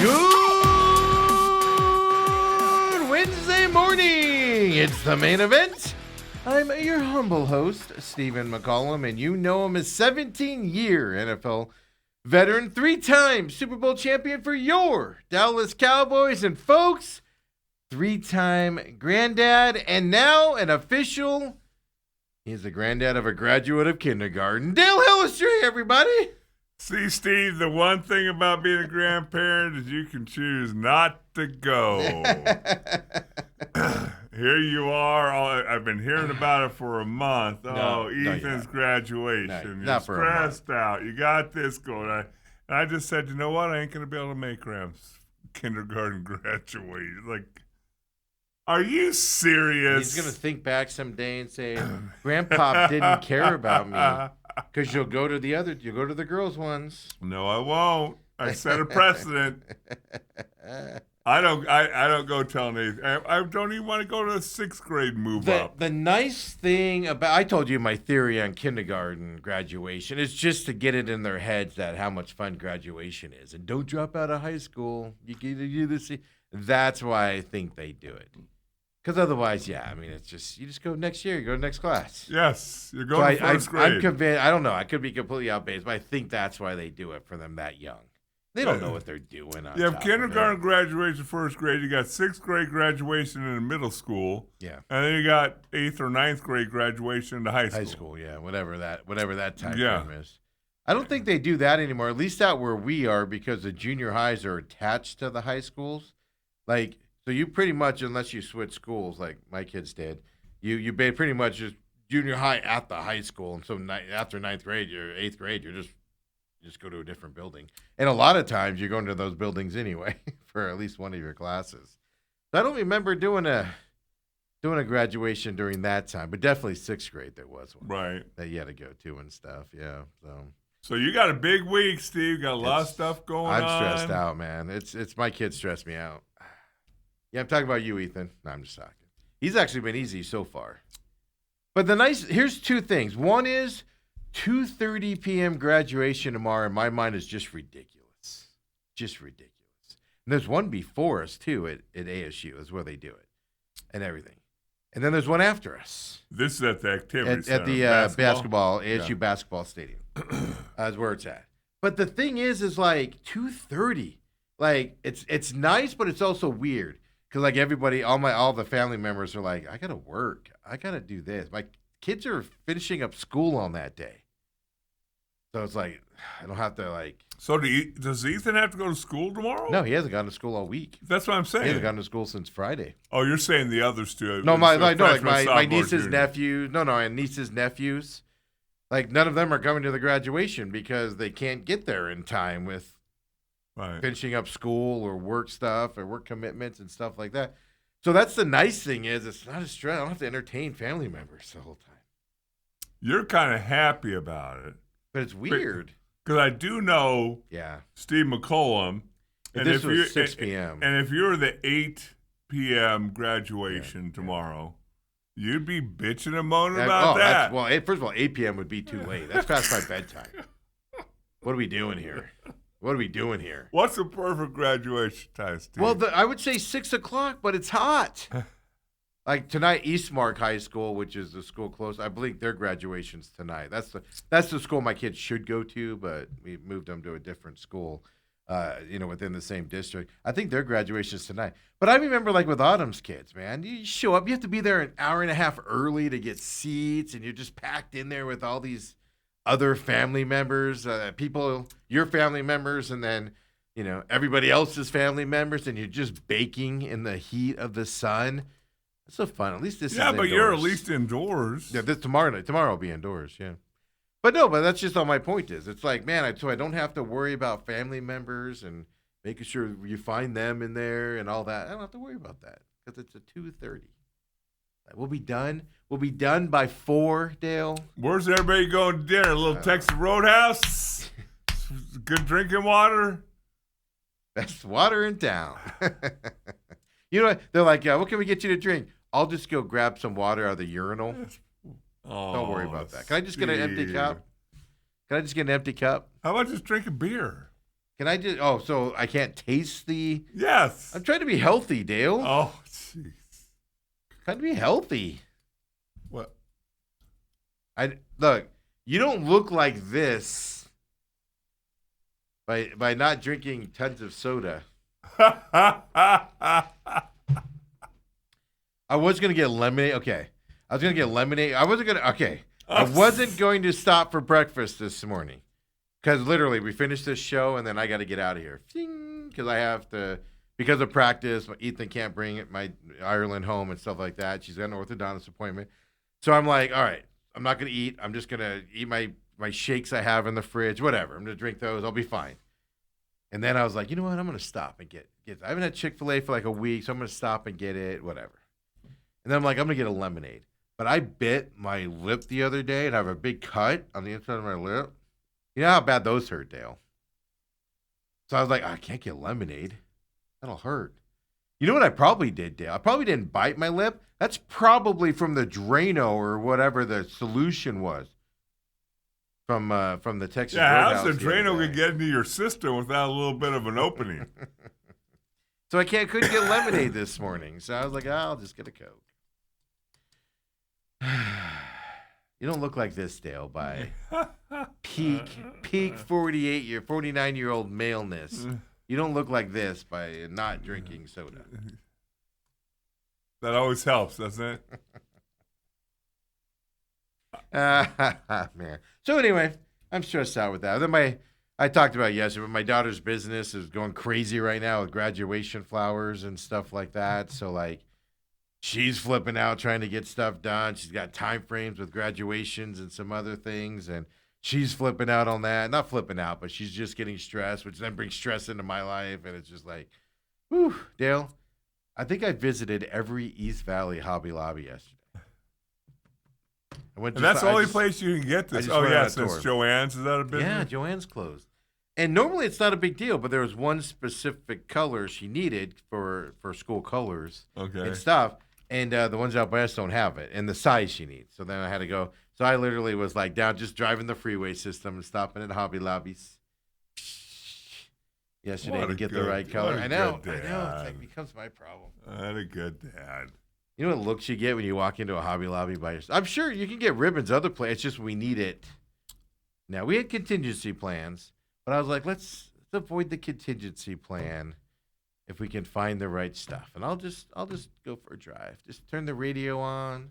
Good Wednesday morning. It's the main event. I'm your humble host, Stephen McCollum, and you know him as 17-year NFL veteran, 3-time Super Bowl champion for your Dallas Cowboys, and folks, 3-time granddad, and now an official. He's the granddad of a graduate of kindergarten, Dale Hellestrae, everybody. See, Steve, the one thing about being a grandparent is you can choose not to go. Here you are. I've been hearing about it for a month. Ethan's graduation. You're stressed out. You got this going on. And I just said, you know what? I ain't going to be able to make Graham's kindergarten graduation. Like, are you serious? He's going to think back someday and say, Grandpa didn't care about me. Because you'll go to the girls' ones. No, I won't. I set a precedent. I don't go telling anything. I don't even want to go to the 6th grade move up. The nice thing about, I told you my theory on kindergarten graduation is just to get it in their heads that how much fun graduation is. And don't drop out of high school. You can do this. That's why I think they do it. Because otherwise, it's just, you just go next year, you go to next class. Yes, you're going to first grade. I'm convinced, I don't know, I could be completely outbased, but I think that's why they do it for them that young. They don't know what they're doing. You have kindergarten graduation, first grade. You got 6th grade graduation in the middle school. Yeah. And then you got 8th or 9th grade graduation in the high school. High school, yeah, whatever that time frame is. I don't think they do that anymore, at least out where we are, because the junior highs are attached to the high schools. Like, so you pretty much, unless you switch schools like my kids did, you pretty much just junior high at the high school. And so after 9th grade, 8th grade, you just go to a different building. And a lot of times you're going to those buildings anyway for at least one of your classes. So I don't remember doing a graduation during that time, but definitely 6th grade there was one. Right. That you had to go to and stuff, yeah. So you got a big week, Steve. Got a lot of stuff going on. I'm stressed out, man. It's my kids stress me out. Yeah, I'm talking about you, Ethan. No, I'm just talking. He's actually been easy so far. But here's two things. One is 2:30 p.m. graduation tomorrow in my mind is just ridiculous. Just ridiculous. And there's one before us, too, at ASU is where they do it and everything. And then there's one after us. This is at the activity center. At the basketball, ASU basketball stadium. That's where it's at. But the thing is like 2:30. Like, it's nice, but it's also weird. Because, like, everybody, all the family members are like, I got to work. I got to do this. My kids are finishing up school on that day. So it's like, I don't have to, like. So does Ethan have to go to school tomorrow? No, he hasn't gone to school all week. That's what I'm saying. He hasn't gone to school since Friday. Oh, you're saying the others two. No, my niece's nephews. No, my niece's nephews. Like, none of them are coming to the graduation because they can't get there in time with finishing up school or work stuff or work commitments and stuff like that. So that's the nice thing is it's not a stress. I don't have to entertain family members the whole time. You're kind of happy about it. But it's weird. Because I do know Steve McCollum. And this was 6 p.m. And if you're the 8 p.m. graduation tomorrow, you'd be bitching and moaning about that. Well, first of all, 8 p.m. would be too late. That's past my bedtime. What are we doing here? What's the perfect graduation time, Steve? Well, I would say 6 o'clock, but it's hot. Like tonight, Eastmark High School, which is the school close, I believe their graduation's tonight. That's the school my kids should go to, but we moved them to a different school, within the same district. I think their graduation's tonight. But I remember, like with Autumn's kids, man, you show up, you have to be there an hour and a half early to get seats, and you're just packed in there with all these other family members, people, your family members, and then, everybody else's family members, and you're just baking in the heat of the sun. It's so fun. At least this is indoors. Yeah, but you're at least indoors. Yeah, tomorrow will be indoors, yeah. But that's just all my point is. It's like, man, so I don't have to worry about family members and making sure you find them in there and all that. I don't have to worry about that because it's at 2:30. We'll be done. We'll be done by 4, Dale. Where's everybody going to dinner? A little Texas Roadhouse? Good drinking water? Best water in town. You know what? They're like, what can we get you to drink? I'll just go grab some water out of the urinal. Don't worry about that. Can I just get an empty cup? How about just drinking beer? Can I just? Oh, so I can't taste the? Yes. I'm trying to be healthy, Dale. Oh, jeez. Trying to be healthy. What? Look. You don't look like this by not drinking tons of soda. I was gonna get lemonade. Okay, I was gonna get lemonade. I wasn't gonna. Okay, I wasn't going to stop for breakfast this morning. Because literally, we finished this show, and then I got to get out of here. Because I have to, because of practice, Ethan can't bring my Ireland home and stuff like that. She's got an orthodontist appointment. So I'm like, all right, I'm not going to eat. I'm just going to eat my shakes I have in the fridge, whatever. I'm going to drink those. I'll be fine. And then I was like, you know what? I'm going to stop and get I haven't had Chick-fil-A for like a week, so I'm going to stop and get it, whatever. And then I'm like, I'm going to get a lemonade. But I bit my lip the other day, and I have a big cut on the inside of my lip. You know how bad those hurt, Dale? So I was like, I can't get lemonade. That'll hurt. You know what I probably did, Dale? I probably didn't bite my lip. That's probably from the Drano or whatever the solution was from the Texas Roadhouse. How's the Drano could get into your system without a little bit of an opening? So I couldn't get lemonade this morning. So I was like, I'll just get a Coke. You don't look like this, Dale, by peak 49-year-old maleness. You don't look like this by not drinking soda. That always helps, doesn't it? Man. So anyway, I'm stressed out with that. Then I talked about it yesterday, but my daughter's business is going crazy right now with graduation flowers and stuff like that. So like, she's flipping out trying to get stuff done. She's got time frames with graduations and some other things, and she's flipping out on that. Not flipping out, but she's just getting stressed, which then brings stress into my life, and it's just like, whew, Dale, I think I visited every East Valley Hobby Lobby yesterday. And that's the only place you can get this. Oh, yeah, since Joann's. Is that a business? Yeah, Joann's closed. And normally it's not a big deal, but there was one specific color she needed for school colors and stuff. And the ones out by us don't have it, and the size she needs. So then I had to go. So I literally was like down, just driving the freeway system and stopping at Hobby Lobbies yesterday to get the right color. I know. It's like becomes my problem. What a good dad. You know what looks you get when you walk into a Hobby Lobby by yourself? I'm sure you can get ribbons other places. It's just we need it. Now, we had contingency plans, but I was like, let's avoid the contingency plan if we can find the right stuff. And I'll just go for a drive. Just turn the radio on,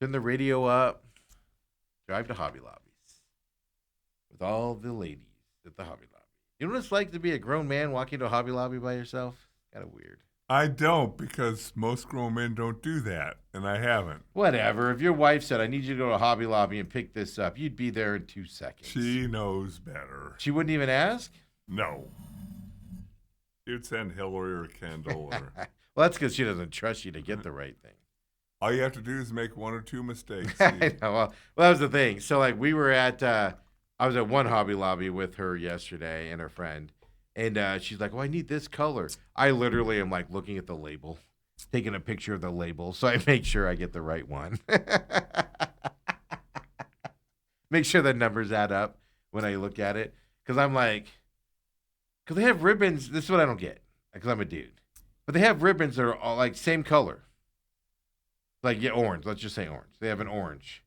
turn the radio up, drive to Hobby Lobbies with all the ladies at the Hobby Lobby. You know what it's like to be a grown man walking to a Hobby Lobby by yourself? Kind of weird. I don't, because most grown men don't do that, and I haven't. Whatever. If your wife said, I need you to go to Hobby Lobby and pick this up, you'd be there in 2 seconds. She knows better. She wouldn't even ask? No. You'd send Hillary or Kendall. Or... Well, that's because she doesn't trust you to get the right thing. All you have to do is make 1 or 2 mistakes. I know. Well, that was the thing. So, like, we were at, I was at one Hobby Lobby with her yesterday and her friend. And she's like, well, I need this color. I literally am like looking at the label, taking a picture of the label so I make sure I get the right one. Make sure the numbers add up when I look at it. Because I'm like, because they have ribbons. This is what I don't get because I'm a dude. But they have ribbons that are all like same color. Like, yeah, orange. Let's just say orange. They have an orange.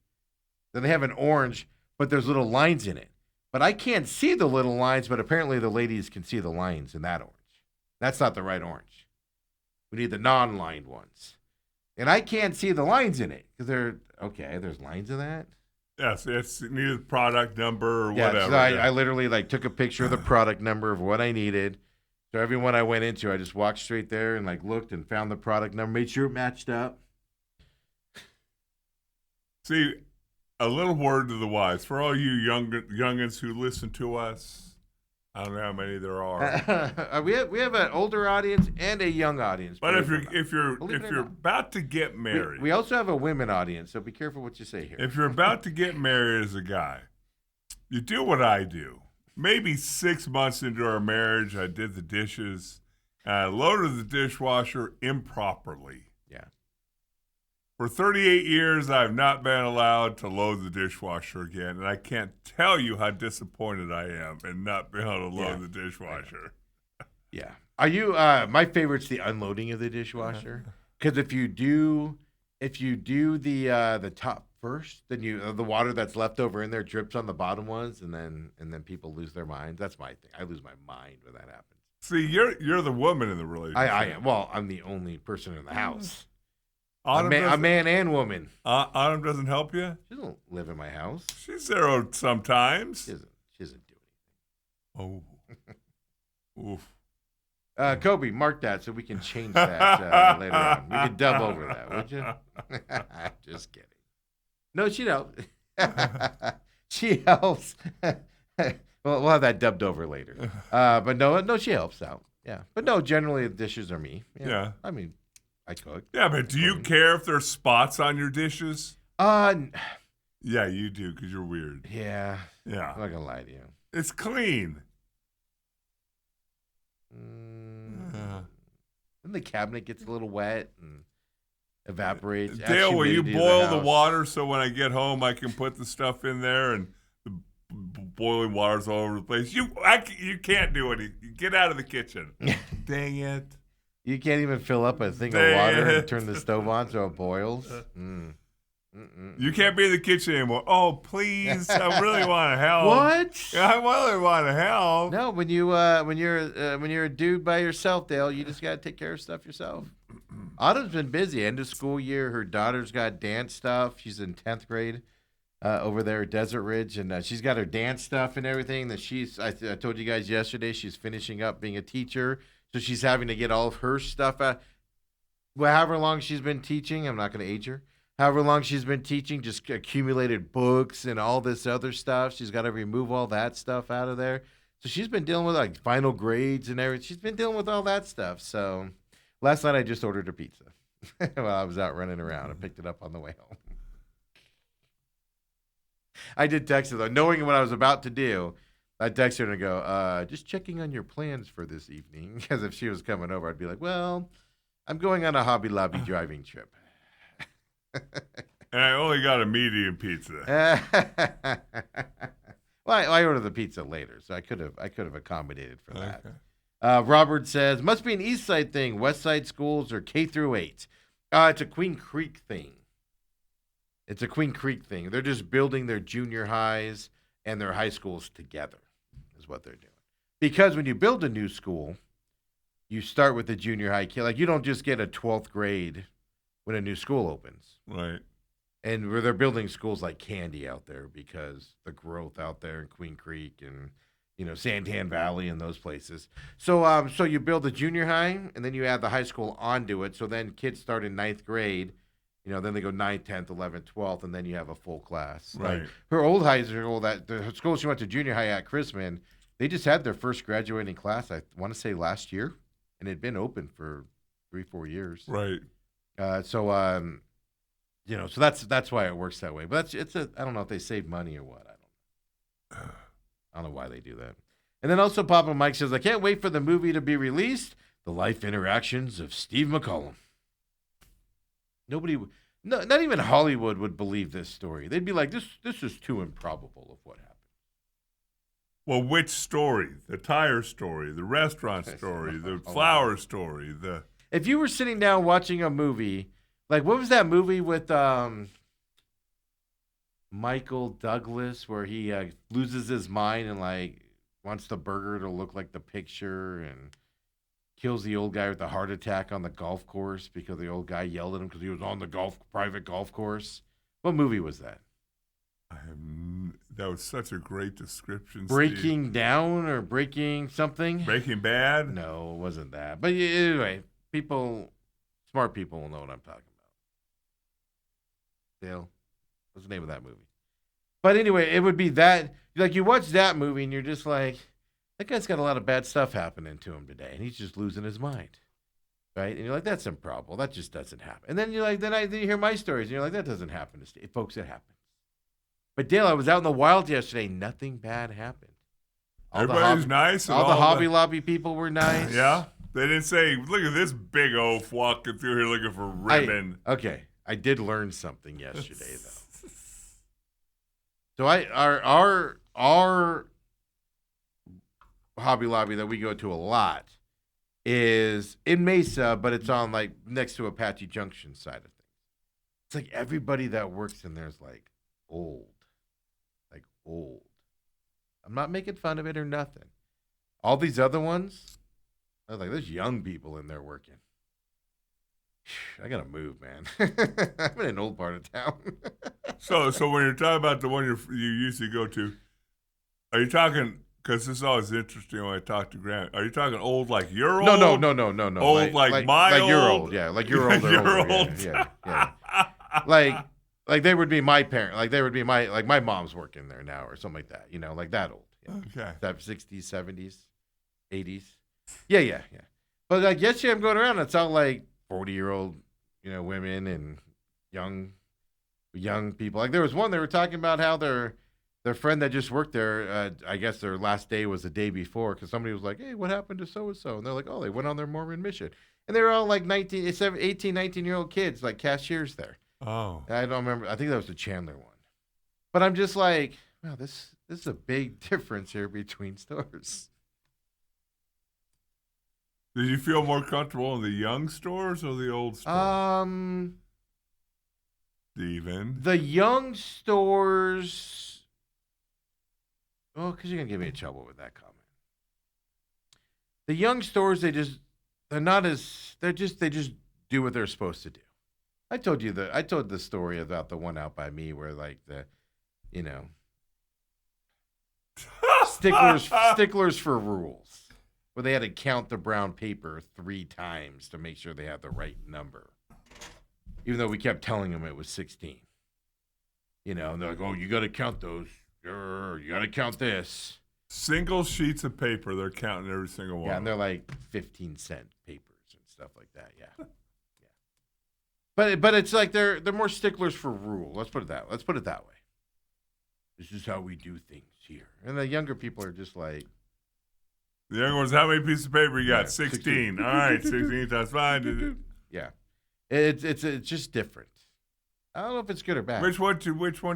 Then they have an orange, but there's little lines in it. But I can't see the little lines, but apparently the ladies can see the lines in that orange. That's not the right orange. We need the non-lined ones. And I can't see the lines in it because there's lines in that? Yes, it's needed product number or whatever. So I literally like took a picture of the product number of what I needed. So every one I went into, I just walked straight there and like looked and found the product number, made sure it matched up. See, a little word to the wise. For all you youngins who listen to us, I don't know how many there are. we have an older audience and a young audience. But if you're about to get married, we also have a women audience. So be careful what you say here. If you're about to get married as a guy, you do what I do. Maybe 6 months into our marriage, I did the dishes. And I loaded the dishwasher improperly. Yeah. For 38 years, I've not been allowed to load the dishwasher again, and I can't tell you how disappointed I am in not being able to load the dishwasher. Yeah. Are you? My favorite's the unloading of the dishwasher, because if you do the top first, then the water that's left over in there drips on the bottom ones, and then people lose their minds. That's my thing. I lose my mind when that happens. See, you're the woman in the relationship. I am. Well, I'm the only person in the house. A man and woman. Autumn doesn't help you? She doesn't live in my house. She's there sometimes. She doesn't do anything. Oh. Oof. Kobe, mark that so we can change that later on. We could dub over that, would you? Just kidding. No, she helps. She helps. We'll have that dubbed over later. But no, she helps out. Yeah. But no, generally the dishes are me. Yeah. I mean, I cook. Yeah, but do you care if there's spots on your dishes? Yeah, you do, because you're weird. Yeah. Yeah. I'm not going to lie to you. It's clean. Then the cabinet gets a little wet and evaporates. Dale, will you boil the water so when I get home I can put the stuff in there and the boiling water's all over the place? You can't do it. Get out of the kitchen. Dang it. You can't even fill up a thing of water and turn the stove on so it boils. You can't be in the kitchen anymore. Oh, please! I really want to help. What? I really want to help. No, when you're a dude by yourself, Dale, you just got to take care of stuff yourself. Autumn's been busy. End of school year. Her daughter's got dance stuff. She's in 10th grade over there at Desert Ridge, and she's got her dance stuff and everything. That I told you guys yesterday. She's finishing up being a teacher. So she's having to get all of her stuff out. Well, however long she's been teaching, I'm not going to age her. However long she's been teaching, just accumulated books and all this other stuff. She's got to remove all that stuff out of there. So she's been dealing with like final grades and everything. She's been dealing with all that stuff. So last night I just ordered her pizza while I was out running around. I picked it up on the way home. I did text her though, knowing what I was about to do. I texted her and go, just checking on your plans for this evening. Because if she was coming over, I'd be like, well, I'm going on a Hobby Lobby driving trip. And I only got a medium pizza. Well, I ordered the pizza later, so I could have accommodated for that. Okay. Robert says, must be an East Side thing. West Side schools are K through 8. It's a Queen Creek thing. They're just building their junior highs and their high schools together. Is what they're doing. Because when you build a new school, you start with the junior high kid. Like, you don't just get a 12th grade when a new school opens. Right. And where they're building schools like candy out there because the growth out there in Queen Creek and, Santan Valley and those places. So you build the junior high and then you add the high school onto it. So then kids start in 9th grade. Then they go 9th, 10th, 11th, 12th, and then you have a full class. Right. Like her old high school, the school she went to junior high at, Chrisman, they just had their first graduating class, I want to say last year, and it had been open for 3-4 years. Right. So that's why it works that way. But I don't know if they save money or what. I don't know why they do that. And then also Papa Mike says, I can't wait for the movie to be released. The life interactions of Steve McCollum. Not even Hollywood would believe this story. They'd be like, this is too improbable of what happened. Well, which story? The tire story, the restaurant story, the flower story, If you were sitting down watching a movie, like what was that movie with Michael Douglas where he loses his mind and like wants the burger to look like the picture and kills the old guy with a heart attack on the golf course because the old guy yelled at him because he was on the private golf course. What movie was that? That was such a great description. Breaking Steve. Down or Breaking something? Breaking Bad? No, it wasn't that. But anyway, smart people will know what I'm talking about. Dale, what's the name of that movie? But anyway, it would be that. Like you watch that movie and you're just like, that guy's got a lot of bad stuff happening to him today, and he's just losing his mind, right? And you're like, that's improbable. That just doesn't happen. And then you're like, then you hear my stories, and you're like, that doesn't happen to Steve. Folks, it happens. But Dale, I was out in the wild yesterday. Nothing bad happened. Everybody was nice. All the Hobby Lobby people were nice. Yeah. They didn't say, look at this big oaf walking through here looking for ribbon. I I did learn something yesterday, though. So our Hobby Lobby that we go to a lot is in Mesa, but it's on like next to Apache Junction side of things. It's like everybody that works in there is like old. I'm not making fun of it or nothing. All these other ones, I was like, there's young people in there working. I gotta move, man. I'm in an old part of town. So when you're talking about the one you usually go to, are you talking? Because this is always interesting when I talk to Grant. Are you talking old like you're old? No. Old like my like old? You're old, yeah. Like you're old. You're old. Yeah. Like they would be my parent. Like they would be my mom's working there now or something like that. You know, like that old. Yeah. Okay. That 60s, 70s, 80s. Yeah. But like yesterday I'm going around, it's all like 40-year-old, women and young people. Like there was one, they were talking about how their friend that just worked there, I guess their last day was the day before because somebody was like, hey, what happened to so-and-so? And they're like, oh, they went on their Mormon mission. And they were all like 18, 19-year-old kids, like cashiers there. Oh. And I don't remember. I think that was the Chandler one. But I'm just like, wow, this is a big difference here between stores. Did you feel more comfortable in the young stores or the old stores? Steven? The young stores. Oh, because you're going to get me in trouble with that comment. The young stores, they just do what they're supposed to do. I told the story about the one out by me where like sticklers for rules, where they had to count the brown paper 3 times to make sure they had the right number, even though we kept telling them it was 16. And they're like, oh, you got to count those. You got to count this. Single sheets of paper, they're counting every single one. Yeah, and they're like 15-cent papers and stuff like that. Yeah. But it's like they're more sticklers for rule. Let's put it that way. This is how we do things here. And the younger people are just like, the younger ones, how many pieces of paper you got? 16. All right, 16. That's fine. Yeah, it's just different. I don't know if it's good or bad. Which one do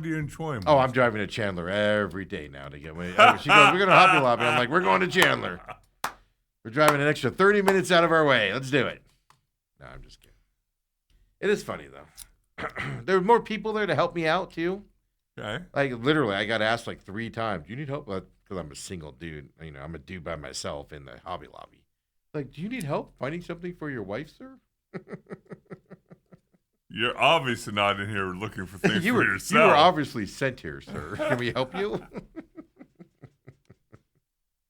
you enjoy most? Oh, I'm driving to Chandler every day now to get my. She goes, we're going to Hobby Lobby. I'm like, we're going to Chandler. We're driving an extra 30 minutes out of our way. Let's do it. No, I'm just kidding. It is funny, though. There were more people there to help me out, too. Okay. Like, literally, I got asked like 3 times, do you need help? Because I'm a single dude. I'm a dude by myself in the Hobby Lobby. Like, do you need help finding something for your wife, sir? You're obviously not in here looking for things for yourself. You were obviously sent here, sir. Can we help you?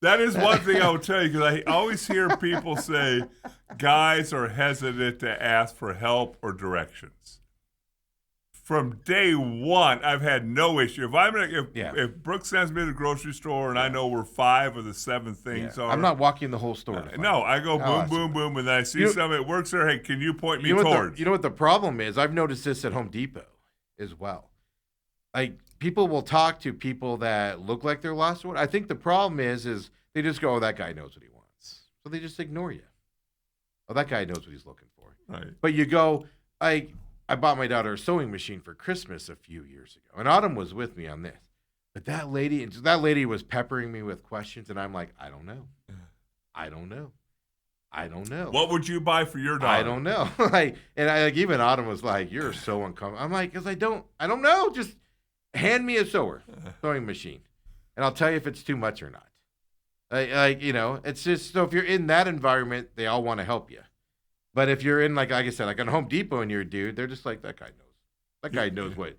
That is one thing I will tell you, because I always hear people say guys are hesitant to ask for help or directions. From day one, I've had no issue. If Brooke sends me to the grocery store and I know where 5 of the 7 things are, I'm not walking the whole store. No, I go boom, and then I see something that works there. Hey, can you point me towards? You know what the problem is? I've noticed this at Home Depot as well. Like, people will talk to people that look like they're lost. I think the problem is they just go, oh, that guy knows what he wants. So they just ignore you. Oh, that guy knows what he's looking for. Right. But you go, I bought my daughter a sewing machine for Christmas a few years ago. And Autumn was with me on this. But that lady was peppering me with questions, and I'm like, I don't know. What would you buy for your daughter? I don't know. Even Autumn was like, you're so uncomfortable. I'm like, because I don't know. Just hand me a sewing machine, and I'll tell you if it's too much or not. It's just, so if you're in that environment, they all want to help you. But if you're in, like I said, like on Home Depot and you're a dude, they're just like, that guy knows. That guy knows what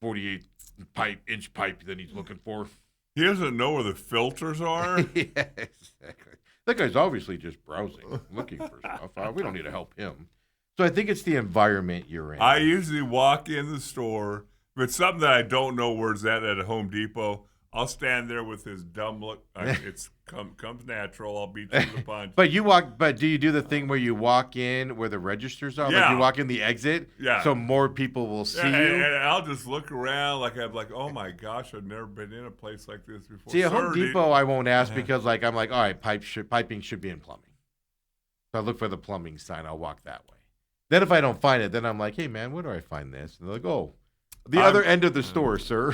48-inch pipe that he's looking for. He doesn't know where the filters are? Yeah, exactly. That guy's obviously just browsing, looking for stuff. We don't need to help him. So I think it's the environment you're in. I usually walk in the store. If it's something that I don't know where it's at a Home Depot, I'll stand there with his dumb look. It's comes natural. I'll beat you to the punch. But do you do the thing where you walk in where the registers are? Yeah. Like you walk in the exit? Yeah. So more people will see you? And I'll just look around I'm like, oh my gosh, I've never been in a place like this before. See, at Home Depot, I won't ask because I'm like, all right, piping should be in plumbing. So I look for the plumbing sign. I'll walk that way. Then if I don't find it, then I'm like, hey, man, where do I find this? And they're like, oh, the other end of the store, sir.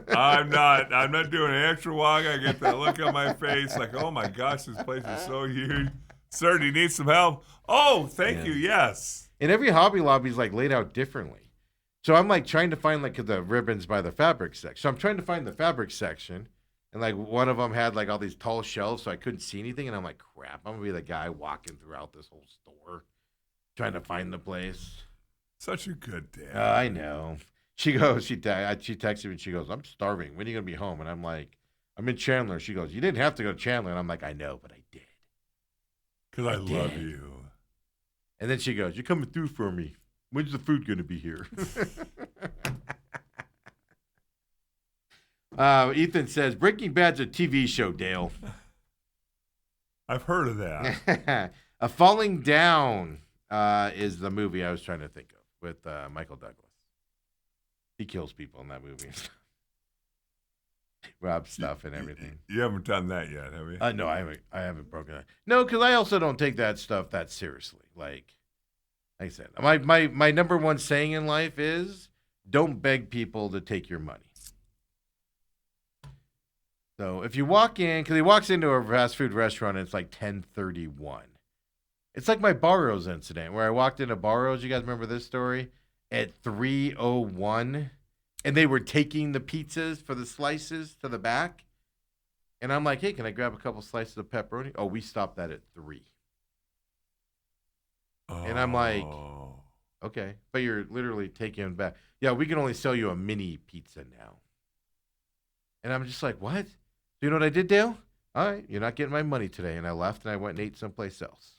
I'm not doing an extra walk. I get that look on my face like, oh, my gosh, this place is so huge. Sir, do you need some help? Oh, thank you, yes. And every Hobby Lobby is like laid out differently. So I'm like trying to find like the ribbons by the fabric section. So I'm trying to find the fabric section. And like one of them had like all these tall shelves, so I couldn't see anything. And I'm like, crap, I'm going to be the guy walking throughout this whole store trying to find the place. Such a good dad. I know. She goes, she texted me and she goes, I'm starving. When are you going to be home? And I'm like, I'm in Chandler. She goes, you didn't have to go to Chandler. And I'm like, I know, but I did. Because I love you. And then she goes, you're coming through for me. When's the food going to be here? Ethan says, Breaking Bad's a TV show, Dale. I've heard of that. Falling Down is the movie I was trying to think of with Michael Douglas. He kills people in that movie. Robs stuff and everything. You haven't done that yet, have you? No, I haven't broken that. No, because I also don't take that stuff that seriously. Like I said, my number one saying in life is don't beg people to take your money. So if you walk in, because he walks into a fast food restaurant and it's like 10:31. It's like my Barrows incident where I walked into Barrows. You guys remember this story? At 3:01, and they were taking the pizzas for the slices to the back. And I'm like, hey, can I grab a couple slices of pepperoni? Oh, we stopped that at 3. And I'm like, okay, but you're literally taking them back. Yeah, we can only sell you a mini pizza now. And I'm just like, what? Do you know what I did, Dale? All right, you're not getting my money today. And I left and I went and ate someplace else.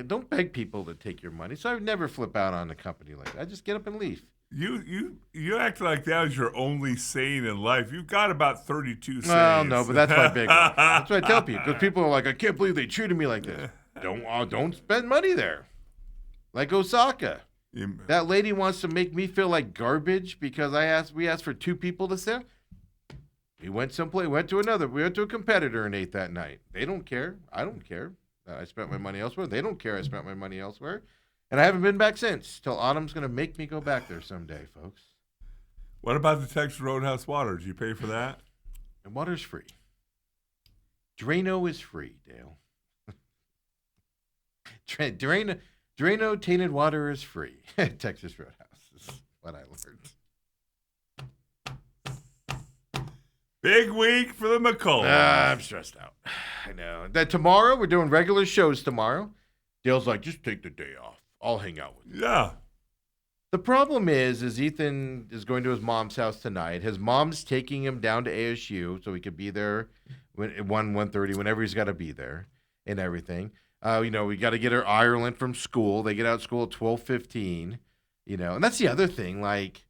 Don't beg people to take your money. So I would never flip out on a company like that. I just get up and leave. You act like that was your only saying in life. You've got about 32 sayings. Well, no, but that's my big one. That's what I tell people. Because people are like, I can't believe they treated me like this. Don't spend money there. Like Osaka. That lady wants to make me feel like garbage because we asked for 2 people to sell. We went someplace, we went to a competitor and ate that night. They don't care. I don't care. I spent my money elsewhere. They don't care I spent my money elsewhere. And I haven't been back since. Till Autumn's going to make me go back there someday, folks. What about the Texas Roadhouse water? Did you pay for that? And water's free. Drano is free, Dale. Drano tainted water is free. Texas Roadhouse is what I learned. Big week for the McCollum. I'm stressed out. I know. That tomorrow, we're doing regular shows tomorrow. Dale's like, just take the day off. I'll hang out with you. Yeah. The problem is Ethan is going to his mom's house tonight. His mom's taking him down to ASU so he could be there at 1:30, whenever he's got to be there and everything. We got to get her Ireland from school. They get out of school at 12:15. And that's the other thing. Like,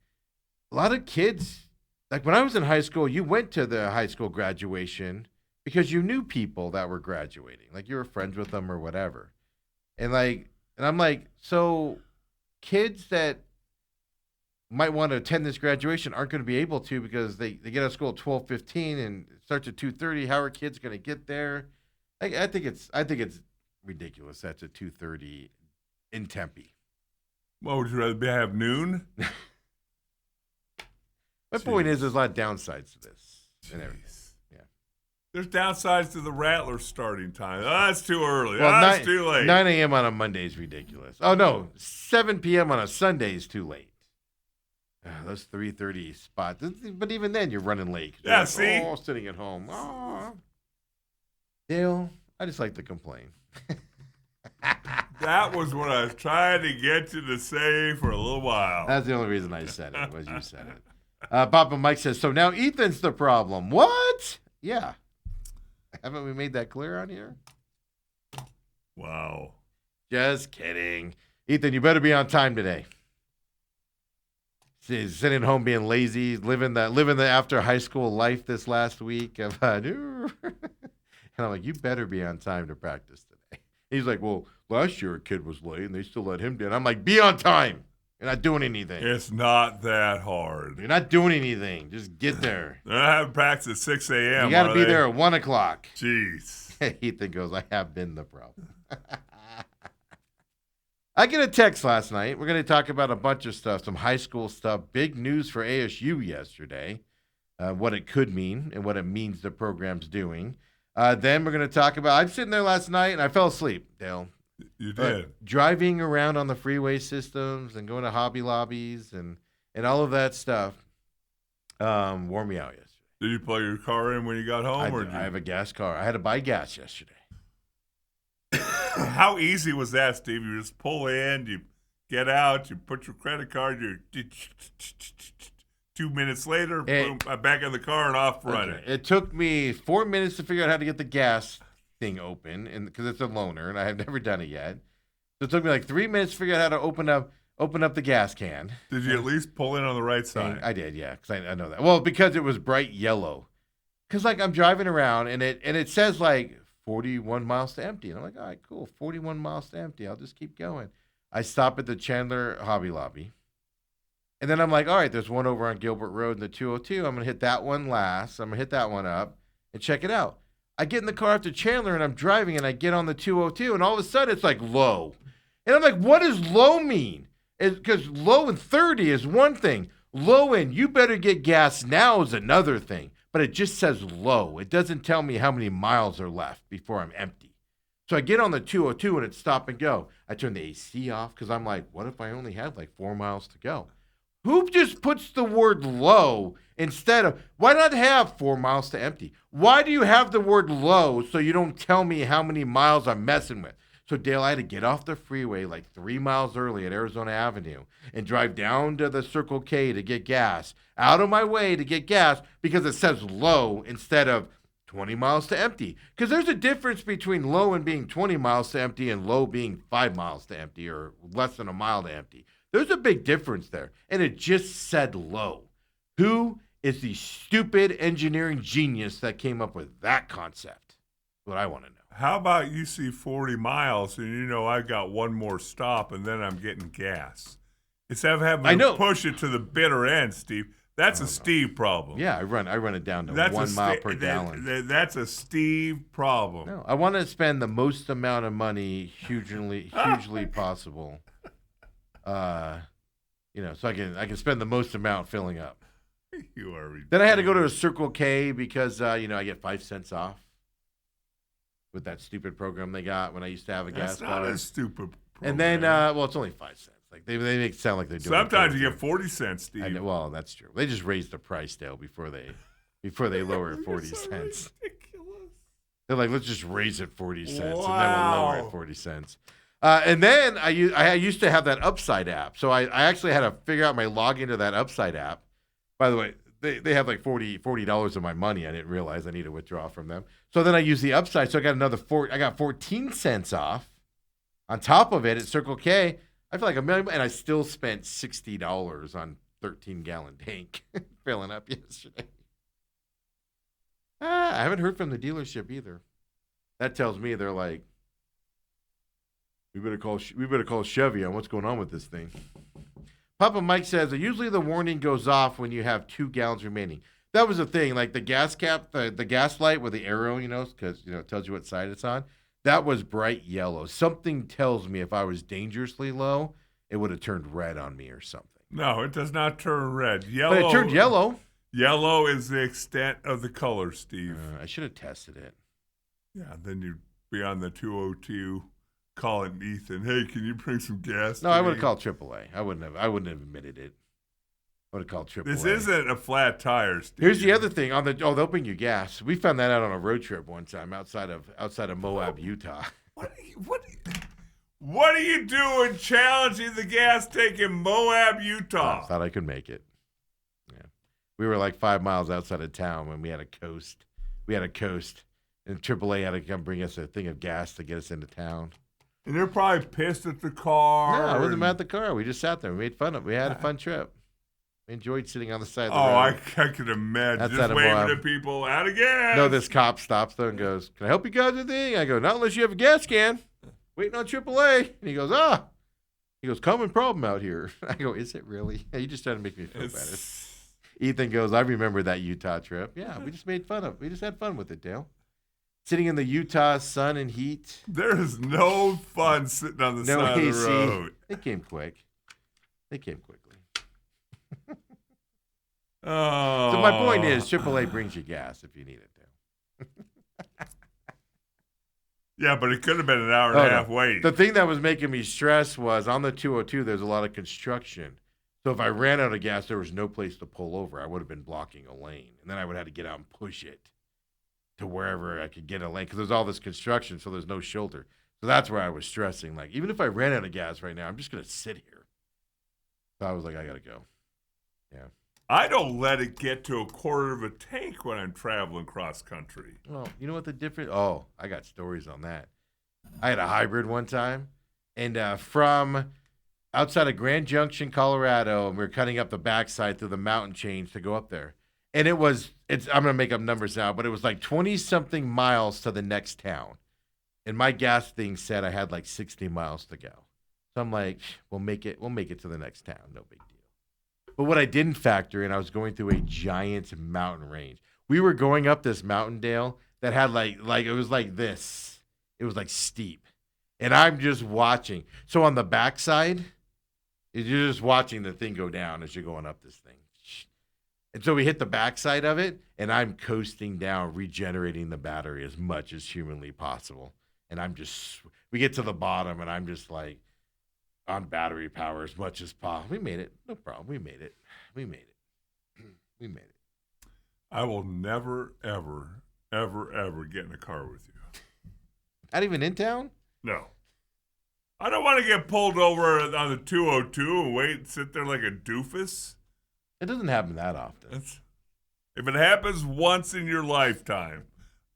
a lot of kids, like when I was in high school, you went to the high school graduation because you knew people that were graduating. Like, you were friends with them or whatever. And I'm like, so kids that might want to attend this graduation aren't going to be able to because they get out of school at 12:15 and it starts at 2:30. How are kids going to get there? I think it's ridiculous. That's at 2:30 in Tempe. Well, would you rather have noon? My point is, there's a lot of downsides to this and everything. Yeah. There's downsides to the Rattler starting time. Oh, that's too early. That's too late. 9 a.m. on a Monday is ridiculous. Oh, no. 7 p.m. on a Sunday is too late. Those 3:30 spots. But even then, you're running late. Yeah, like, see? Oh, sitting at home. Oh. Dale, I just like to complain. That was what I was trying to get you to say for a little while. That's the only reason I said it, was you said it. Papa Mike says, so now Ethan's the problem. What? Yeah. Haven't we made that clear on here? Wow. Just kidding. Ethan, you better be on time today. He's sitting home being lazy, living the after high school life this last week. And I'm like, you better be on time to practice today. He's like, well, last year a kid was late and they still let him down. I'm like, be on time. You're not doing anything. It's not that hard. You're not doing anything. Just get there. They're not having practice at 6 a.m. You got to be there at 1 o'clock. Jeez. Ethan goes, I have been the problem. I get a text last night. We're going to talk about a bunch of stuff, some high school stuff. Big news for ASU yesterday, what it could mean and what it means the program's doing. Then we're going to talk about, I'm sitting there last night and I fell asleep, Dale. You did. Driving around on the freeway systems and going to Hobby Lobbies and all of that stuff wore me out yesterday. Did you plug your car in when you got home? I have a gas car. I had to buy gas yesterday. How easy was that, Steve? You just pull in, you get out, you put your credit card, you 2 minutes later, boom, back in the car and off running. Okay. It took me 4 minutes to figure out how to get the gas thing open, and because it's a loaner, and I have never done it yet. So it took me like 3 minutes to figure out how to open up the gas can. Did you at least pull in on the right side? I did, yeah, because I know that. Well, because it was bright yellow. Because like I'm driving around, and it says like 41 miles to empty. And I'm like, all right, cool, 41 miles to empty. I'll just keep going. I stop at the Chandler Hobby Lobby. And then I'm like, all right, there's one over on Gilbert Road in the 202. I'm going to hit that one last. I'm going to hit that one up and check it out. I get in the car after Chandler, and I'm driving, and I get on the 202, and all of a sudden it's like low. And I'm like, what does low mean? Because low and 30 is one thing. Low and you better get gas now is another thing. But it just says low. It doesn't tell me how many miles are left before I'm empty. So I get on the 202 and it's stop and go. I turn the AC off because I'm like, what if I only had like 4 miles to go? Who just puts the word low instead of, why not have 4 miles to empty? Why do you have the word low so you don't tell me how many miles I'm messing with? So, Dale, I had to get off the freeway like 3 miles early at Arizona Avenue and drive down to the Circle K to get gas, out of my way to get gas because it says low instead of 20 miles to empty. Because there's a difference between low and being 20 miles to empty and low being 5 miles to empty or less than a mile to empty. There's a big difference there. And it just said low. Who is the stupid engineering genius that came up with that concept? What I want to know. How about you see 40 miles and you know I got one more stop and then I'm getting gas? Instead of having to push it to the bitter end, Steve, that's a Steve problem. Yeah, I run it down to 1 mile per gallon. That's a Steve problem. No, I want to spend the most amount of money hugely possible. So I can spend the most amount filling up. You are ridiculous. Then I had to go to a Circle K because I get 5 cents off with that stupid program they got when I used to have a gas car. That's not a stupid program. And then, it's only 5 cents. Like they make it sound like they're doing. Sometimes you get 40 cents, Steve. Well, that's true. They just raised the price, Dale, before they lower it 40 cents. Ridiculous. They're like, let's just raise it 40 cents, and then we'll lower it 40 cents. And then I used to have that Upside app, so I actually had to figure out my login to that Upside app. By the way, they have like $40 of my money. I didn't realize I need to withdraw from them. So then I used the Upside, so I got I got 14 cents off. On top of it at Circle K, I feel like $1 million, and I still spent $60 on 13-gallon tank filling up yesterday. I haven't heard from the dealership either. That tells me they're like, we better call Chevy on what's going on with this thing. Papa Mike says, usually the warning goes off when you have 2 gallons remaining. That was the thing, like the gas cap, the gas light with the arrow, because it tells you what side it's on. That was bright yellow. Something tells me if I was dangerously low, it would have turned red on me or something. No, it does not turn red. Yellow. But it turned yellow. Yellow is the extent of the color, Steve. I should have tested it. Yeah, then you'd be on the 202 calling Ethan, hey, can you bring some gas? No, I would have called AAA. I wouldn't have admitted it. I would have called AAA. This isn't a flat tire, Steve. Here's the other thing. They'll bring you gas. We found that out on a road trip one time outside of Moab, Utah. What are you doing challenging the gas tank in Moab, Utah? I thought I could make it. Yeah. We were like 5 miles outside of town when we had a coast. And AAA had to come bring us a thing of gas to get us into town. And they're probably pissed at the car. No, I wasn't mad at the car. We just sat there. We made fun of it. We had a fun trip. We enjoyed sitting on the side of the road. I could imagine. That's just waving at people, out of gas. No, this cop stops there and goes, can I help you guys with anything? I go, not unless you have a gas can. Waiting on AAA. And he goes, He goes, common problem out here. I go, is it really? You just trying to make me feel better. Ethan goes, I remember that Utah trip. Yeah, we just had fun with it, Dale. sitting in the Utah sun and heat. There is no fun sitting on the side of the road. They came quick. They came quickly. Oh. So my point is, AAA brings you gas if you need it to. Yeah, but it could have been an hour and a half wait. The thing that was making me stress was on the 202, there's a lot of construction. So if I ran out of gas, there was no place to pull over. I would have been blocking a lane. And then I would have to get out and push it to wherever I could get a lane because there's all this construction, so there's no shoulder. So that's where I was stressing. Like, even if I ran out of gas right now, I'm just going to sit here. So I was like, I got to go. Yeah. I don't let it get to a quarter of a tank when I'm traveling cross country. Well, you know what the difference? Oh, I got stories on that. I had a hybrid one time, and from outside of Grand Junction, Colorado, and we were cutting up the backside through the mountain chains to go up there. And I'm going to make up numbers now, but it was like 20-something miles to the next town. And my gas thing said I had like 60 miles to go. So I'm like, we'll make it to the next town. No big deal. But what I didn't factor in, I was going through a giant mountain range. We were going up this mountain, Dale, that had like it was like this. It was like steep. And I'm just watching. So on the backside, you're just watching the thing go down as you're going up this thing. And so we hit the backside of it, and I'm coasting down, regenerating the battery as much as humanly possible. And we get to the bottom, and I'm just like, on battery power as much as possible. We made it. No problem. We made it. I will never, ever, ever, ever get in a car with you. Not even in town? No. I don't want to get pulled over on the 202 and wait and sit there like a doofus. It doesn't happen that often. If it happens once in your lifetime,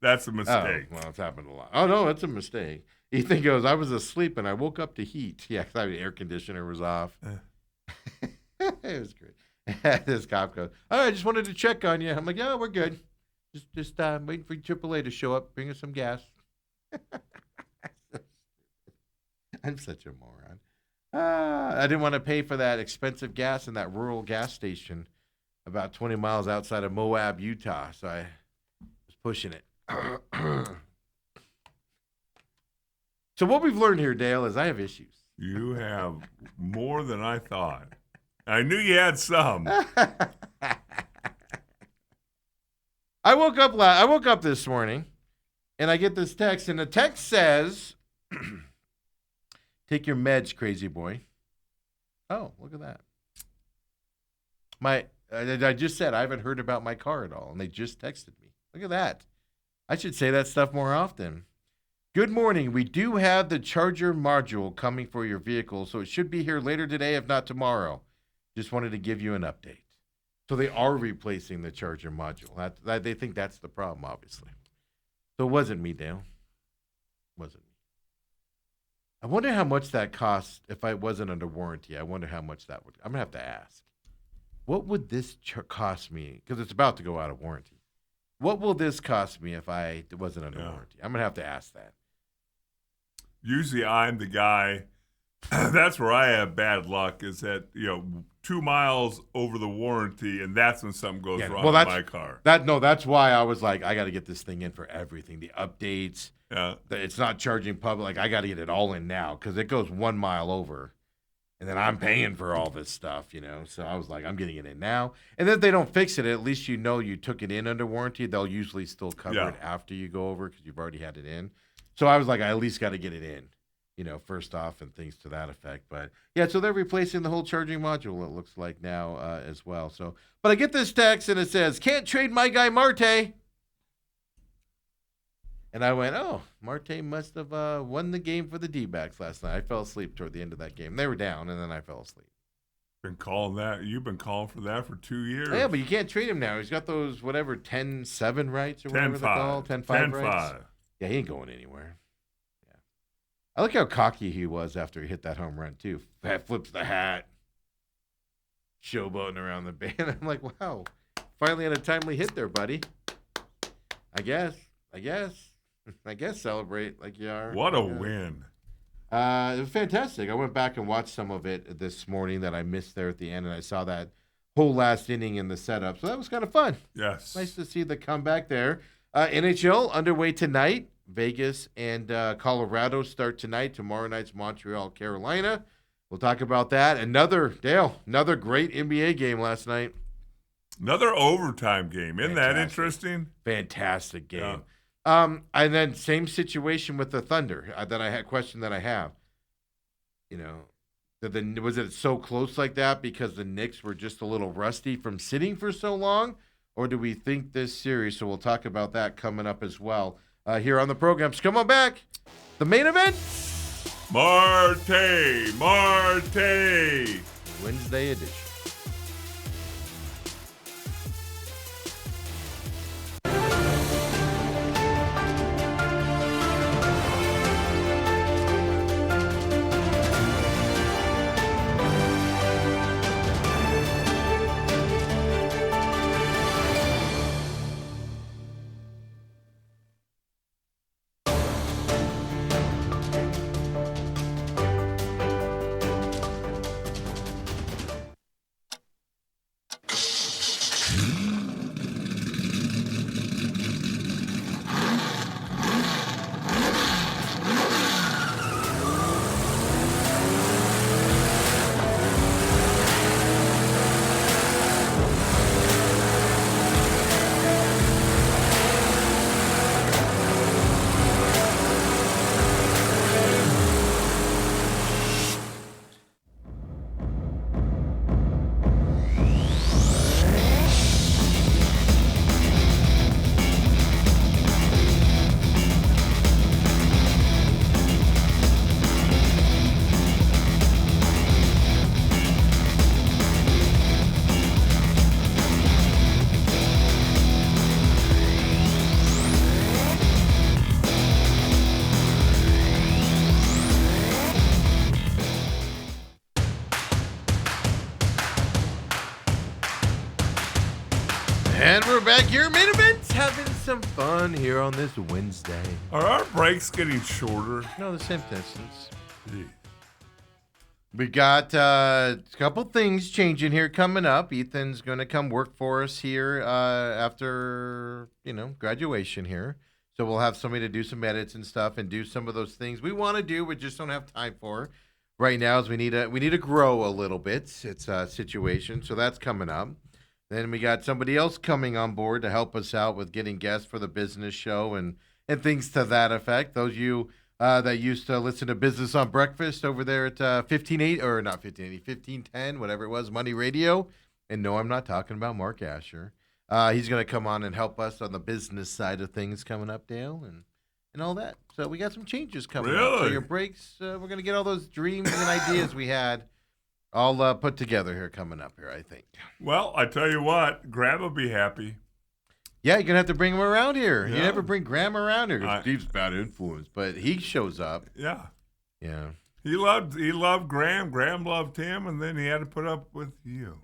that's a mistake. Oh, well, it's happened a lot. Oh, no, it's a mistake. Ethan goes, I was asleep and I woke up to heat. Yeah, because the air conditioner was off. It was great. This cop goes, all right, I just wanted to check on you. I'm like, yeah, we're good. Just waiting for AAA to show up, bring us some gas. I'm such a moron. I didn't want to pay for that expensive gas in that rural gas station about 20 miles outside of Moab, Utah. So I was pushing it. So what we've learned here, Dale, is I have issues. You have more than I thought. I knew you had some. I woke up this morning, and I get this text, and the text says, "Take your meds, crazy boy." Oh, look at that. I just said I haven't heard about my car at all, and they just texted me. Look at that. I should say that stuff more often. Good morning. We do have the charger module coming for your vehicle, so it should be here later today, if not tomorrow. Just wanted to give you an update. So they are replacing the charger module. They think that's the problem, obviously. So it wasn't me, Dale. Wasn't me. I wonder how much that costs if I wasn't under warranty. I wonder how much that would. I'm going to have to ask. What would this cost me? Because it's about to go out of warranty. What will this cost me if I wasn't under warranty? I'm going to have to ask that. Usually I'm the guy, that's where I have bad luck, is that, 2 miles over the warranty, and that's when something goes wrong with my car. That's why I was like, I got to get this thing in for everything. The updates, Yeah. It's not charging public. Like, I got to get it all in now because it goes 1 mile over. And then I'm paying for all this stuff, So I was like, I'm getting it in now. And then if they don't fix it, at least you took it in under warranty. They'll usually still cover it after you go over because you've already had it in. So I was like, I at least got to get it in, first off and things to that effect. But, yeah, so they're replacing the whole charging module, it looks like now as well. So, but I get this text, and it says, can't trade my guy Marte. And I went, oh, Marte must have won the game for the D-backs last night. I fell asleep toward the end of that game. They were down, and then I fell asleep. You've been calling for that for 2 years. Yeah, but you can't trade him now. He's got those, 10-7 rights or whatever they're called. 10-5 rights. Yeah, he ain't going anywhere. Yeah, I like how cocky he was after he hit that home run, too. Flips the hat. Showboating around the band. I'm like, wow. Finally had a timely hit there, buddy. I guess celebrate like you are. What a win. It was fantastic. I went back and watched some of it this morning that I missed there at the end, and I saw that whole last inning in the setup. So that was kind of fun. Yes. Nice to see the comeback there. NHL underway tonight. Vegas and Colorado start tonight. Tomorrow night's Montreal, Carolina. We'll talk about that. Another great NBA game last night. Another overtime game. Isn't that interesting? Fantastic game. Yeah. And then same situation with the Thunder. Question that I have. Was it so close like that because the Knicks were just a little rusty from sitting for so long? Or do we think this series? So we'll talk about that coming up as well here on the program. So come on back. The main event. Marte. Wednesday edition. And we're back here, main events, having some fun here on this Wednesday. Are our breaks getting shorter? No, the same distance. We got a couple things changing here coming up. Ethan's going to come work for us here after, graduation here. So we'll have somebody to do some edits and stuff and do some of those things we want to do, we just don't have time for right now. As we need to grow a little bit. It's a situation, so that's coming up. Then we got somebody else coming on board to help us out with getting guests for the business show and things to that effect. Those of you that used to listen to Business on Breakfast over there at 1510, whatever it was, Money Radio. And no, I'm not talking about Mark Asher. He's going to come on and help us on the business side of things coming up, Dale, and all that. So we got some changes coming up. So your breaks, we're going to get all those dreams and ideas we had all put together here coming up here, I think. Well, I tell you what, Graham will be happy. Yeah, you're going to have to bring him around here. Yeah. You never bring Graham around here because Steve's bad influence, but he shows up. Yeah. Yeah. He loved Graham. Graham loved him, and then he had to put up with you.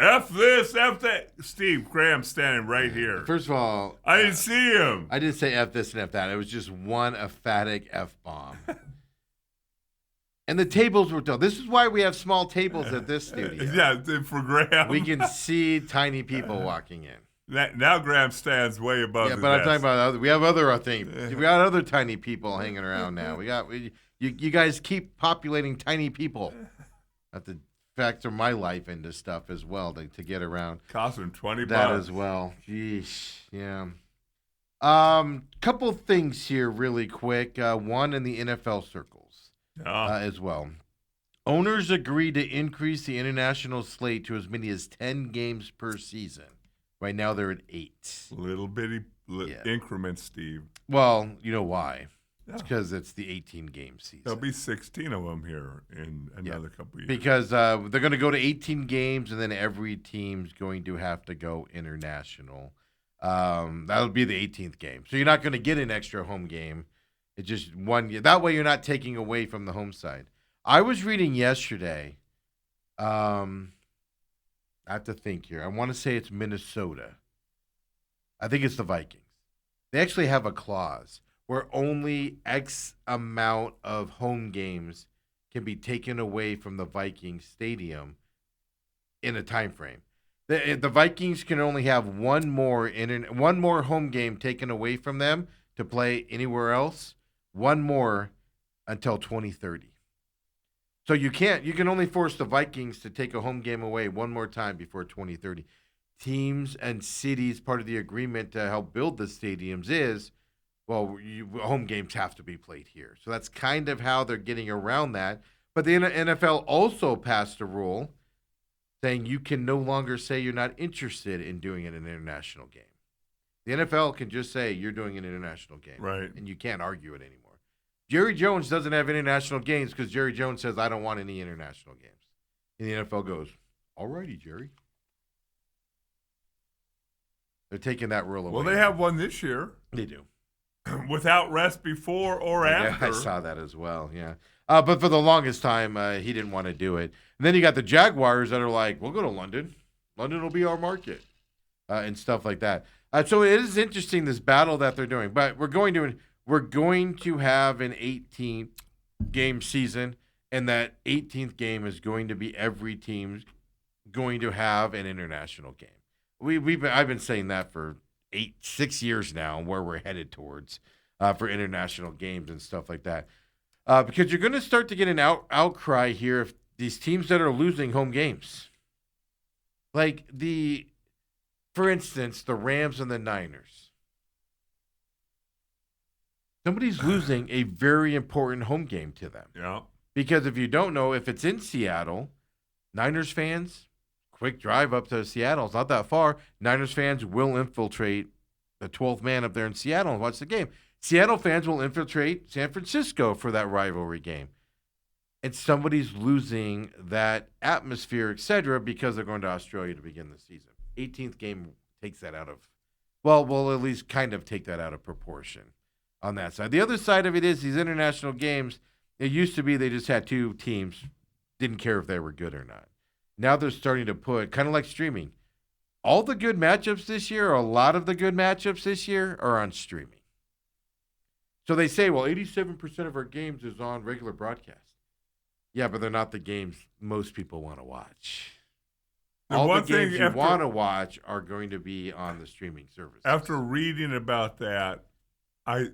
F this, F that. Steve, Graham's standing right here. First of all, I didn't see him. I didn't say F this and F that. It was just one emphatic F-bomb. And the tables were done. This is why we have small tables at this studio. Yeah, for Graham. We can see tiny people walking in. Now Graham stands way above the but desk. I'm talking about we have other things. We got other tiny people hanging around now. You guys keep populating tiny people. I have to factor my life into stuff as well to get around. Cost him $20. That as well. Jeez, yeah. Couple things here really quick. One in the NFL circles. As well. Owners agreed to increase the international slate to as many as 10 games per season. Right now they're at 8. Little bitty increments, Steve. Well, you know why? Yeah. It's because it's the 18-game season. There'll be 16 of them here in another couple of years. Because they're going to go to 18 games, and then every team's going to have to go international. That'll be the 18th game. So you're not going to get an extra home game. It's just one year. That way you're not taking away from the home side. I was reading yesterday. I have to think here. I want to say it's Minnesota. I think it's the Vikings. They actually have a clause where only X amount of home games can be taken away from the Vikings stadium in a time frame. The Vikings can only have one more home game taken away from them to play anywhere else. One more until 2030. So you can only force the Vikings to take a home game away one more time before 2030. Teams and cities, part of the agreement to help build the stadiums is, home games have to be played here. So that's kind of how they're getting around that. But the NFL also passed a rule saying you can no longer say you're not interested in doing an international game. The NFL can just say you're doing an international game. Right. And you can't argue it anymore. Jerry Jones doesn't have international games because Jerry Jones says, I don't want any international games. And the NFL goes, all righty, Jerry. They're taking that rule away. Well, they have one this year. They do. Without rest before or after. I saw that as well, yeah. But for the longest time, he didn't want to do it. And then you got the Jaguars that are like, we'll go to London. London will be our market, and stuff like that. So it is interesting, this battle that they're doing. But we're going to have an 18th game season, and that 18th game is going to be every team going to have an international game. I've been saying that for 6 years now, where we're headed towards for international games and stuff like that. Because you're going to start to get an outcry here if these teams that are losing home games. Like for instance, the Rams and the Niners. Somebody's losing a very important home game to them. Yeah. Because if you don't know, if it's in Seattle, Niners fans, quick drive up to Seattle. It's not that far. Niners fans will infiltrate the 12th man up there in Seattle and watch the game. Seattle fans will infiltrate San Francisco for that rivalry game. And somebody's losing that atmosphere, etc., because they're going to Australia to begin the season. 18th game takes that out of, will at least kind of take that out of proportion on that side. The other side of it is these international games, it used to be they just had two teams, didn't care if they were good or not. Now they're starting to put, kind of like streaming, all the good matchups this year, or a lot of the good matchups this year, are on streaming. So they say, 87% of our games is on regular broadcast. Yeah, but they're not the games most people want to watch. All the games you want to watch are going to be on the streaming service. After reading about that, I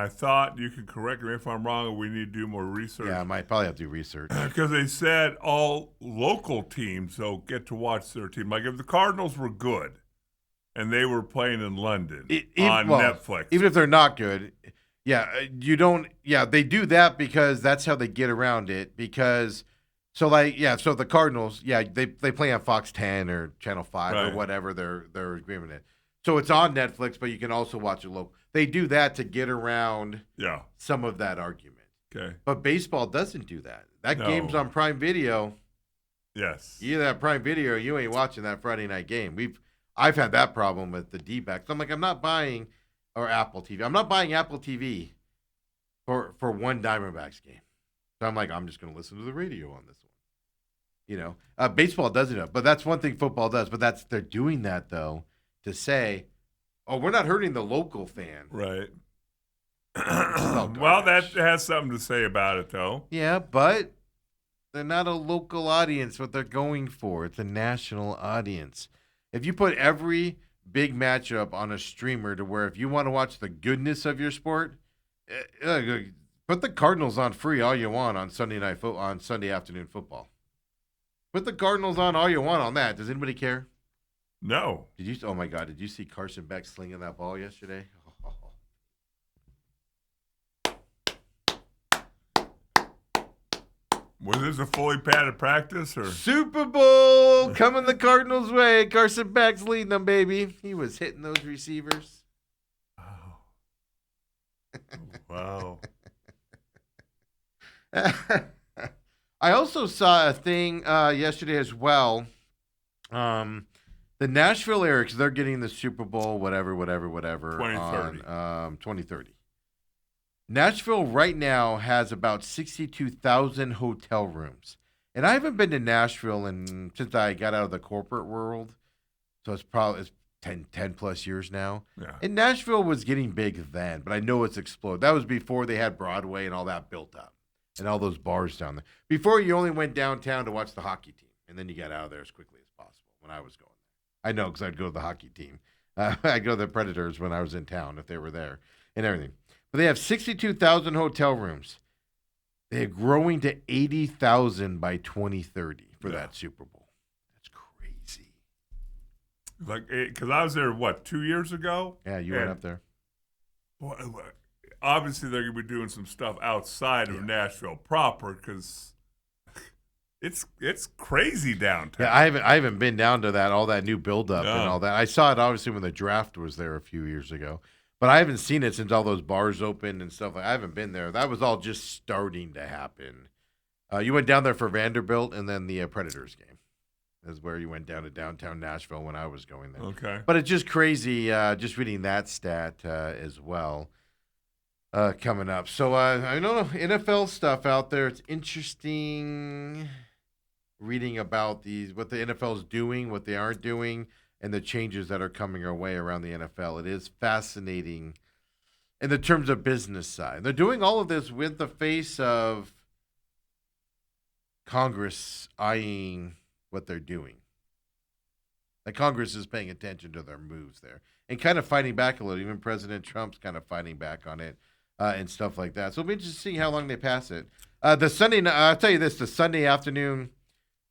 thought, you can correct me if I'm wrong, or we need to do more research. Yeah, I might probably have to do research. Because they said all local teams will get to watch their team. Like if the Cardinals were good and they were playing in London on Netflix. Even if they're not good, they do that because that's how they get around it. Because, so the Cardinals, they play on Fox 10 or Channel 5 or whatever their agreement is. So it's on Netflix, but you can also watch it local. They do that to get around some of that argument. Okay. But baseball doesn't do that. That game's on Prime Video. Yes. You have Prime Video, you ain't watching that Friday night game. I've had that problem with the D-backs. I'm like, I'm not buying Apple TV. I'm not buying Apple TV for one Diamondbacks game. So I'm like, I'm just going to listen to the radio on this one. Baseball doesn't know, but that's one thing football does. But they're doing that though to say, we're not hurting the local fan. Right. Well, that has something to say about it, though. Yeah, but they're not a local audience, what they're going for. It's a national audience. If you put every big matchup on a streamer to where if you want to watch the goodness of your sport, put the Cardinals on free all you want on Sunday afternoon football. Put the Cardinals on all you want on that. Does anybody care? No. Oh my God, did you see Carson Beck slinging that ball yesterday? Was this a fully padded practice or Super Bowl coming the Cardinals' way? Carson Beck's leading them, baby. He was hitting those receivers. Wow. I also saw a thing yesterday as well. The Nashville area, because they're getting the Super Bowl, whatever, 2030. On 2030. Nashville right now has about 62,000 hotel rooms. And I haven't been to Nashville since I got out of the corporate world. So it's 10 plus years now. Yeah. And Nashville was getting big then, but I know it's exploded. That was before they had Broadway and all that built up and all those bars down there. Before, you only went downtown to watch the hockey team, and then you got out of there as quickly as possible when I was going there. I know because I'd go to the hockey team. I'd go to the Predators when I was in town if they were there and everything. But they have 62,000 hotel rooms. They're growing to 80,000 by 2030 for that Super Bowl. That's crazy. Like, because I was there, 2 years ago? Yeah, you went up there. Well, obviously, they're going to be doing some stuff outside of Nashville proper because it's crazy downtown. Yeah, I haven't been down to all that new buildup and all that. I saw it obviously when the draft was there a few years ago, but I haven't seen it since all those bars opened and stuff. I haven't been there. That was all just starting to happen. You went down there for Vanderbilt and then the Predators game. Is where you went down to downtown Nashville when I was going there. Okay. But it's just crazy, just reading that stat as well coming up. So I don't know, NFL stuff out there. It's interesting reading about what the NFL is doing, what they aren't doing, and the changes that are coming our way around the NFL. It is fascinating in the terms of business side. They're doing all of this with the face of Congress eyeing what they're doing. Like Congress is paying attention to their moves there and kind of fighting back a little. Even President Trump's kind of fighting back on it and stuff like that. So it'll be interesting to see how long they pass it. The Sunday, I'll tell you this, the Sunday afternoon.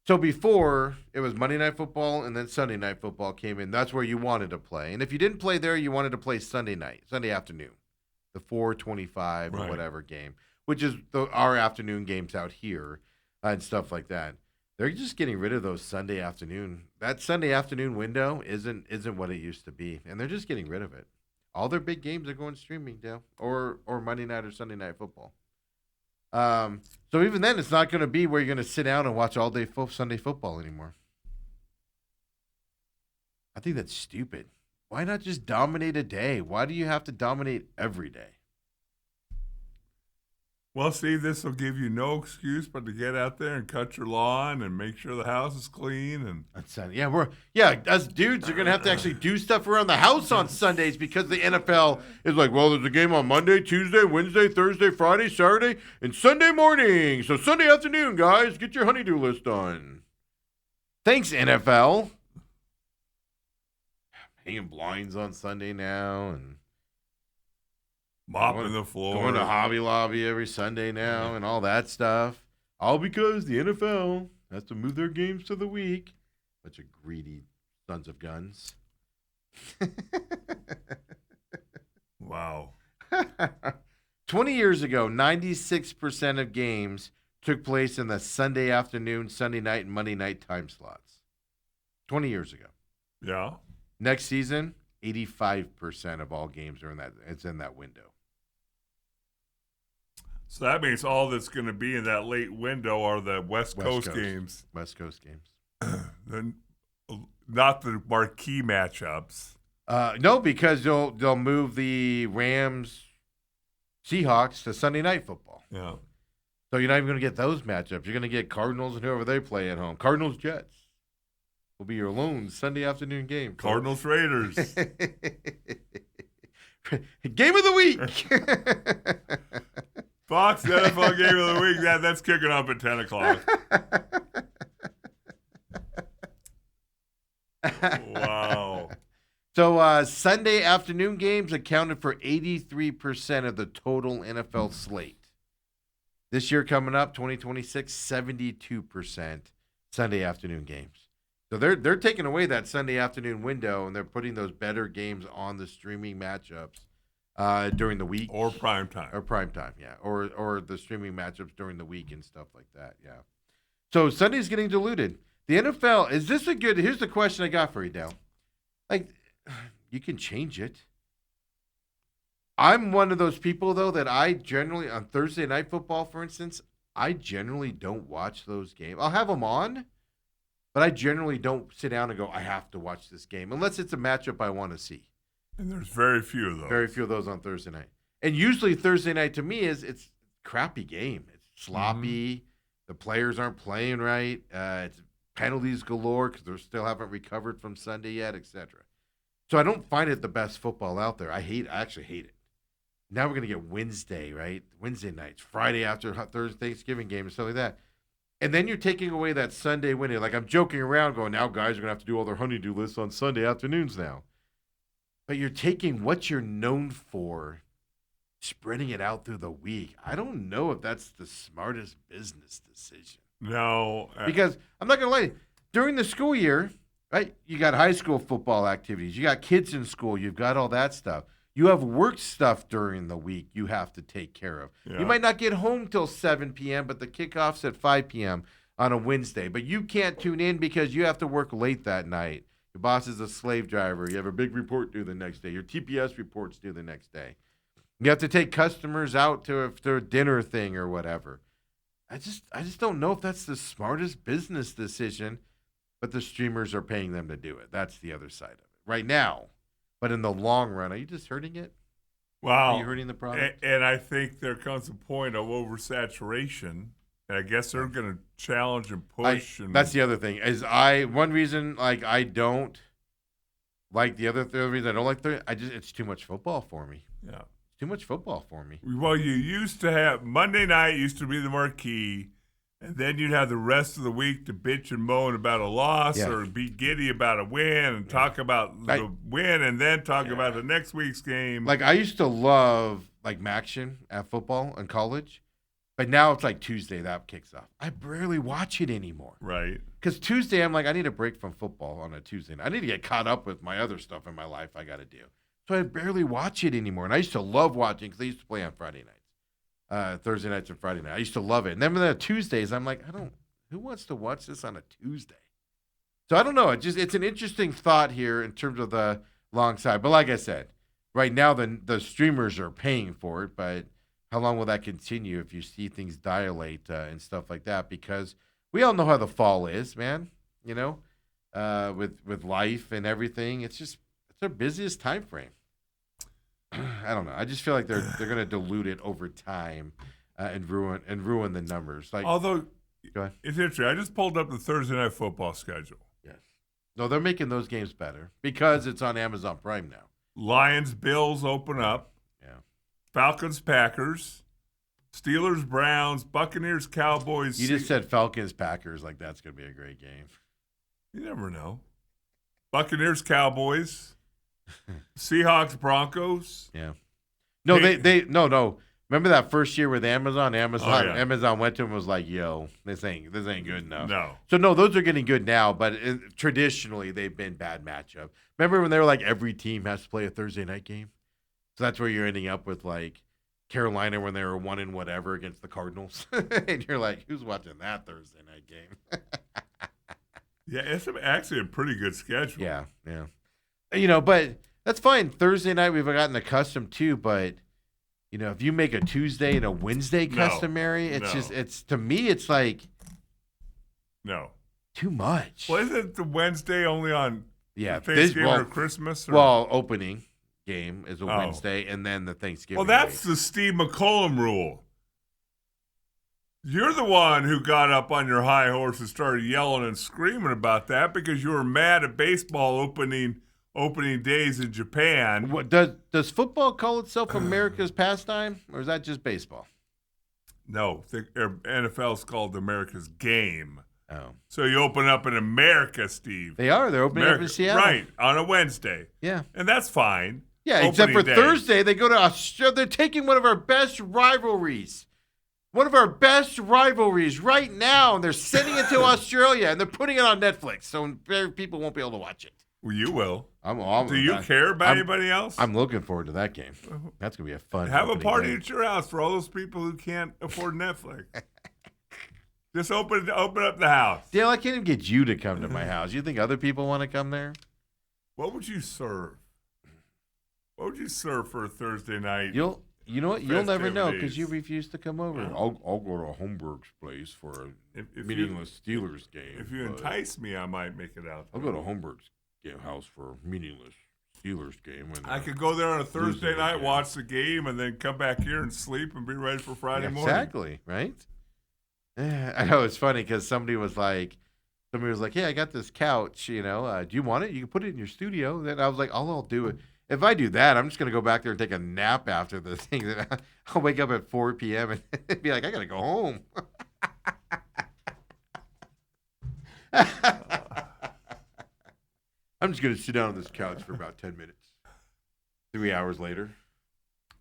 So before it was Monday Night Football and then Sunday Night Football came in. That's where you wanted to play. And if you didn't play there, you wanted to play Sunday afternoon, the 4:25 or whatever game, which is our afternoon games out here and stuff like that. They're just getting rid of those Sunday afternoon. That Sunday afternoon window isn't what it used to be, and they're just getting rid of it. All their big games are going streaming, Dale, or Monday night or Sunday night football. So even then, it's not going to be where you're going to sit down and watch all day Sunday football anymore. I think that's stupid. Why not just dominate a day? Why do you have to dominate every day? Well, see, this will give you no excuse but to get out there and cut your lawn and make sure the house is clean. And us dudes are gonna have to actually do stuff around the house on Sundays because the NFL is like, well, there's a game on Monday, Tuesday, Wednesday, Thursday, Friday, Saturday, and Sunday morning. So Sunday afternoon, guys, get your honeydew list on. Thanks, NFL. Hanging blinds on Sunday now and mopping the floor. Going to Hobby Lobby every Sunday now and all that stuff. All because the NFL has to move their games to the week. Bunch of greedy sons of guns. Wow. 20 years ago, 96% of games took place in the Sunday afternoon, Sunday night, and Monday night time slots. 20 years ago. Yeah. Next season, 85% of all games are in that. It's in that window. So that means all that's going to be in that late window are the West Coast games. West Coast games. Then, not the marquee matchups. No, because they'll move the Rams, Seahawks to Sunday night football. Yeah. So you're not even going to get those matchups. You're going to get Cardinals and whoever they play at home. Cardinals Jets will be your lone Sunday afternoon game. Cardinals Raiders. Game of the week. Fox NFL Game of the Week. That's kicking up at 10 o'clock. Wow. So Sunday afternoon games accounted for 83% of the total NFL slate. This year coming up, 2026, 72% Sunday afternoon games. So they're taking away that Sunday afternoon window, and they're putting those better games on the streaming matchups during the week. Or prime time. Or prime time, yeah. Or the streaming matchups during the week and stuff like that, yeah. So Sunday's getting diluted. The NFL, is this a good – here's the question I got for you, Dale. Like, you can change it. I'm one of those people, though, that I generally – on Thursday Night Football, for instance, I generally don't watch those games. I'll have them on, but I generally don't sit down and go, I have to watch this game, unless it's a matchup I want to see. And there's very few of those. Very few of those on Thursday night. And usually Thursday night to me it's a crappy game. It's sloppy. Mm-hmm. The players aren't playing right. It's penalties galore because they still haven't recovered from Sunday yet, etc. So I don't find it the best football out there. I actually hate it. Now we're going to get Wednesday, right? Wednesday nights, Friday after Thursday Thanksgiving game and stuff like that. And then you're taking away that Sunday winning. Like, I'm joking around going, now guys are going to have to do all their honey-do lists on Sunday afternoons now. But you're taking what you're known for, spreading it out through the week. I don't know if that's the smartest business decision. No. Because I'm not going to lie to you. During the school year, right, you got high school football activities. You got kids in school. You've got all that stuff. You have work stuff during the week you have to take care of. Yeah. You might not get home till 7 p.m., but the kickoff's at 5 p.m. on a Wednesday. But you can't tune in because you have to work late that night. Your boss is a slave driver. You have a big report due the next day. Your TPS report's due the next day. You have to take customers out to a dinner thing or whatever. I just don't know if that's the smartest business decision, but the streamers are paying them to do it. That's the other side of it right now. But in the long run, are you just hurting it? Wow. Are you hurting the product? And I think there comes a point of oversaturation. And I guess they're going to challenge and push. That's the other thing. One reason I don't like the other reason I don't like it's too much football for me. Yeah. It's too much football for me. Well, you used to have Monday night used to be the marquee. And then you'd have the rest of the week to bitch and moan about a loss or be giddy about a win and talk about the win and then talk about the next week's game. Like, I used to love, Maction at football in college, but now it's like Tuesday that kicks off. I barely watch it anymore. Right. Because Tuesday, I'm like, I need a break from football on a Tuesday. I need to get caught up with my other stuff in my life I got to do. So I barely watch it anymore. And I used to love watching because I used to play on Friday nights. Thursday nights and Friday night. I used to love it. And then the Tuesdays, I'm like, who wants to watch this on a Tuesday? So I don't know. It's an interesting thought here in terms of the long side. But like I said, right now the streamers are paying for it, but how long will that continue if you see things dilate and stuff like that? Because we all know how the fall is, man. You know, with life and everything. It's their busiest time frame. I don't know. I just feel like they're going to dilute it over time and ruin the numbers. Although it's interesting, I just pulled up the Thursday night football schedule. Yes. No, they're making those games better because it's on Amazon Prime now. Lions Bills open up. Yeah. Falcons Packers, Steelers Browns, Buccaneers Cowboys. You just said Falcons Packers like that's going to be a great game. You never know. Buccaneers Cowboys. Seahawks, Broncos. Yeah. No, no. Remember that first year with Amazon? Amazon went to him and was like, "Yo, this ain't good enough." No. So no, those are getting good now, but traditionally they've been bad matchup. Remember when they were like every team has to play a Thursday night game? So that's where you're ending up with like Carolina when they were 1-whatever against the Cardinals, and you're like, "Who's watching that Thursday night game?" Yeah, it's actually a pretty good schedule. Yeah. You know, but that's fine. Thursday night we've gotten accustomed to, but you know, if you make a Tuesday and a Wednesday customary, it's to me it's like too much. Well, isn't the Wednesday only on Thanksgiving or Christmas? Well, opening game is a Wednesday, and then the Thanksgiving. Well, that's the Steve McCollum rule. You're the one who got up on your high horse and started yelling and screaming about that because you were mad at baseball opening days in Japan. What, does football call itself America's pastime, or is that just baseball? No, the NFL's called America's game. Oh. So you open up in America, Steve. They're opening up in Seattle. Right, on a Wednesday. Yeah. And that's fine. Yeah, except for Thursday, they go to Australia. They're taking one of our best rivalries. One of our best rivalries right now, and they're sending it to Australia, and they're putting it on Netflix, so people won't be able to watch it. Well, you will. Do you care about anybody else? I'm looking forward to that game. That's going to be a fun Have a party at your house for all those people who can't afford Netflix. Just open up the house. Dale, I can't even get you to come to my house. You think other people want to come there? What would you serve? What would you serve for a Thursday night? You know what? You'll never know because you refuse to come over. I'll go to Holmberg's place for a meaningless Steelers game. If you entice me, I might make it out. I'll go to Holmberg's house for a meaningless Steelers game. I could go there on a Thursday night, watch the game, and then come back here and sleep and be ready for Friday morning. Exactly, right? I know it's funny because somebody was like, "Hey, I got this couch. You know, do you want it? You can put it in your studio." Then I was like, "I'll do it." If I do that, I'm just going to go back there and take a nap after the thing. I'll wake up at 4 p.m. and be like, I got to go home. I'm just going to sit down on this couch for about 10 minutes. 3 hours later.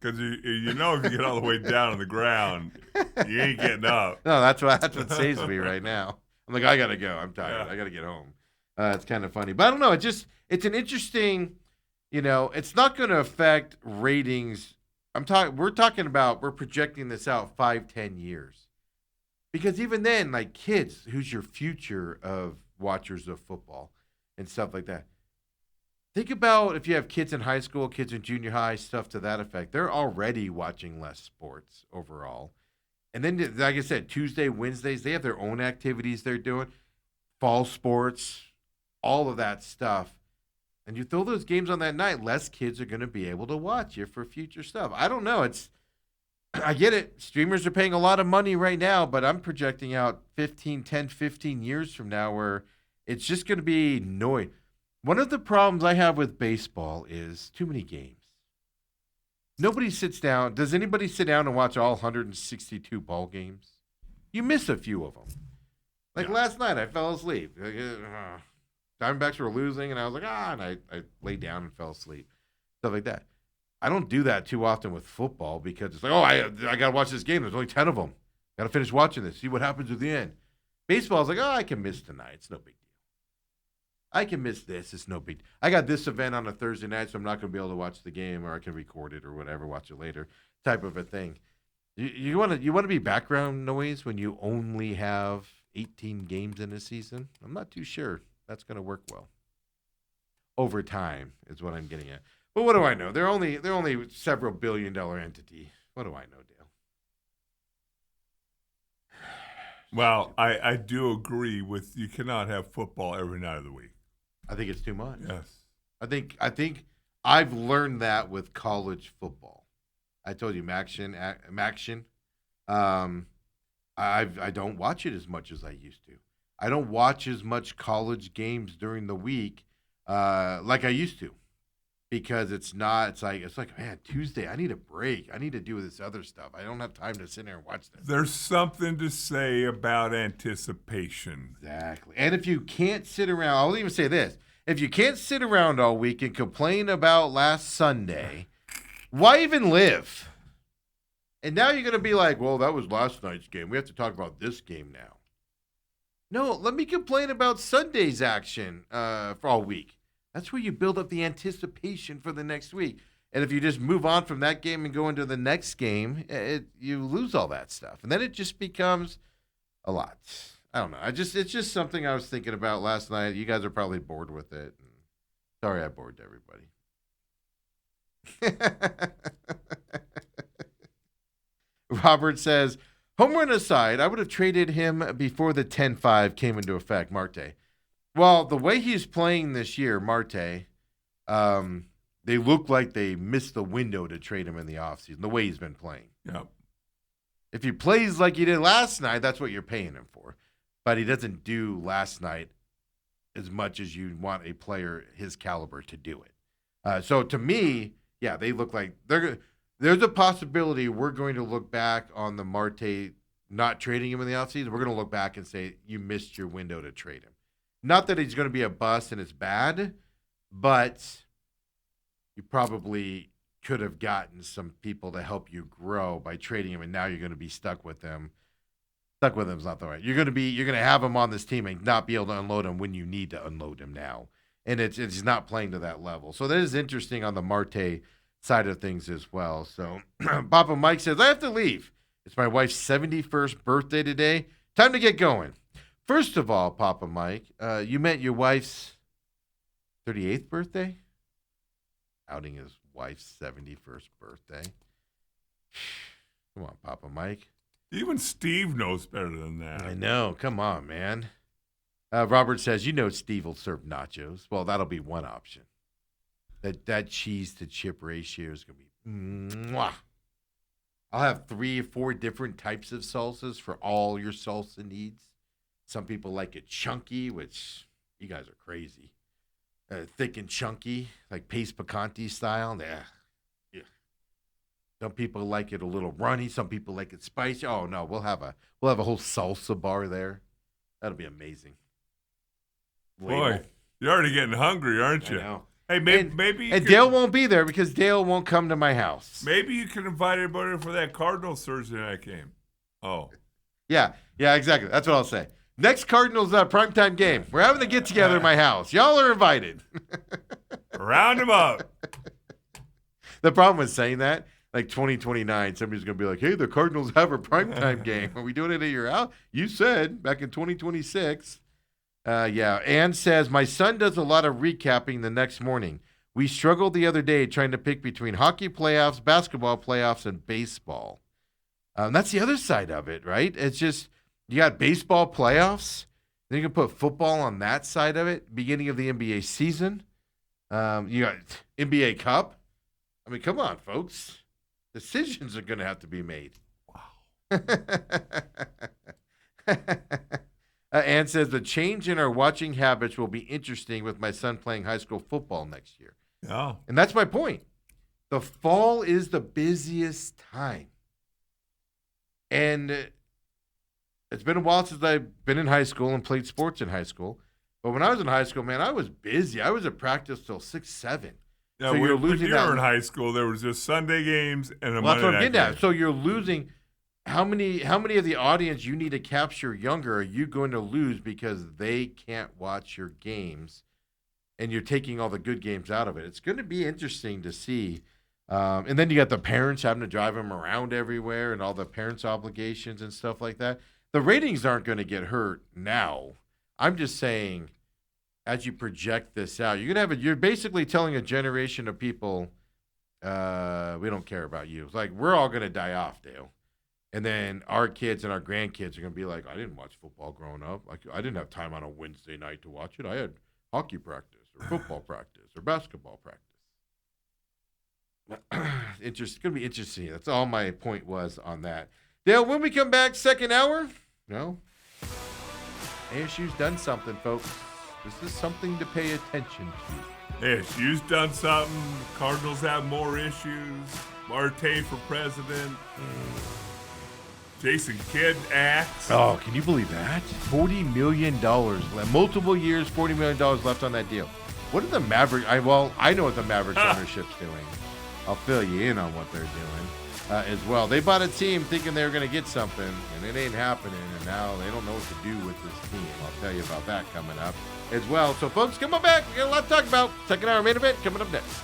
Because you know if you get all the way down on the ground, you ain't getting up. No, that's what saves me right now. I'm like, I got to go. I'm tired. Yeah. I got to get home. It's kind of funny. But I don't know. It's an interesting, it's not going to affect ratings. We're projecting this out 5-10 years. Because even then, like kids, who's your future of watchers of football and stuff like that. Think about if you have kids in high school, kids in junior high, stuff to that effect. They're already watching less sports overall. And then, like I said, Tuesday, Wednesdays, they have their own activities they're doing. Fall sports, all of that stuff. And you throw those games on that night, less kids are going to be able to watch you for future stuff. I don't know. I get it. Streamers are paying a lot of money right now, but I'm projecting out 10, 15 years from now where it's just going to be noise. One of the problems I have with baseball is too many games. Nobody sits down. Does anybody sit down and watch all 162 ball games? You miss a few of them. Like last night, I fell asleep. Diamondbacks were losing, and I was like, and I laid down and fell asleep. Stuff like that. I don't do that too often with football because it's like, I got to watch this game. There's only 10 of them. Got to finish watching this, see what happens at the end. Baseball is like, I can miss tonight. It's no big deal. I can miss this. It's no big deal. I got this event on a Thursday night, so I'm not going to be able to watch the game, or I can record it or whatever, watch it later, type of a thing. You want to be background noise when you only have 18 games in a season? I'm not too sure that's going to work well. Over time is what I'm getting at. But what do I know? They're only several $billion-dollar entity. What do I know, Dale? Well, I do agree with you cannot have football every night of the week. I think it's too much. Yes. I think I've learned that with college football. I told you, Maction. I don't watch it as much as I used to. I don't watch as much college games during the week like I used to. Because it's like, man, Tuesday, I need a break. I need to do this other stuff. I don't have time to sit there and watch this. There's something to say about anticipation. Exactly. And if you can't sit around, I'll even say this. If you can't sit around all week and complain about last Sunday, why even live? And now you're going to be like, well, that was last night's game. We have to talk about this game now. No, let me complain about Sunday's action for all week. That's where you build up the anticipation for the next week. And if you just move on from that game and go into the next game, you lose all that stuff. And then it just becomes a lot. I don't know. It's just something I was thinking about last night. You guys are probably bored with it. Sorry I bored everybody. Robert says, home run aside, I would have traded him before the 10-5 came into effect, Marte. Well, the way he's playing this year, Marte, they look like they missed the window to trade him in the offseason, the way he's been playing. Yep. If he plays like he did last night, that's what you're paying him for. But he doesn't do last night as much as you want a player his caliber to do it. So to me, yeah, they look like there's a possibility we're going to look back on the Marte not trading him in the offseason. We're going to look back and say, you missed your window to trade him. Not that he's going to be a bust and it's bad, but you probably could have gotten some people to help you grow by trading him, and now you're going to be stuck with him. Stuck with him is not the right. You're going to have him on this team and not be able to unload him when you need to unload him now, and it's not playing to that level. So that is interesting on the Marte side of things as well. So Papa Mike says, I have to leave. It's my wife's 71st birthday today. Time to get going. First of all, Papa Mike, you meant your wife's 38th birthday? Outing his wife's 71st birthday. Come on, Papa Mike. Even Steve knows better than that. I know. Come on, man. Robert says, Steve will serve nachos. Well, that'll be one option. That cheese to chip ratio is going to be mwah. I'll have 3 or 4 different types of salsas for all your salsa needs. Some people like it chunky, which you guys are crazy. Thick and chunky, like paste picante style. Yeah. Some people like it a little runny. Some people like it spicy. Oh no, we'll have a whole salsa bar there. That'll be amazing. Boy, you're already getting hungry, aren't you? I know. Hey, maybe Dale won't be there because Dale won't come to my house. Maybe you can invite everybody for that Cardinals Thursday night game. Oh. Yeah, exactly. That's what I'll say. Next Cardinals primetime game. We're having a get-together at my house. Y'all are invited. Round them up. The problem with saying that, like 2029, somebody's going to be like, hey, the Cardinals have a primetime game. Are we doing it at your house? You said back in 2026. Ann says, my son does a lot of recapping the next morning. We struggled the other day trying to pick between hockey playoffs, basketball playoffs, and baseball. That's the other side of it, right? It's just you got baseball playoffs. Then you can put football on that side of it, beginning of the NBA season. You got NBA Cup. I mean, come on, folks. Decisions are going to have to be made. Wow. Ann says, the change in our watching habits will be interesting with my son playing high school football next year. Yeah. And that's my point. The fall is the busiest time. And it's been a while since I've been in high school and played sports in high school. But when I was in high school, man, I was busy. I was at practice till 6, 7. Yeah, so when you were in high school, there was just Sunday games and a Monday night game. That's what I'm getting at. So you're losing. How many of the audience you need to capture younger are you going to lose because they can't watch your games and you're taking all the good games out of it? It's going to be interesting to see. And then you got the parents having to drive them around everywhere and all the parents' obligations and stuff like that. The ratings aren't going to get hurt now. I'm just saying, as you project this out, you're basically telling a generation of people, we don't care about you. It's like, we're all going to die off, Dale. And then our kids and our grandkids are going to be like, I didn't watch football growing up. I didn't have time on a Wednesday night to watch it. I had hockey practice or football practice or basketball practice. It's going to be interesting. That's all my point was on that. Dale, when we come back, second hour, ASU's done something, folks. This is something to pay attention to. ASU's done something. Cardinals have more issues. Marte for president. Jason Kidd acts. Oh, can you believe that? $40 million. Multiple years, $40 million left on that deal. What are the Mavericks? I know what the Mavericks ownership's doing. I'll fill you in on what they're doing as well. They bought a team thinking they were going to get something, and it ain't happening, and now they don't know what to do with this team. I'll tell you about that coming up as well. So, folks, come on back. We got a lot to talk about. Second hour main event coming up next.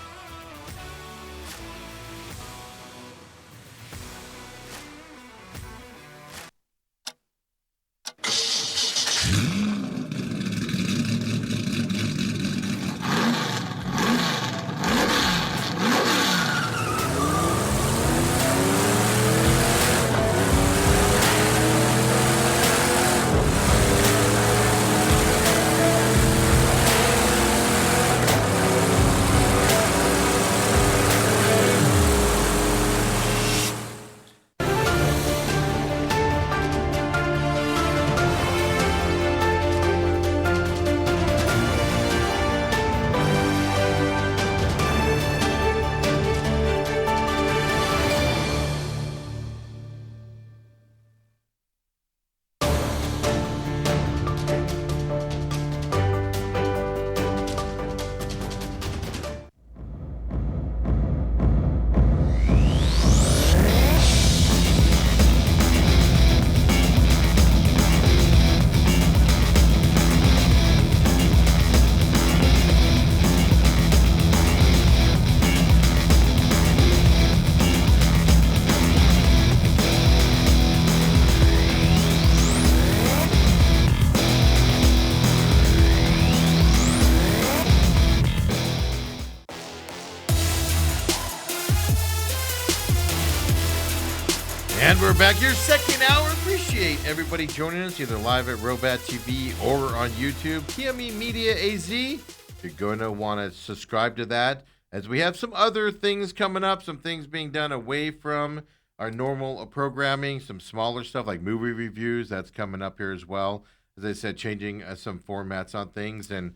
And we're back here, second hour. Appreciate everybody joining us, either live at Robat TV or on YouTube. TME Media AZ. You're going to want to subscribe to that, as we have some other things coming up, some things being done away from our normal programming, some smaller stuff like movie reviews. That's coming up here as well. As I said, changing some formats on things and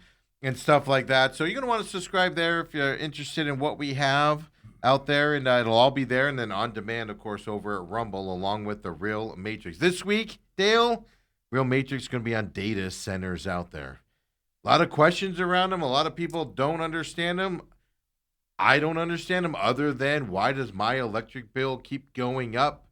stuff like that. So you're going to want to subscribe there if you're interested in what we have out there, and it'll all be there, and then on demand, of course, over at Rumble, along with the Real Matrix. This week, Dale, Real Matrix is going to be on data centers out there. A lot of questions around them. A lot of people don't understand them. I don't understand them other than why does my electric bill keep going up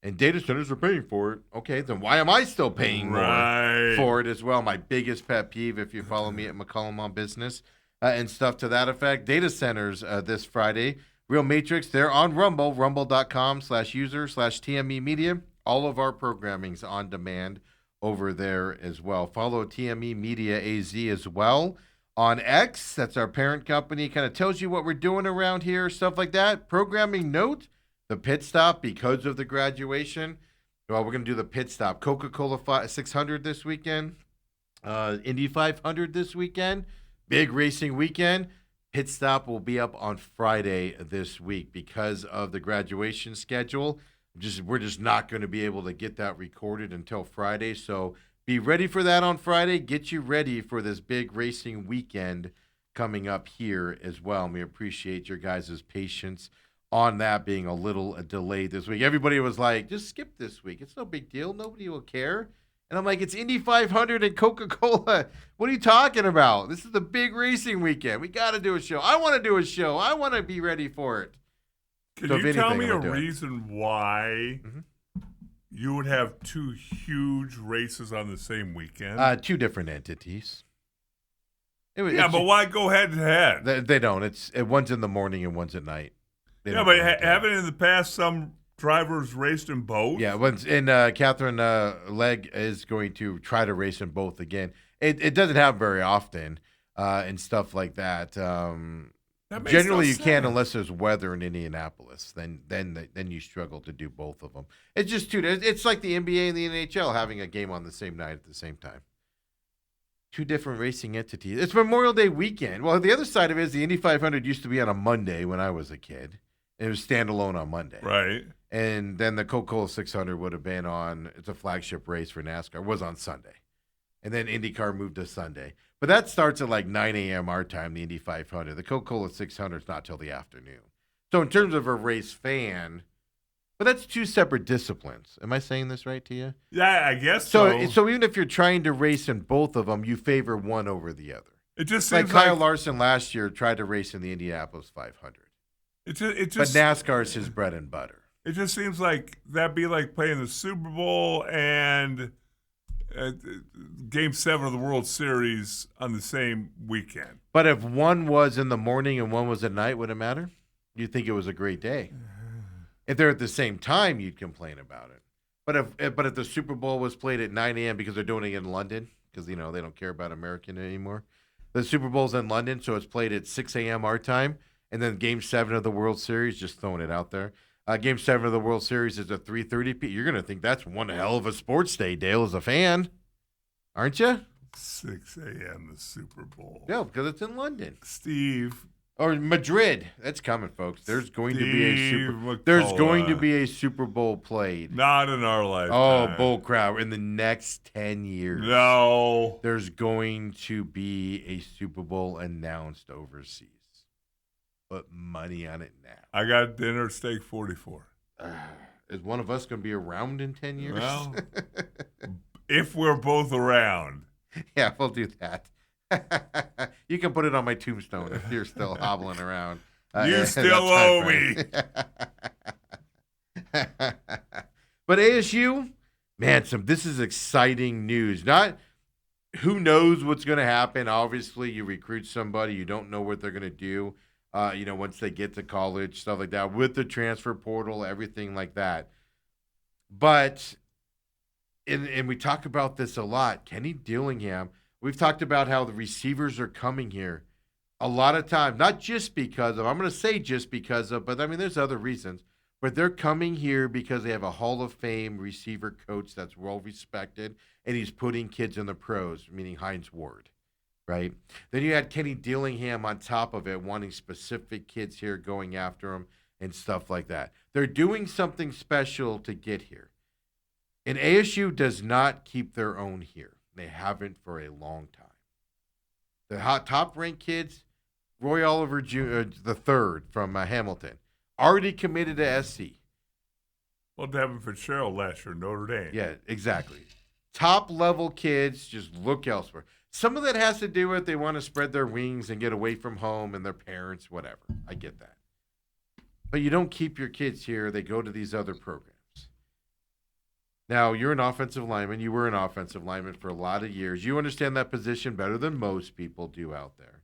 and data centers are paying for it? Okay, then why am I still paying more for it as well? My biggest pet peeve, if you follow me at McCollum on Business and stuff to that effect. Data centers this Friday. Real Matrix, they're on Rumble, rumble.com/user/TME Media. All of our programming's on demand over there as well. Follow TME Media AZ as well. On X, that's our parent company, kind of tells you what we're doing around here, stuff like that. Programming note, the pit stop because of the graduation. Well, we're going to do the pit stop. Coca-Cola 600 this weekend. Indy 500 this weekend. Big racing weekend. Pit stop will be up on Friday this week because of the graduation schedule. We're just not going to be able to get that recorded until Friday. So be ready for that on Friday. Get you ready for this big racing weekend coming up here as well. And we appreciate your guys' patience on that being a little delayed this week. Everybody was like, just skip this week. It's no big deal. Nobody will care. And I'm like, it's Indy 500 and Coca-Cola. What are you talking about? This is the big racing weekend. We got to do a show. I want to do a show. I want to be ready for it. Can you tell me a reason why you would have two huge races on the same weekend? Two different entities. But why go head to head? They don't. One's in the morning and one's at night. Haven't in the past some drivers raced in both? Yeah, Catherine Legg is going to try to race in both again. It doesn't happen very often and stuff like that. Generally, you can't unless there's weather in Indianapolis. Then you struggle to do both of them. It's just it's like the NBA and the NHL having a game on the same night at the same time. Two different racing entities. It's Memorial Day weekend. Well, the other side of it is the Indy 500 used to be on a Monday when I was a kid. It was standalone on Monday. Right. And then the Coca-Cola 600 would have been it's a flagship race for NASCAR, was on Sunday. And then IndyCar moved to Sunday. But that starts at like 9 a.m. our time, the Indy 500. The Coca-Cola 600 is not till the afternoon. So in terms of a race fan, but that's two separate disciplines. Am I saying this right to you? Yeah, I guess so. So even if you're trying to race in both of them, you favor one over the other. It just seems like Kyle Larson last year tried to race in the Indianapolis 500. But NASCAR's his bread and butter. It just seems like that'd be like playing the Super Bowl and Game 7 of the World Series on the same weekend. But if one was in the morning and one was at night, would it matter? You'd think it was a great day. If they're at the same time, you'd complain about it. But if the Super Bowl was played at 9 a.m. because they're doing it in London, because they don't care about American anymore. The Super Bowl's in London, so it's played at 6 a.m. our time. And then Game 7 of the World Series, just throwing it out there. Game 7 of the World Series is at 3:30 p.m. You're going to think that's one hell of a sports day, Dale, as a fan. Aren't you? 6 a.m. the Super Bowl. Yeah, because it's in London. Steve. Or Madrid. That's coming, folks. There's going to be a Super Bowl played. Not in our lifetime. Oh, bull crap. In the next 10 years. No. There's going to be a Super Bowl announced overseas. Put money on it now. I got dinner at Steak 44. Is one of us going to be around in 10 years? Well, if we're both around. Yeah, we'll do that. You can put it on my tombstone if you're still hobbling around. You still owe me. But ASU, man, this is exciting news. Not who knows what's going to happen. Obviously, you recruit somebody, you don't know what they're going to do. Once they get to college, stuff like that, with the transfer portal, everything like that. But, and we talk about this a lot, Kenny Dillingham, we've talked about how the receivers are coming here a lot of times, not just because of, I'm going to say just because of, but I mean, there's other reasons, but they're coming here because they have a Hall of Fame receiver coach that's well respected, and he's putting kids in the pros, meaning Hines Ward. Right. Then you had Kenny Dillingham on top of it, wanting specific kids here, going after them and stuff like that. They're doing something special to get here. And ASU does not keep their own here. They haven't for a long time. The top-ranked kids, Roy Oliver the third from Hamilton, already committed to SC. Well, Devin Fitzgerald last year, Notre Dame. Yeah, exactly. Top-level kids, just look elsewhere. Some of that has to do with they want to spread their wings and get away from home and their parents, whatever. I get that. But you don't keep your kids here. They go to these other programs. Now, you're an offensive lineman. You were an offensive lineman for a lot of years. You understand that position better than most people do out there.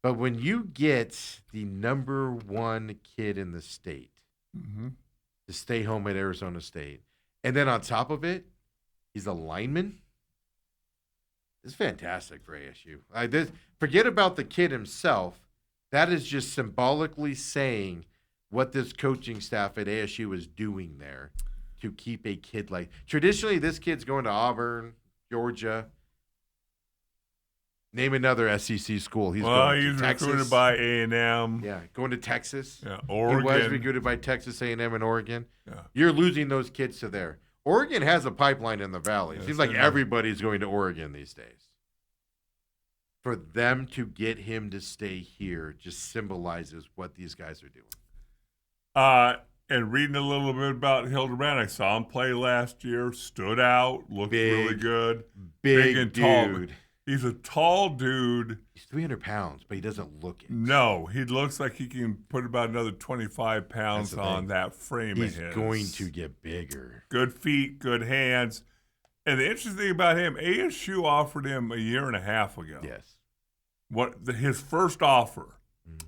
But when you get the number one kid in the state to stay home at Arizona State, and then on top of it, he's a lineman, it's fantastic for ASU. Forget about the kid himself. That is just symbolically saying what this coaching staff at ASU is doing there to keep a kid like. Traditionally, this kid's going to Auburn, Georgia. Name another SEC school. He's recruited by A&M. Yeah, going to Texas. Yeah, Oregon. He was recruited by Texas A&M and Oregon. Yeah. You're losing those kids to there. Oregon has a pipeline in the valley. It seems like everybody's going to Oregon these days. For them to get him to stay here just symbolizes what these guys are doing. And reading a little bit about Hildebrand, I saw him play last year. Stood out, looked really good. Big and dude. Tall. He's a tall dude. He's 300 pounds, but he doesn't look it. No, he looks like he can put about another 25 pounds on that frame of his. He's going to get bigger. Good feet, good hands. And the interesting thing about him, ASU offered him a year and a half ago. Yes. His first offer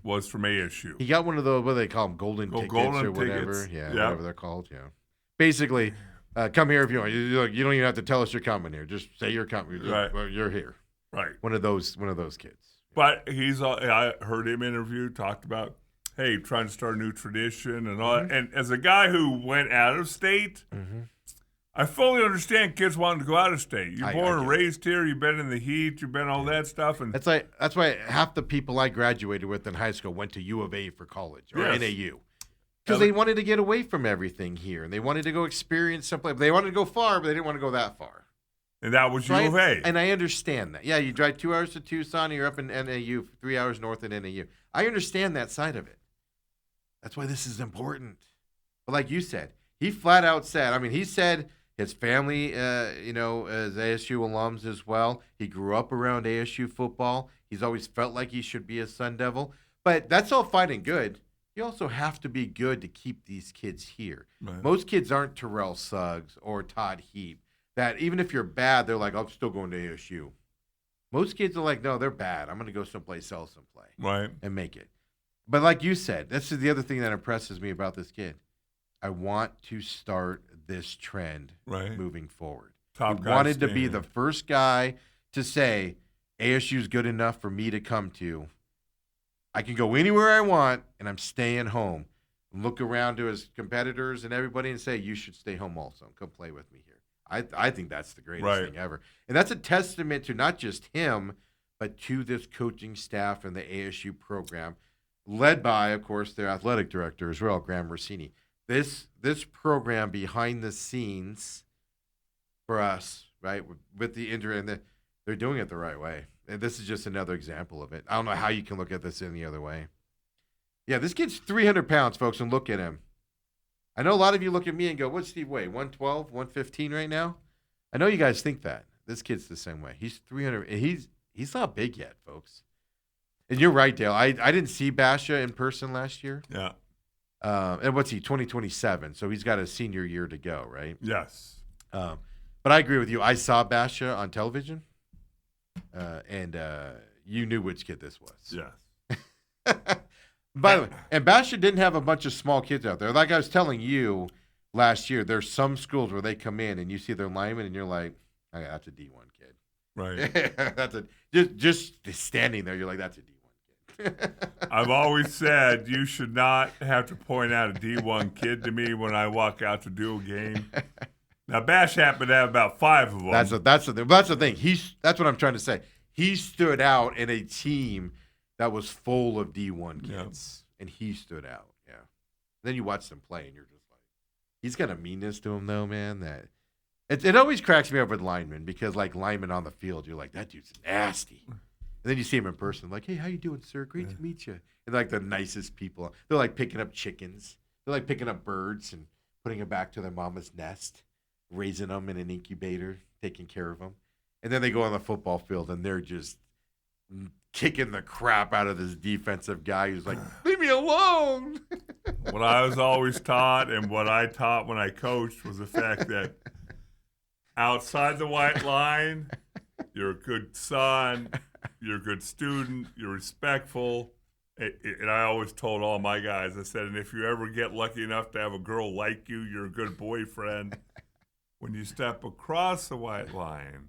was from ASU. He got one of those, what do they call them, golden tickets or whatever. Yeah, whatever they're called. Yeah. Basically, come here if you want. You don't even have to tell us you're coming here. Just say you're coming. Well, you're here. Right. One of those kids. But I heard him interviewed, talked about, hey, trying to start a new tradition and all. And as a guy who went out of state, I fully understand kids wanting to go out of state. You're born and raised here. You've been in the heat. You've been all that stuff. And that's why half the people I graduated with in high school went to U of A for college or NAU. Because they wanted to get away from everything here. And they wanted to go experience someplace. They wanted to go far, but they didn't want to go that far. And that was U of A. And I understand that. Yeah, you drive 2 hours to Tucson, and you're up in NAU, 3 hours north in NAU. I understand that side of it. That's why this is important. But like you said, he flat out said, he said his family, as ASU alums as well. He grew up around ASU football. He's always felt like he should be a Sun Devil. But that's all fine and good. You also have to be good to keep these kids here. Right. Most kids aren't Terrell Suggs or Todd Heap. That even if you're bad, they're like, I'm still going to ASU. Most kids are like, no, they're bad. I'm going to go someplace else and play. Right. And make it. But like you said, that's the other thing that impresses me about this kid. I want to start this trend moving forward. Top guy wanted to be the first guy to say, ASU's good enough for me to come to. I can go anywhere I want, and I'm staying home. Look around to his competitors and everybody and say, you should stay home also. Come play with me here. I think that's the greatest thing ever. And that's a testament to not just him, but to this coaching staff and the ASU program, led by, of course, their athletic director as well, Graham Rossini. This program behind the scenes for us, right, with the injury, and they're doing it the right way. And this is just another example of it. I don't know how you can look at this any other way. Yeah, this kid's 300 pounds, folks, and look at him. I know a lot of you look at me and go, what's Steve weigh, 112, 115 right now? I know you guys think that. This kid's the same way. He's 300. He's not big yet, folks. And you're right, Dale. I didn't see Basha in person last year. Yeah. And what's he, 2027? So he's got a senior year to go, right? Yes. But I agree with you. I saw Basha on television, and you knew which kid this was. Yes. By the way, and Basha didn't have a bunch of small kids out there. Like I was telling you last year, there's some schools where they come in and you see their lineman and you're like, oh, that's a D1 kid. Right. That's just standing there, you're like, that's a D1 kid. I've always said you should not have to point out a D1 kid to me when I walk out to do a game. Now, Bash happened to have about 5 of them. That's the thing. That's what I'm trying to say. He stood out in a team that was full of D1 kids, and he stood out. Yeah. Then you watch them play, and you're just like, he's got a meanness to him, though, man. That it always cracks me up with linemen because, like, linemen on the field, you're like, that dude's nasty. And then you see him in person, like, hey, how you doing, sir? Great to meet you. And they're like the nicest people. They're like picking up chickens. They're like picking up birds and putting them back to their mama's nest, raising them in an incubator, taking care of them. And then they go on the football field, and they're just kicking the crap out of this defensive guy who's like, leave me alone. What I was always taught and what I taught when I coached was the fact that outside the white line, you're a good son, you're a good student, you're respectful. And I always told all my guys, I said, and if you ever get lucky enough to have a girl like you, you're a good boyfriend. When you step across the white line,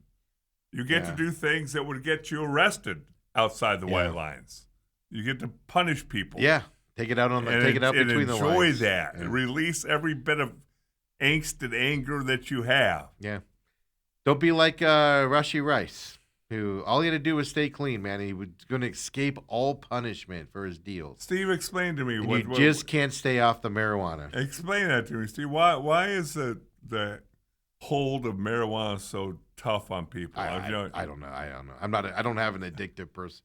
you get to do things that would get you arrested outside the white lines. You get to punish people. Yeah, take it out between the lines. Enjoy that and release every bit of angst and anger that you have. Yeah, don't be like Rashee Rice, who all he had to do was stay clean, man. He was going to escape all punishment for his deals. Steve, explain to me. You just can't stay off the marijuana. Explain that to me, Steve. Why is the hold of marijuana so tough on people? I don't know. I don't have an addictive person.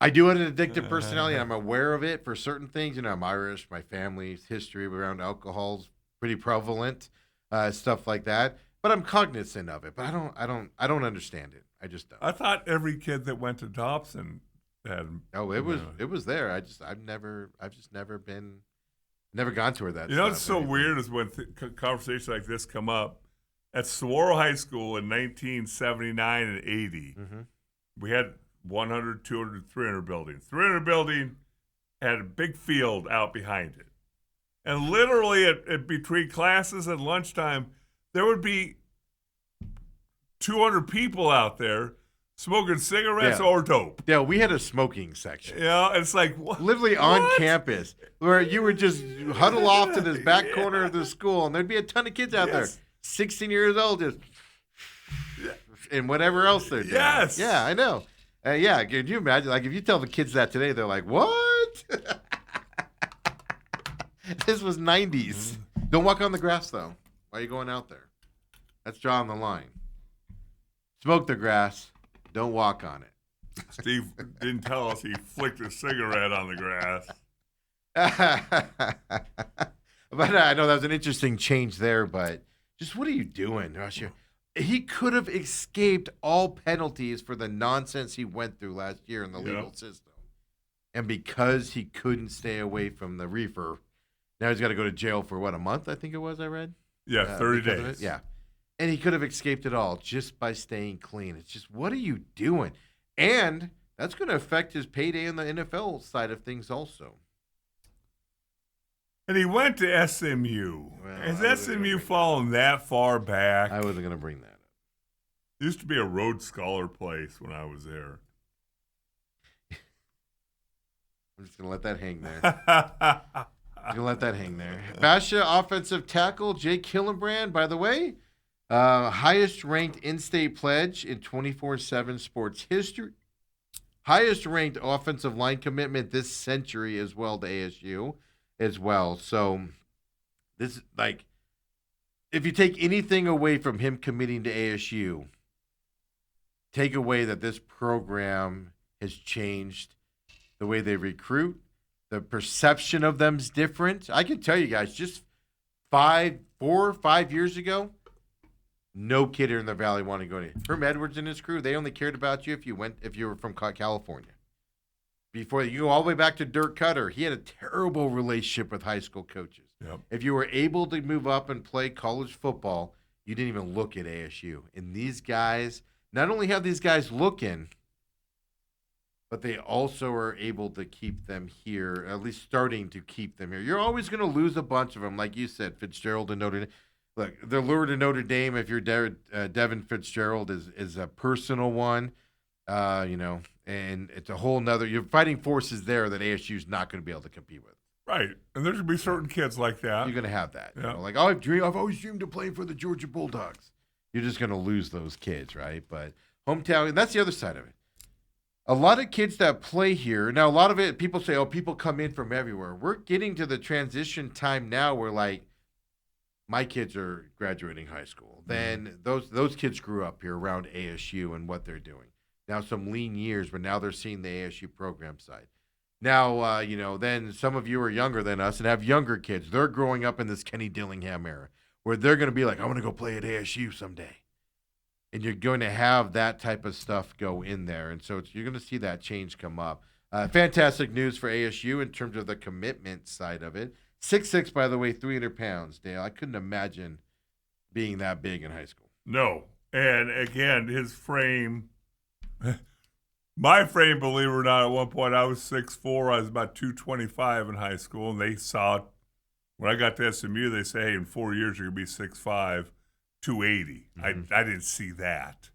I do have an addictive personality. I'm aware of it for certain things. I'm Irish. My family's history around alcohol's pretty prevalent, stuff like that. But I'm cognizant of it. But I don't understand it. I just don't. I thought every kid that went to Dobson had. Oh, it was there. I've just never gone to where that. What's so weird is when conversations like this come up. At Saguaro High School in 1979 and 80, we had 100, 200, 300 buildings. 300 building had a big field out behind it. And literally at between classes and lunchtime, there would be 200 people out there smoking cigarettes or dope. Yeah, we had a smoking section. Yeah, it's like what? Literally on campus, where you would just huddle off to this back corner of the school, and there'd be a ton of kids out there, 16 years old, just and whatever else they're doing. Yes. Yeah, I know. Could you imagine? Like, if you tell the kids that today, they're like, what? This was 90s. Don't walk on the grass, though. Why are you going out there? That's drawing the line. Smoke the grass. Don't walk on it. Steve didn't tell us he flicked a cigarette on the grass. But I know that was an interesting change there, but just what are you doing, Russia? He could have escaped all penalties for the nonsense he went through last year in the legal system. And because he couldn't stay away from the reefer, now he's got to go to jail for, a month, I think it was, I read? Yeah, 30 days. Yeah. And he could have escaped it all just by staying clean. It's just, what are you doing? And that's going to affect his payday on the NFL side of things also. And he went to SMU. Well, has SMU fallen that far back? I wasn't going to bring that up. It used to be a Rhodes Scholar place when I was there. I'm just going to let that hang there. Basha, offensive tackle, Jake Hillenbrand, by the way, highest ranked in-state pledge in 24/7 sports history. Highest ranked offensive line commitment this century as well to ASU as well. So this, like, if you take anything away from him committing to ASU, take away that this program has changed the way they recruit. The perception of them's different. I can tell you guys, just 4 or 5 years ago, no kid here in the Valley wanted to go to Herm Edwards and his crew. They only cared about you if you were from California. Before you go all the way back to Dirk Cutter, he had a terrible relationship with high school coaches. Yep. If you were able to move up and play college football, you didn't even look at ASU. And these guys, not only have these guys looking, but they also are able to keep them here, at least starting to keep them here. You're always going to lose a bunch of them, like you said, Fitzgerald and Notre Dame. Look, the lure to Notre Dame, if you're Devin Fitzgerald, is a personal one, and it's a whole nother. You're fighting forces there that ASU's not going to be able to compete with. Right, and there's going to be certain kids like that. You're going to have that. Yeah. Like, I've always dreamed of playing for the Georgia Bulldogs. You're just going to lose those kids, right? But hometown, and that's the other side of it. A lot of kids that play here, now a lot of it, people say, people come in from everywhere. We're getting to the transition time now where, like, my kids are graduating high school. Then those kids grew up here around ASU and what they're doing. Now some lean years, but now they're seeing the ASU program side. Now, then some of you are younger than us and have younger kids. They're growing up in this Kenny Dillingham era where they're going to be like, I want to go play at ASU someday. And you're going to have that type of stuff go in there. And so you're going to see that change come up. Fantastic news for ASU in terms of the commitment side of it. 6'6", by the way, 300 pounds, Dale. I couldn't imagine being that big in high school. No. And, again, his frame, my frame, believe it or not, at one point I was 6'4". I was about 225 in high school. And they saw, when I got to SMU, they say, hey, in 4 years you're going to be 6'5", 280. Mm-hmm. I didn't see that.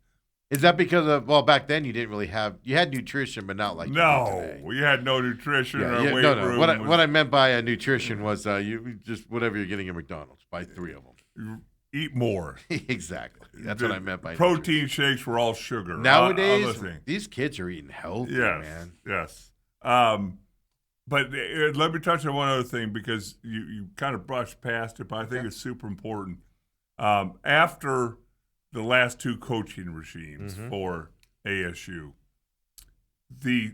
Is that because of, well, back then you didn't really have, you had nutrition, but not like today. You had no nutrition or weight room. What I meant by nutrition was you just whatever you're getting at McDonald's, buy 3 of them. You eat more. Exactly. That's what I meant by protein nutrition. Shakes were all sugar. Nowadays, these kids are eating healthy, man. Yes. But let me touch on one other thing because you kind of brushed past it, but I think it's super important. After the last 2 coaching regimes for ASU, the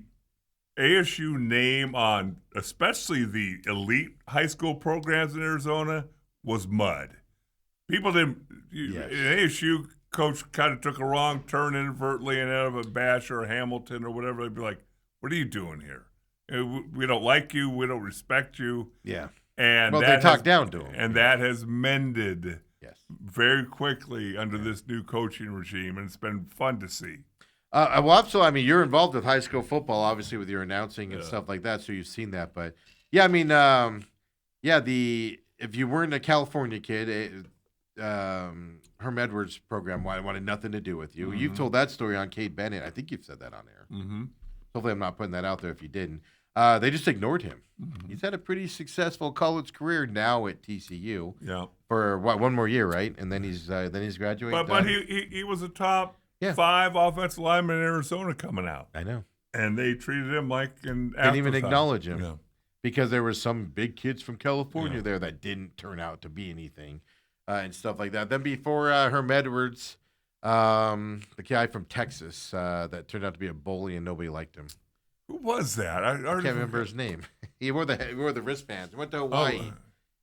ASU name on especially the elite high school programs in Arizona was mud. People didn't. An ASU coach kind of took a wrong turn inadvertently and out of a Bash or a Hamilton or whatever. They'd be like, "What are you doing here? We don't like you. We don't respect you." Yeah. And they talked down to him, and that has mended. Very quickly under this new coaching regime, and it's been fun to see. Well, also, I mean, you're involved with high school football, obviously, with your announcing and stuff like that, so you've seen that. But, yeah, I mean, if you weren't a California kid, Herm Edwards' program wanted nothing to do with you. Mm-hmm. You've told that story on Cade Bennett. I think you've said that on air. Mm-hmm. Hopefully I'm not putting that out there if you didn't. They just ignored him. Mm-hmm. He's had a pretty successful college career now at TCU. Yeah. For one more year, right? And then he's graduating. But he was a top 5 offensive lineman in Arizona coming out. I know. And they treated him like an afterthought. Didn't even acknowledge him because there were some big kids from California there that didn't turn out to be anything and stuff like that. Then before Herm Edwards, the guy from Texas that turned out to be a bully and nobody liked him. Who was that? I can't remember his name. He wore the wristbands. He went to Hawaii.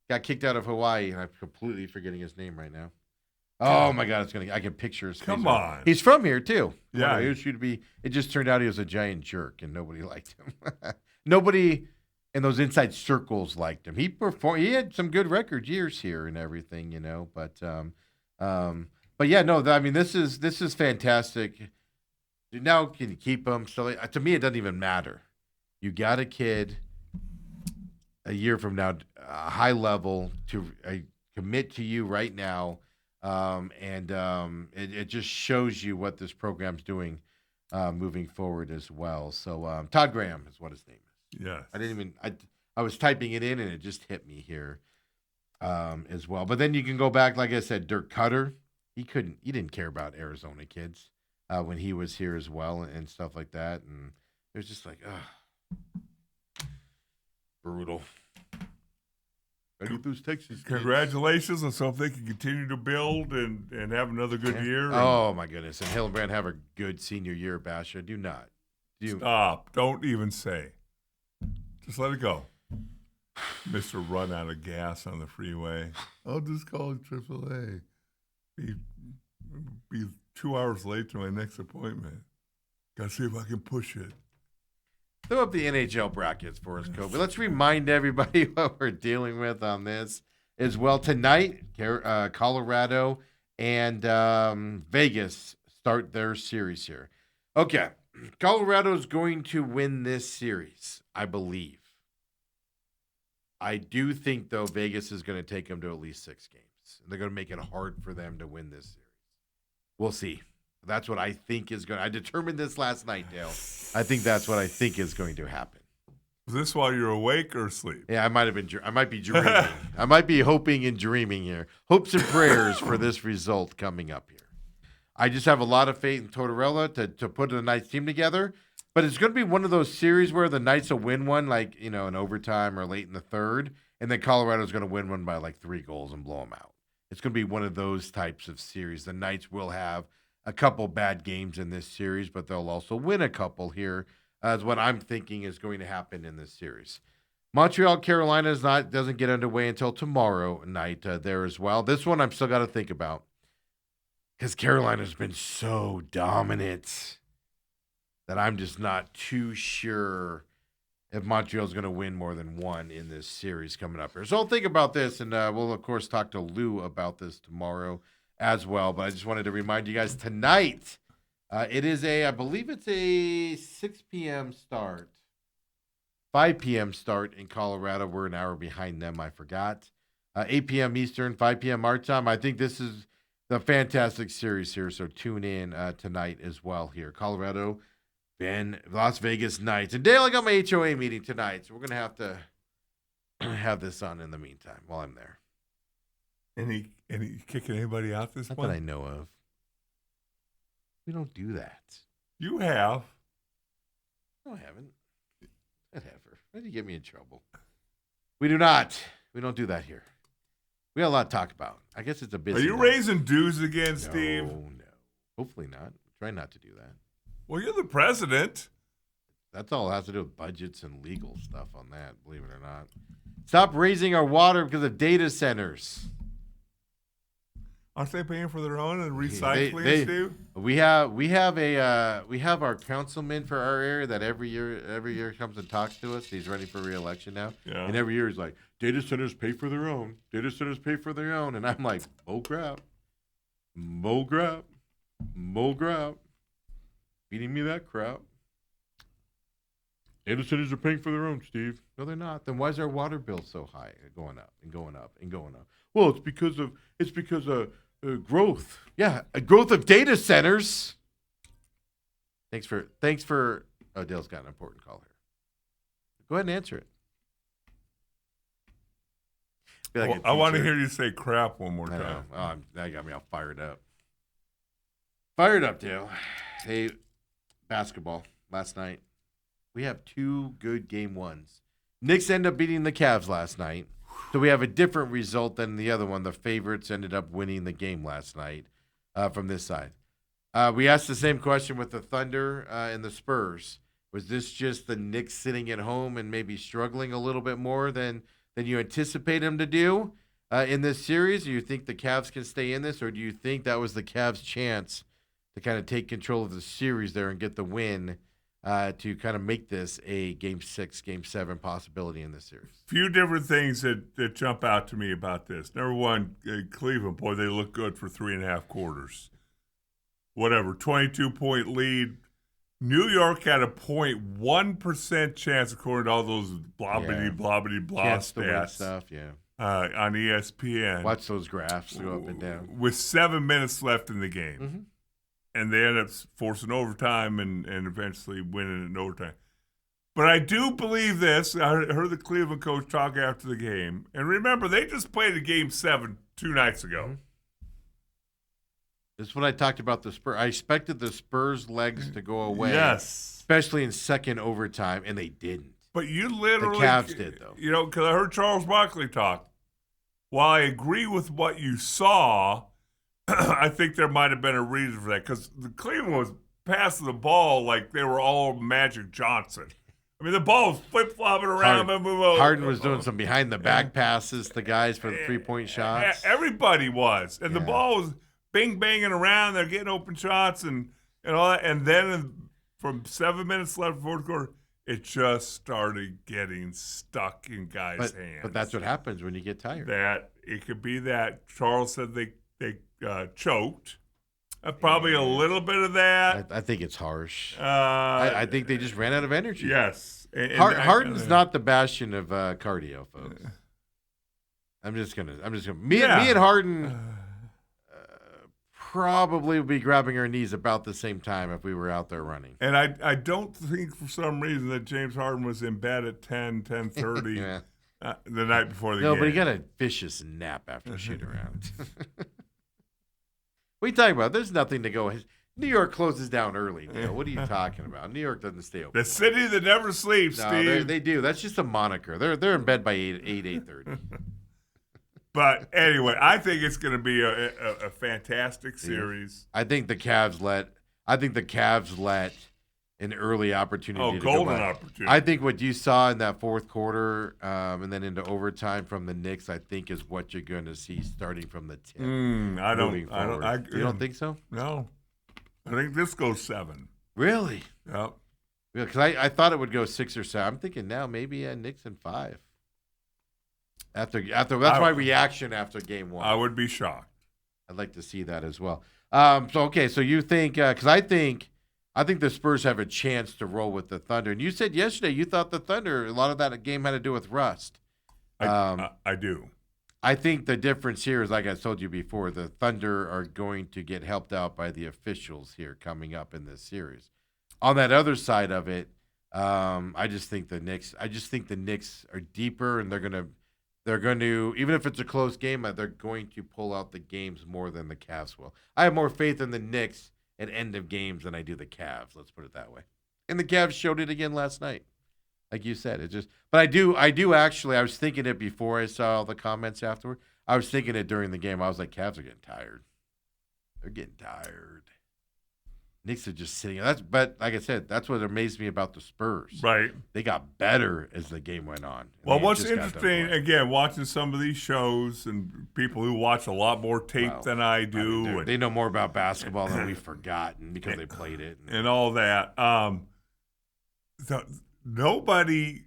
Got kicked out of Hawaii, and I'm completely forgetting his name right now. Oh my God, I can picture his face. Come on. He's from here too. Yeah. It just turned out he was a giant jerk, and nobody liked him. Nobody in those inside circles liked him. He had some good record years here and everything, you know. But yeah, no. I mean, this is fantastic. Now, can you keep him? So to me, it doesn't even matter. You got a kid a year from now, a high level to commit to you right now, and it just shows you what this program's doing moving forward as well. So Todd Graham is what his name is. Yeah, I was typing it in and it just hit me here as well. But then you can go back, like I said, Dirk Cutter. He didn't care about Arizona kids when he was here as well and stuff like that, and it was just like, brutal. Texas. Congratulations. Let's hope they can continue to build and have another good year. Oh, my goodness. And Hillenbrand have a good senior year, Basha. Do not. Stop. Don't even say. Just let it go. Mr. Run out of gas on the freeway. I'll just call AAA. Be 2 hours late to my next appointment. Got to see if I can push it. Throw up the NHL brackets for us, Kobe. Let's remind everybody what we're dealing with on this as well. Tonight, Colorado and Vegas start their series here. Okay, Colorado's going to win this series, I believe. I do think, though, Vegas is going to take them to at least 6 games. They're going to make it hard for them to win this series. We'll see. That's what I think is going to – I determined this last night, Dale. I think that's what I think is going to happen. Is this while you're awake or asleep? Yeah, I might be dreaming. I might be hoping and dreaming here. Hopes and prayers for this result coming up here. I just have a lot of faith in Tortorella to put a nice team together. But it's going to be one of those series where the Knights will win one, like, in overtime or late in the third, and then Colorado's going to win one by like 3 goals and blow them out. It's going to be one of those types of series. The Knights will have a couple bad games in this series, but they'll also win a couple here, is what I'm thinking is going to happen in this series. Montreal, Carolina doesn't get underway until tomorrow night there as well. This one I'm still got to think about. because Carolina's been so dominant that I'm just not too sure if Montreal's going to win more than one in this series coming up here. So I'll think about this, and we'll, of course, talk to Lou about this tomorrow as well. But I just wanted to remind you guys tonight, it is I believe it's a 6 p.m. start, 5 p.m. start in Colorado. We're an hour behind them, I forgot. 8 p.m. Eastern, 5 p.m. our time. I think this is the fantastic series here, so tune in tonight as well here. Colorado and Las Vegas Knights. And Dale, I got my HOA meeting tonight, so we're going to have to have this on in the meantime while I'm there. Any kicking anybody out this Not month? that I know of. We don't do that. You have. No, I haven't. That heifer. Why did you get me in trouble? We do not. We don't do that here. We got a lot to talk about. I guess it's a busy Are you night. raising dues again, Steve? No. Hopefully not. Try not to do that. Well, you're the president. That's all it has to do with budgets and legal stuff on that, believe it or not. Stop raising our water because of data centers. Aren't they paying for their own and recycling, Steve? We have our councilman for our area that every year comes and talks to us. He's running for re-election now. Yeah. And every year he's like, data centers pay for their own. Data centers pay for their own. And I'm like, oh crap. Mo crap. Feeding me that crap. Data centers are paying for their own, Steve. No, they're not. Then why is our water bill so high, going up and going up and going up? Well, it's because of growth. Yeah, a growth of data centers. Thanks for. Oh, Dale's got an important call here. Go ahead and answer it. Well, I want to hear you say crap one more time. Oh, that got me all fired up. Fired up, Dale. Hey, basketball last night. We have 2 good game ones. Knicks ended up beating the Cavs last night. So we have a different result than the other one. The favorites ended up winning the game last night from this side. We asked the same question with the Thunder and the Spurs. Was this just the Knicks sitting at home and maybe struggling a little bit more than you anticipate them to do in this series? Do you think the Cavs can stay in this, or do you think that was the Cavs' chance to kind of take control of the series there and get the win to kind of make this a Game 6, Game 7 possibility in this series? Few different things that jump out to me about this. Number one, Cleveland, boy, they look good for 3.5 quarters. Whatever, 22-point lead. New York had a 0.1% chance, according to all those blah stats. Stuff, yeah. On ESPN. Watch those graphs go up and down. With 7 minutes left in the game. Mm-hmm. And they end up forcing overtime and eventually winning in overtime. But I do believe this. I heard the Cleveland coach talk after the game. And remember, they just played a Game 7 2 nights ago. Mm-hmm. This is what I talked about the Spurs. I expected the Spurs' legs to go away. Yes. Especially in second overtime, and they didn't. But you literally... The Cavs did, though. You know, because I heard Charles Barkley talk. While I agree with what you saw... I think there might have been a reason for that, because the Cleveland was passing the ball like they were all Magic Johnson. I mean, the ball was flip-flopping around. Harden was doing some behind-the-back passes to guys for the three-point shots. Everybody was. And the ball was bing-banging around. They're getting open shots and all that. And then from 7 minutes left in the fourth quarter, it just started getting stuck in guys' hands. But that's what happens when you get tired. It could be that. Charles said they choked. Probably a little bit of that. I think it's harsh. I think they just ran out of energy. Yes. Harden's not the bastion of cardio, folks. Me and Harden probably would be grabbing our knees about the same time if we were out there running. And I don't think for some reason that James Harden was in bed at 10:30 the night before the game. No, but he got a vicious nap after a shoot around. What are you talking about? There's nothing to go. New York closes down early, Dale. What are you talking about? New York doesn't stay open. The city that never sleeps, Steve. They do. That's just a moniker. They're in bed by 8:30. But anyway, I think it's going to be a fantastic series. I think the Cavs let an early opportunity. Golden opportunity. I think what you saw in that fourth quarter and then into overtime from the Knicks, I think is what you're going to see starting from the tip. You don't think so? No. I think this goes 7. Really? Yep. Yeah, because I thought it would go 6 or 7. I'm thinking now maybe Knicks in 5. After that's my reaction after game 1. I would be shocked. I'd like to see that as well. So you think because I think the Spurs have a chance to roll with the Thunder. And you said yesterday you thought the Thunder, a lot of that game had to do with rust. I do. I think the difference here is, like I told you before, the Thunder are going to get helped out by the officials here coming up in this series. On that other side of it, I just think the Knicks are deeper, and they're going to even if it's a close game, they're going to pull out the games more than the Cavs will. I have more faith in the Knicks at end of games than I do the Cavs. Let's put it that way. And the Cavs showed it again last night, like you said. But I do actually. I was thinking it before I saw all the comments afterward. I was thinking it during the game. I was like, Cavs are getting tired. They're getting tired. Knicks are just sitting. But like I said, that's what amazed me about the Spurs. Right. They got better as the game went on. Well, what's interesting, again, watching some of these shows and people who watch a lot more tape than I do. They know more about basketball than we've forgotten because they played it. And all that. Nobody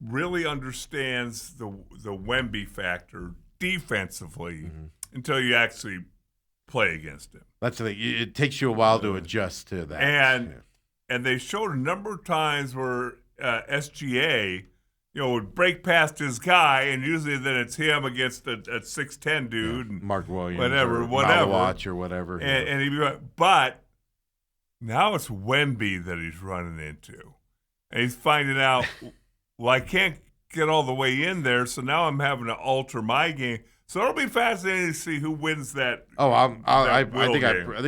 really understands the Wemby factor defensively until you actually play against him. That's the thing. It takes you a while to adjust to that. And they showed a number of times where SGA, would break past his guy, and usually then it's him against a 6'10" dude, and Mark Williams, whatever, Malawach or whatever. And he'd be right. But now it's Wemby that he's running into, and he's finding out, well, I can't get all the way in there, so now I'm having to alter my game. So it'll be fascinating to see who wins that. I think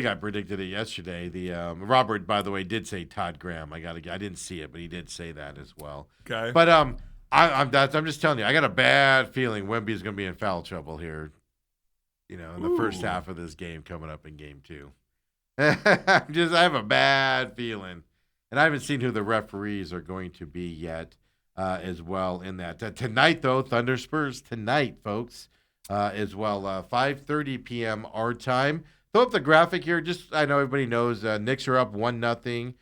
I predicted it yesterday. The Robert, by the way, did say Todd Graham. I didn't see it, but he did say that as well. Okay. But I'm just telling you, I got a bad feeling Wemby is going to be in foul trouble here. In the first half of this game coming up in game 2. I have a bad feeling, and I haven't seen who the referees are going to be yet, as well in that tonight though. Thunder Spurs tonight, folks. As well, 5:30 p.m. our time. Throw up the graphic here. I know everybody knows Knicks are up 1-0.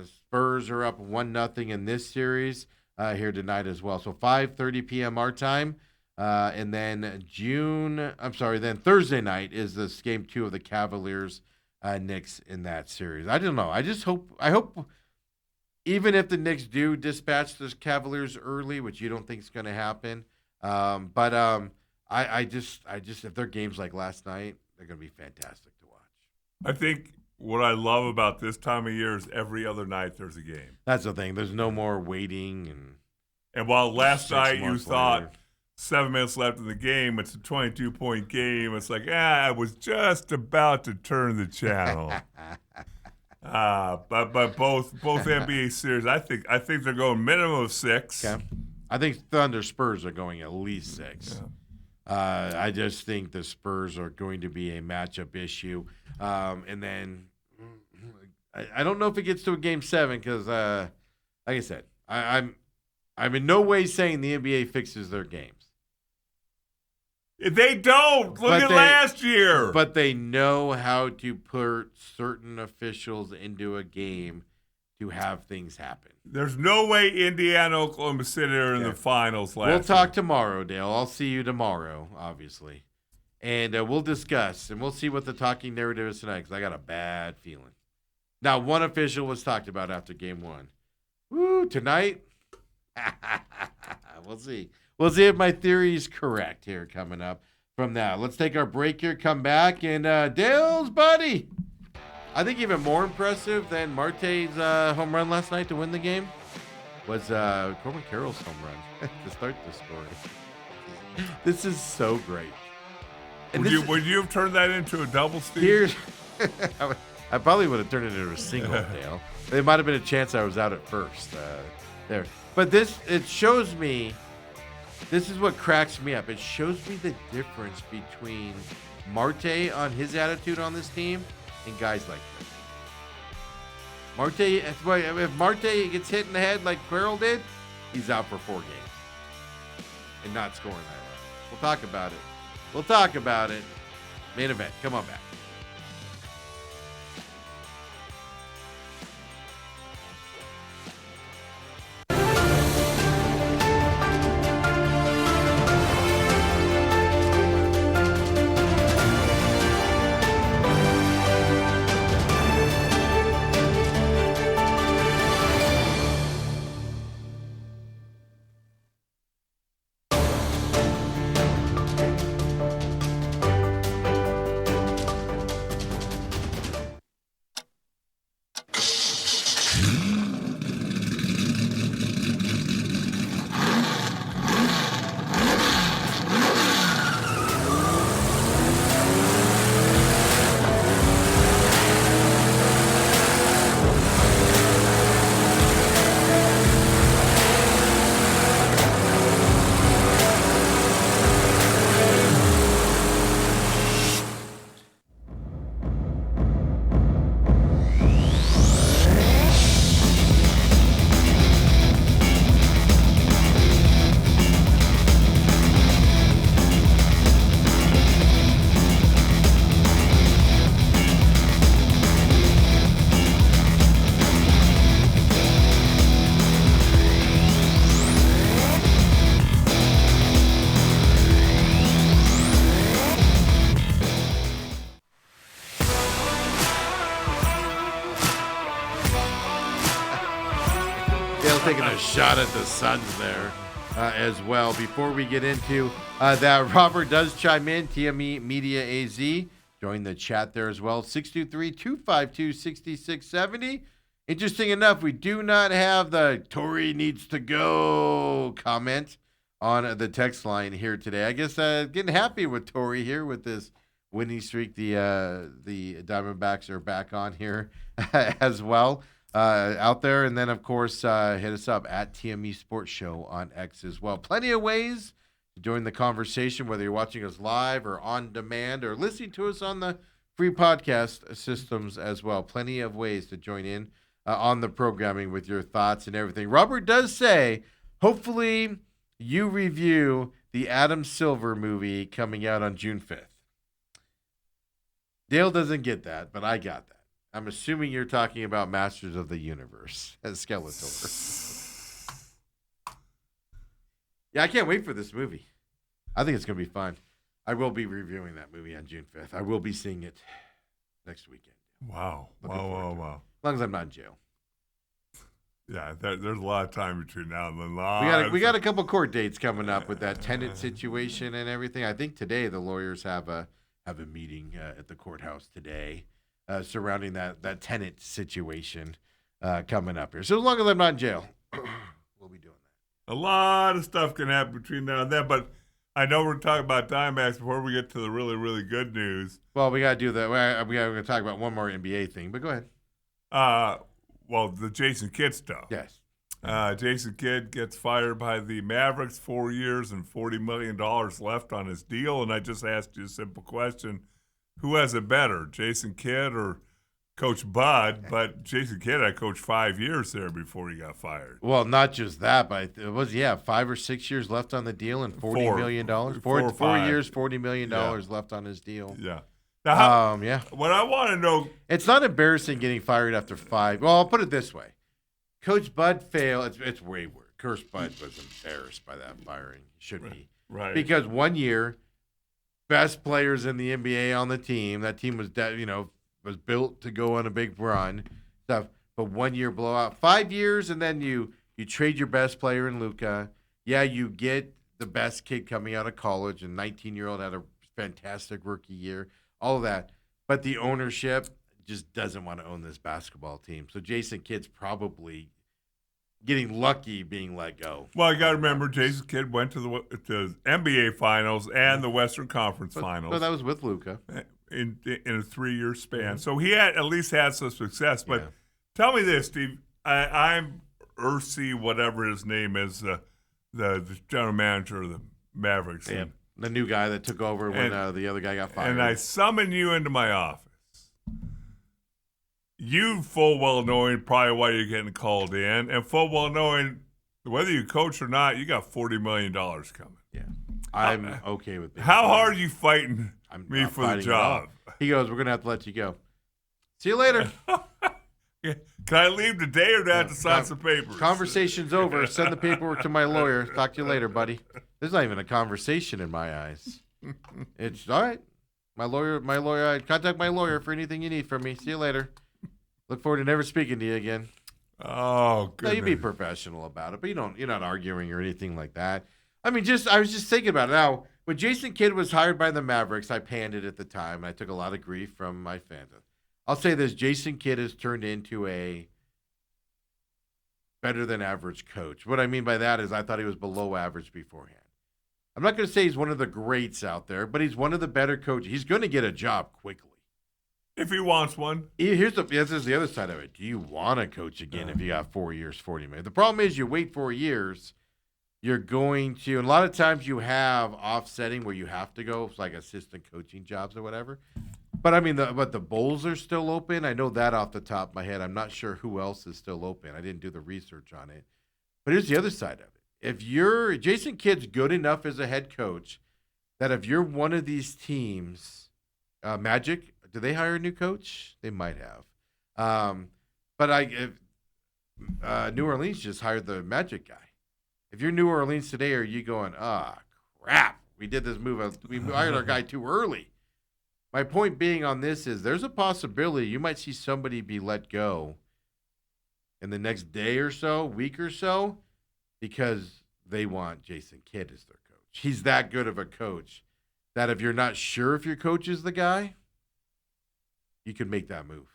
Spurs are up 1-0 in this series here tonight as well. So 5:30 p.m. our time, and then then Thursday night is this game 2 of the Cavaliers Knicks in that series. I don't know. I hope even if the Knicks do dispatch the Cavaliers early, which you don't think is going to happen, I just if they're games like last night, they're going to be fantastic to watch. I think what I love about this time of year is every other night there's a game. That's the thing. There's no more waiting and while last night you thought 7 minutes left in the game, it's a 22-point game. It's like, I was just about to turn the channel. But both NBA series, I think they're going minimum of 6. Okay. I think Thunder Spurs are going at least 6. Yeah. I just think the Spurs are going to be a matchup issue. And then I don't know if it gets to a game 7 because, like I said, I'm in no way saying the NBA fixes their games. They don't. Look at last year. But they know how to put certain officials into a game to have things happen. There's no way Indiana, Oklahoma City are in the finals last year. We'll talk tomorrow, Dale. I'll see you tomorrow, obviously. And we'll discuss, and we'll see what the talking narrative is tonight, because I got a bad feeling. Now, one official was talked about after game 1. Woo, tonight? We'll see. We'll see if my theory is correct here coming up from that. Let's take our break here, come back, and Dale's buddy. I think even more impressive than Marte's home run last night to win the game was Corbin Carroll's home run to start the scoring. This is so great. And would you have turned that into a double, Steve? I probably would have turned it into a single, Dale. There might have been a chance I was out at first there. But it shows me, this is what cracks me up. It shows me the difference between Marte on his attitude on this team and guys like him. Marte, if Marte gets hit in the head like Querrell did, he's out for 4 games. And not scoring that run. We'll talk about it. Main event. Come on back. Taking a shot at the Suns there as well. Before we get into that, Robert does chime in. TME Media AZ. Join the chat there as well. 623-252-6670. Interesting enough, we do not have the Torrey needs to go comment on the text line here today. I guess getting happy with Torrey here with this winning streak. The Diamondbacks are back on here as well. Out there, and then of course hit us up at TME Sports Show on X as well. Plenty of ways to join the conversation, whether you're watching us live or on demand or listening to us on the free podcast systems as well. Plenty of ways to join in on the programming with your thoughts and everything. Robert does say, hopefully you review the Adam Silver movie coming out on June 5th. Dale doesn't get that, but I got that. I'm assuming you're talking about Masters of the Universe as Skeletor. Yeah, I can't wait for this movie. I think it's going to be fun. I will be reviewing that movie on June 5th. I will be seeing it next weekend. Wow. Wow. As long as I'm not in jail. Yeah, there's a lot of time between now and then. We got a couple court dates coming up with that tenant situation and everything. I think today the lawyers have a meeting at the courthouse today. Surrounding that tenant situation coming up here. So as long as I'm not in jail, we'll be doing that. A lot of stuff can happen between now and then, but I know we're talking about Diamondbacks before we get to the really, really good news. Well, we got to do that. We're going to talk about one more NBA thing, but go ahead. Well, the Jason Kidd stuff. Yes. Jason Kidd gets fired by the Mavericks, 4 years and $40 million left on his deal, and I just asked you a simple question. Who has it better, Jason Kidd or Coach Bud? But Jason Kidd had coached 5 years there before he got fired. Well, not just that, but it was 5 or 6 years left on the deal and $40 million. 4 years, $40 million left on his deal. Yeah. Now, what I want to know, it's not embarrassing getting fired after 5. Well, I'll put it this way: Coach Bud failed. It's way worse. Coach Bud was embarrassed by that firing. Should be right? Because 1 year. Best players in the NBA on the team. That team was, was built to go on a big run. Stuff, but 1 year blowout. 5 years, and then you trade your best player in Luka. Yeah, you get the best kid coming out of college, and 19-year-old had a fantastic rookie year. All of that, but the ownership just doesn't want to own this basketball team. So Jason Kidd's probably getting lucky being let go. Well, you got to remember, Jason Kidd went to the NBA Finals and the Western Conference Finals. So that was with Luka in a 3-year span. Mm-hmm. So he at least had some success. But tell me this, Steve. I'm Ursi, whatever his name is, the general manager of the Mavericks. Yeah, the new guy that took over when the other guy got fired. And I summon you into my office. you full well knowing probably why you're getting called in, and full well knowing whether you coach or not, you got $40 million coming. Yeah. I'm okay with that. How hard are you fighting me for the job? He goes, we're going to have to let you go. See you later. Can I leave today or do I have to sign some papers? Conversation's over. Send the paperwork to my lawyer. Talk to you later, buddy. There's not even a conversation in my eyes. It's all right. My lawyer, I contact my lawyer for anything you need from me. See you later. Look forward to never speaking to you again. Oh, good. No, you be professional about it, but you're not arguing or anything like that. I mean, I was just thinking about it. Now, when Jason Kidd was hired by the Mavericks, I panned it at the time, and I took a lot of grief from my fans. I'll say this, Jason Kidd has turned into a better than average coach. What I mean by that is I thought he was below average beforehand. I'm not going to say he's one of the greats out there, but he's one of the better coaches. He's going to get a job quickly. If he wants one. This is the other side of it. Do you want to coach again if you got 4 years, $40 million? The problem is you wait 4 years, you're going to, and a lot of times you have offsetting where you have to go, like assistant coaching jobs or whatever. But I mean, but the Bulls are still open. I know that off the top of my head. I'm not sure who else is still open. I didn't do the research on it. But here's the other side of it. If Jason Kidd's good enough as a head coach that if you're one of these teams, Magic, do they hire a new coach? They might have. But New Orleans just hired the Magic guy. If you're New Orleans today, are you going, crap, we did this move. We hired our guy too early. My point being on this is there's a possibility you might see somebody be let go in the next day or so, week or so, because they want Jason Kidd as their coach. He's that good of a coach that if you're not sure if your coach is the guy, you could make that move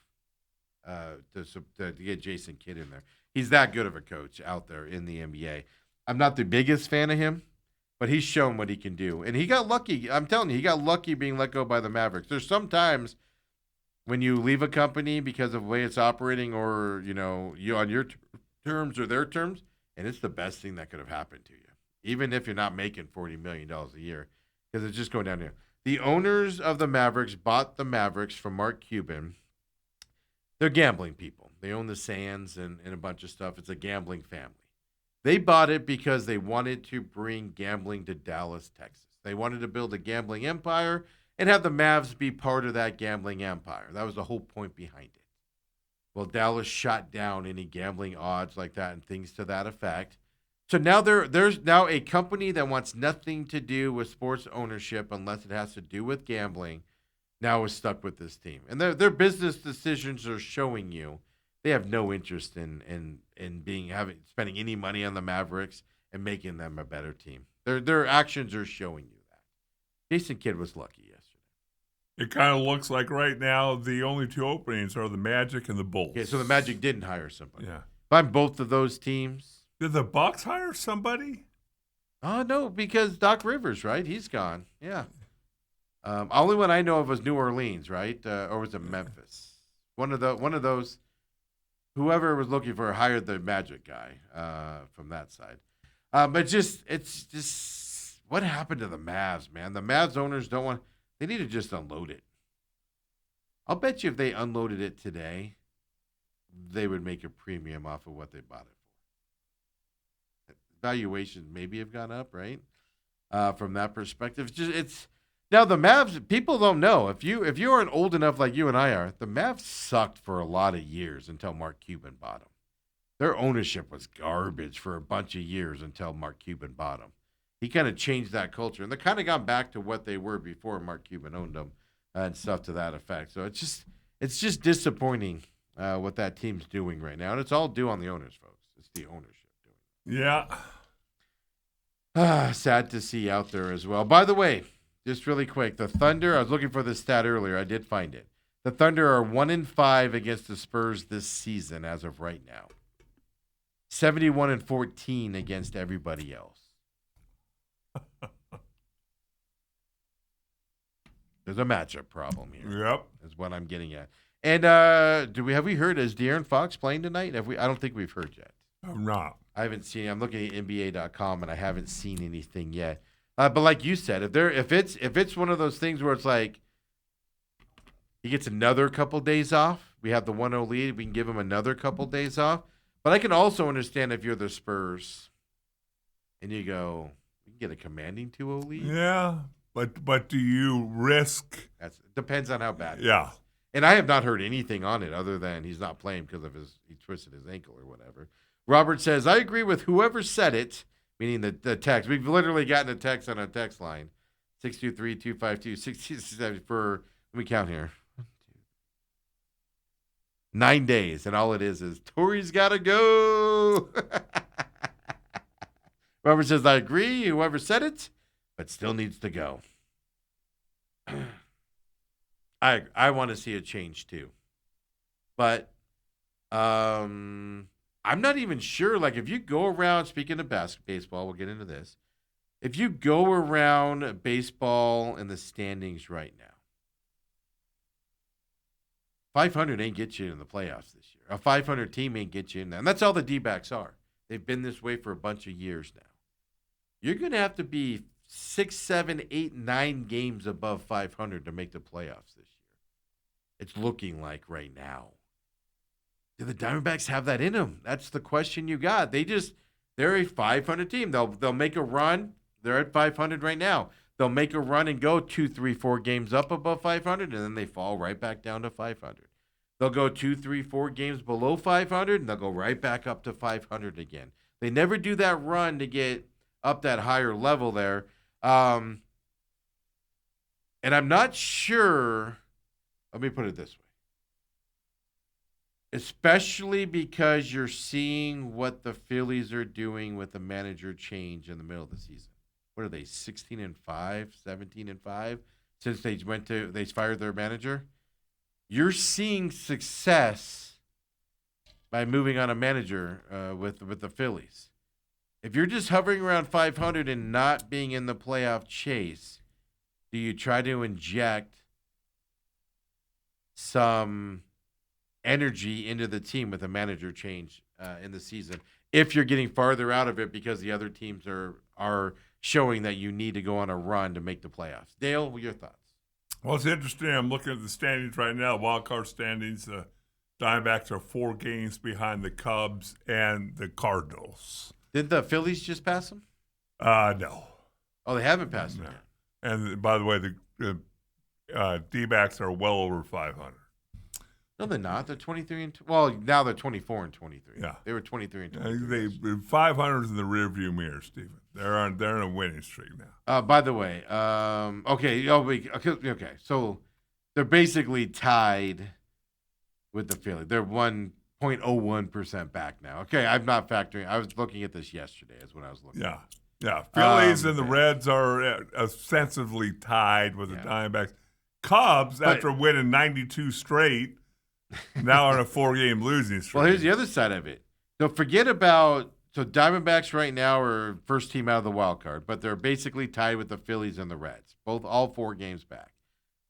to get Jason Kidd in there. He's that good of a coach out there in the NBA. I'm not the biggest fan of him, but he's shown what he can do. And he got lucky. I'm telling you, he got lucky being let go by the Mavericks. There's sometimes when you leave a company because of the way it's operating or, you on your terms or their terms, and it's the best thing that could have happened to you, even if you're not making $40 million a year, because it's just going down there. The owners of the Mavericks bought the Mavericks from Mark Cuban. They're gambling people. They own the Sands and a bunch of stuff. It's a gambling family. They bought it because they wanted to bring gambling to Dallas, Texas. They wanted to build a gambling empire and have the Mavs be part of that gambling empire. That was the whole point behind it. Well, Dallas shot down any gambling odds like that and things to that effect. So now there's now a company that wants nothing to do with sports ownership unless it has to do with gambling. Now is stuck with this team, and their business decisions are showing you they have no interest in spending any money on the Mavericks and making them a better team. Their actions are showing you that. Jason Kidd was lucky yesterday. It kind of looks like right now the only two openings are the Magic and the Bulls. Yeah, so the Magic didn't hire somebody. Yeah. If I'm both of those teams. Did the Bucks hire somebody? Oh, no, because Doc Rivers, right? He's gone. Yeah. Only one I know of was New Orleans, right? Or was it Memphis? One of those. Whoever was looking for hired the Magic guy from that side. But it's just what happened to the Mavs, man? The Mavs owners don't want. They need to just unload it. I'll bet you if they unloaded it today, they would make a premium off of what they bought it for. Valuations maybe have gone up, right? From that perspective, it's now the Mavs. People don't know if you aren't old enough like you and I are. The Mavs sucked for a lot of years until Mark Cuban bought them. Their ownership was garbage for a bunch of years until Mark Cuban bought them. He kind of changed that culture, and they kind of gone back to what they were before Mark Cuban owned them and stuff to that effect. So it's just disappointing what that team's doing right now, and it's all due on the owners, folks. It's the ownership doing it. Yeah. Sad to see out there as well. By the way, just really quick, the Thunder. I was looking for this stat earlier. I did find it. The Thunder are 1-5 against the Spurs this season as of right now. 71-14 against everybody else. There's a matchup problem here. Yep, is what I'm getting at. And have we heard? Is De'Aaron Fox playing tonight? I don't think we've heard yet. I'm not. I haven't seen. I'm looking at NBA.com and I haven't seen anything yet. But like you said, if it's one of those things where it's like he gets another couple days off, We have the 1-0 lead. We can give them another couple days off. But I can also understand if you're the Spurs and you go, we can get a commanding 2-0 lead. Yeah, but do you risk? It depends on how bad it is. And I have not heard anything on it other than he's not playing because of he twisted his ankle or whatever. Robert says, I agree with whoever said it, meaning the text. We've literally gotten a text on our text line, 623-252-67 for, let me count here, 9 days. And all it is Torrey's got to go. Robert says, I agree, whoever said it, but still needs to go. I want to see a change too. But I'm not even sure. Like, if you go around, speaking of baseball, we'll get into this. If you go around baseball in the standings right now, 500 ain't get you in the playoffs this year. A 500 team ain't get you in there. And that's all the D-backs are. They've been this way for a bunch of years now. You're going to have to be 6, 7, 8, 9 games above 500 to make the playoffs this year. It's looking like right now. Do the Diamondbacks have that in them? That's the question you got. They're a 500 team. They'll make a run. They're at 500 right now. They'll make a run and go 2, 3, 4 games up above 500, and then they fall right back down to 500. They'll go 2, 3, 4 games below 500, and they'll go right back up to 500 again. They never do that run to get up that higher level there. And I'm not sure. Let me put it this way. Especially because you're seeing what the Phillies are doing with the manager change in the middle of the season. What are they, 16-5, 17-5 since they fired their manager? You're seeing success by moving on a manager with the Phillies. If you're just hovering around 500 and not being in the playoff chase, do you try to inject some energy into the team with a manager change in the season if you're getting farther out of it because the other teams are showing that you need to go on a run to make the playoffs? Dale, what are your thoughts? Well, it's interesting. I'm looking at the standings right now, wild card standings. The Diamondbacks are 4 games behind the Cubs and the Cardinals. Did the Phillies just pass them? No. Oh, they haven't passed them yet. And by the way, the D-backs are well over 500. No, they're not. They're 23 well, now they're 24 and 23. Yeah, they were 23 and 23. 500 is in the rearview mirror, Stephen. They're in a winning streak now. By the way, okay. So they're basically tied with the Phillies. They're 1.01% back now. Okay, I'm not factoring. I was looking at this yesterday. Is when I was looking. Yeah. Phillies and the Reds are ostensibly tied with the Diamondbacks. Cubs, after winning 92 straight. Now on a 4-game losing streak. Well, here's the other side of it. So Diamondbacks right now are first team out of the wild card, but they're basically tied with the Phillies and the Reds, all 4 games back.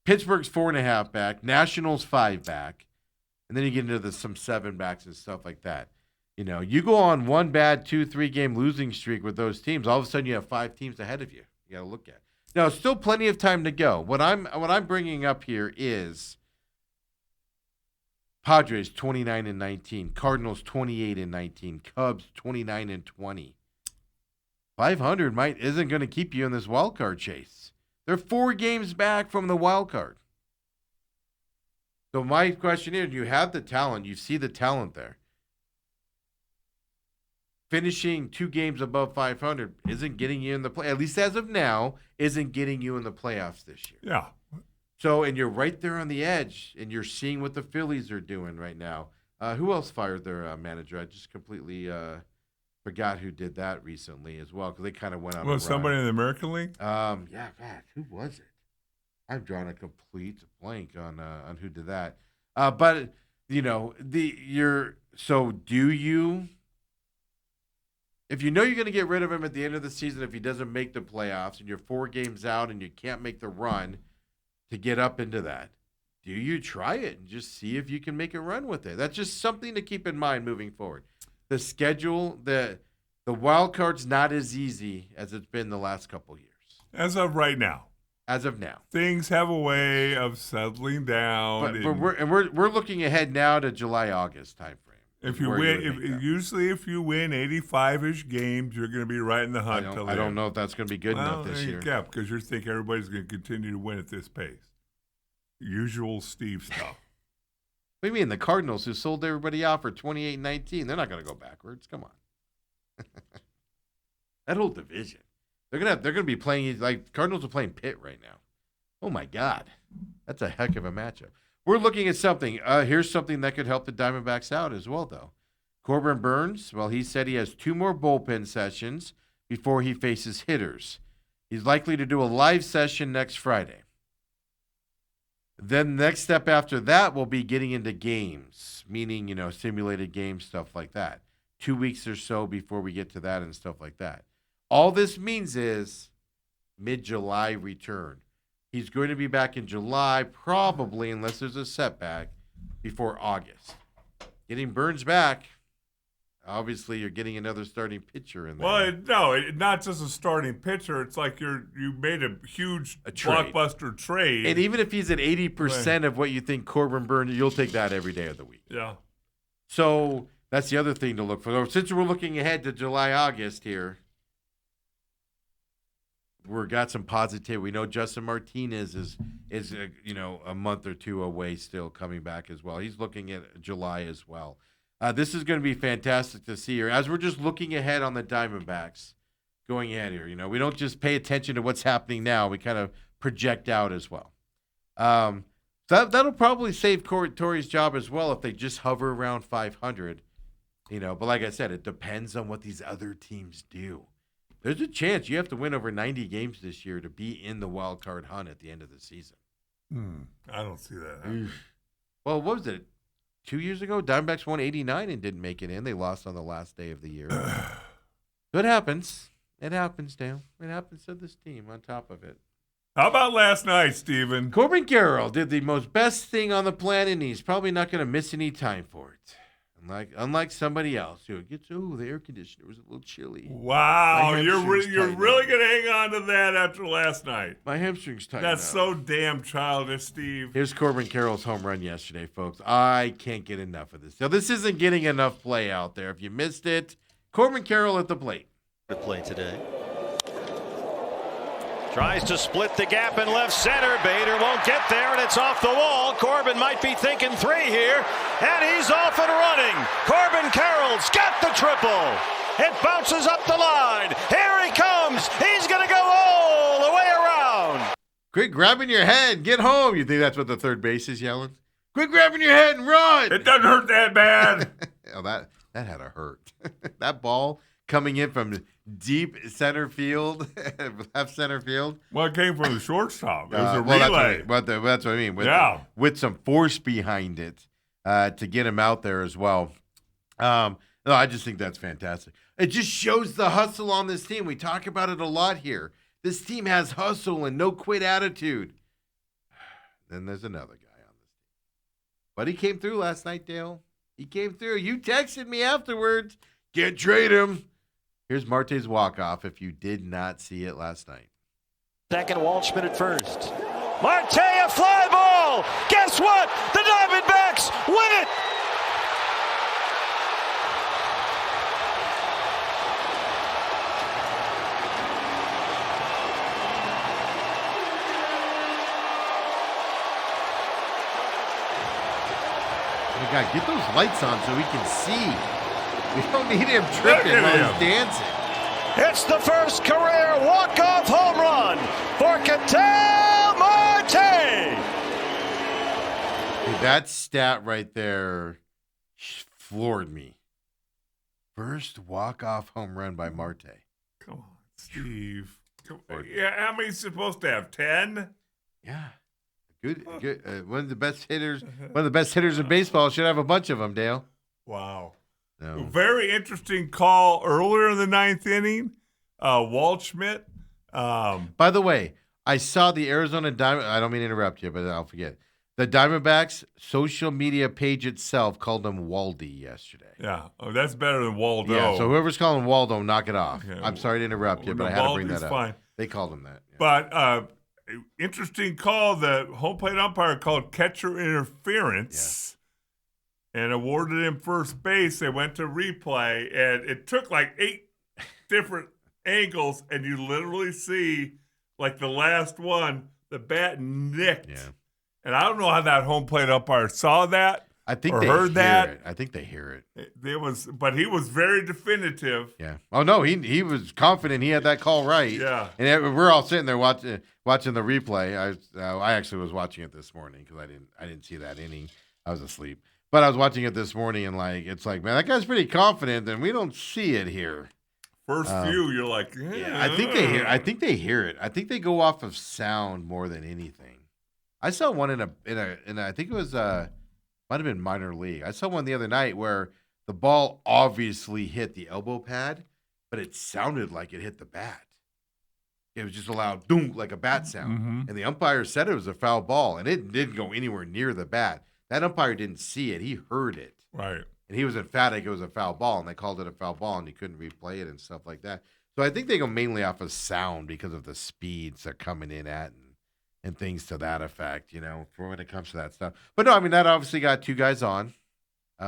Pittsburgh's 4.5 back, Nationals 5 back, and then you get into some 7 backs and stuff like that. You know, you go on one bad 2-3 game losing streak with those teams, all of a sudden you have 5 teams ahead of you. You got to look at. Now, still plenty of time to go. What I'm bringing up here is Padres 29-19, Cardinals 28-19, Cubs 29-20. 500 isn't going to keep you in this wild card chase. They're 4 games back from the wild card. So my question is, you have the talent, you see the talent there. Finishing 2 games above 500 isn't getting you in the play. At least as of now, isn't getting you in the playoffs this year. Yeah. So, and you're right there on the edge, and you're seeing what the Phillies are doing right now. Who else fired their manager? I just completely forgot who did that recently as well, because they kind of went on. Was somebody in the American League? Yeah, God, who was it? I've drawn a complete blank on who did that. But you know, do you? If you know you're going to get rid of him at the end of the season if he doesn't make the playoffs, and you're 4 games out and you can't make the run to get up into that, do you try it and just see if you can make a run with it? That's just something to keep in mind moving forward. The schedule, the wild card's not as easy as it's been the last couple years. As of right now. As of now. Things have a way of settling down. But we're looking ahead now to July-August timeframe. If you win, usually if you win 85-ish games, you're going to be right in the hunt. I don't know if that's going to be good enough this year. Yeah, because you think everybody's going to continue to win at this pace. Usual Steve stuff. What do you mean? The Cardinals, who sold everybody out for 28-19, they're not going to go backwards. Come on. That whole division. They're gonna be playing like Cardinals are playing Pitt right now. Oh my God, that's a heck of a matchup. We're looking at something. Here's something that could help the Diamondbacks out as well, though. Corbin Burns. Well, he said he has 2 more bullpen sessions before he faces hitters. He's likely to do a live session next Friday. Then the next step after that will be getting into games, meaning simulated games, stuff like that. 2 weeks or so before we get to that and stuff like that. All this means is mid-July return. He's going to be back in July, probably, unless there's a setback, before August. Getting Burns back, obviously you're getting another starting pitcher in there. Well, not just a starting pitcher. It's like you made a huge blockbuster trade. And even if he's at 80% of what you think Corbin Burns, you'll take that every day of the week. Yeah. So that's the other thing to look for. Since we're looking ahead to July, August here, we've got some positive. We know Justin Martinez is a month or two away still coming back as well. He's looking at July as well. This is going to be fantastic to see here. As we're just looking ahead on the Diamondbacks going ahead here, we don't just pay attention to what's happening now. We kind of project out as well. That'll probably save Torrey's job as well if they just hover around 500. But like I said, it depends on what these other teams do. There's a chance you have to win over 90 games this year to be in the wild card hunt at the end of the season. I don't see that. Well, what was it? 2 years ago, Diamondbacks won 89 and didn't make it in. They lost on the last day of the year. It happens. It happens, Dale. It happens to this team on top of it. How about last night, Steven? Corbin Carroll did the most best thing on the planet, and he's probably not going to miss any time for it. Unlike somebody else who gets, the air conditioner was a little chilly. Wow, you're really going to hang on to that after last night. My hamstrings tightened That's so damn childish, Steve. Here's Corbin Carroll's home run yesterday, folks. I can't get enough of this. So this isn't getting enough play out there. If you missed it, Corbin Carroll at the plate. To play today. Tries to split the gap in left center. Bader won't get there, and it's off the wall. Corbin might be thinking 3 here, and he's off and running. Corbin Carroll's got the triple. It bounces up the line. Here he comes. He's going to go all the way around. Quit grabbing your head. Get home. You think that's what the third base is yelling? Quit grabbing your head and run. It doesn't hurt that bad. That had to hurt. That ball coming in from deep center field, left center field. Well, it came from the shortstop. It was a relay. That's what I mean. With some force behind it to get him out there as well. No, I just think that's fantastic. It just shows the hustle on this team. We talk about it a lot here. This team has hustle and no quit attitude. Then there's another guy on this team. But he came through last night, Dale. He came through. You texted me afterwards. Can't trade him. Here's Marte's walk-off if you did not see it last night. Second, Waldschmidt at first. Marte, a fly ball! Guess what? The Diamondbacks win it! Oh, God, get those lights on so we can see. We don't need him tripping while he's dancing. It's the first career walk-off home run for Ketel Marte. Dude, that stat right there floored me. First walk-off home run by Marte. Come on, Steve. Yeah, how many supposed to have? 10? Yeah. Good. One of the best hitters in baseball should have a bunch of them, Dale. Wow. No. Very interesting call earlier in the 9th inning. Waldschmidt. By the way, I saw the Arizona Diamond. I don't mean to interrupt you, but I'll forget. The Diamondbacks social media page itself called him Waldy yesterday. Yeah. Oh, that's better than Waldo. Yeah, so whoever's calling Waldo, knock it off. Okay. I'm sorry to interrupt you, but I had to bring that up. Fine. They called him that. Yeah. But interesting call. The home plate umpire called catcher interference and awarded him first base. They went to replay, and it took like 8 different angles, and you literally see like the last one, the bat nicked. Yeah. And I don't know how that home plate umpire saw that. I think they heard that. I think they hear it. But he was very definitive. Yeah. Oh no, he was confident he had that call right. Yeah. And we're all sitting there watching the replay. I actually was watching it this morning because I didn't see that inning. I was asleep. But I was watching it this morning, and it's like, man, that guy's pretty confident, and we don't see it here. First view, you're like, yeah. I think they hear it. I think they go off of sound more than anything. I saw one in a I think it was might have been minor league. I saw one the other night where the ball obviously hit the elbow pad, but it sounded like it hit the bat. It was just a loud doom, like a bat sound. Mm-hmm. And the umpire said it was a foul ball, and it didn't go anywhere near the bat. That umpire didn't see it. He heard it. Right. And he was emphatic it was a foul ball, and they called it a foul ball, and he couldn't replay it and stuff like that. So I think they go mainly off of sound because of the speeds they're coming in at and things to that effect, for when it comes to that stuff. But no, I mean, that obviously got 2 guys on,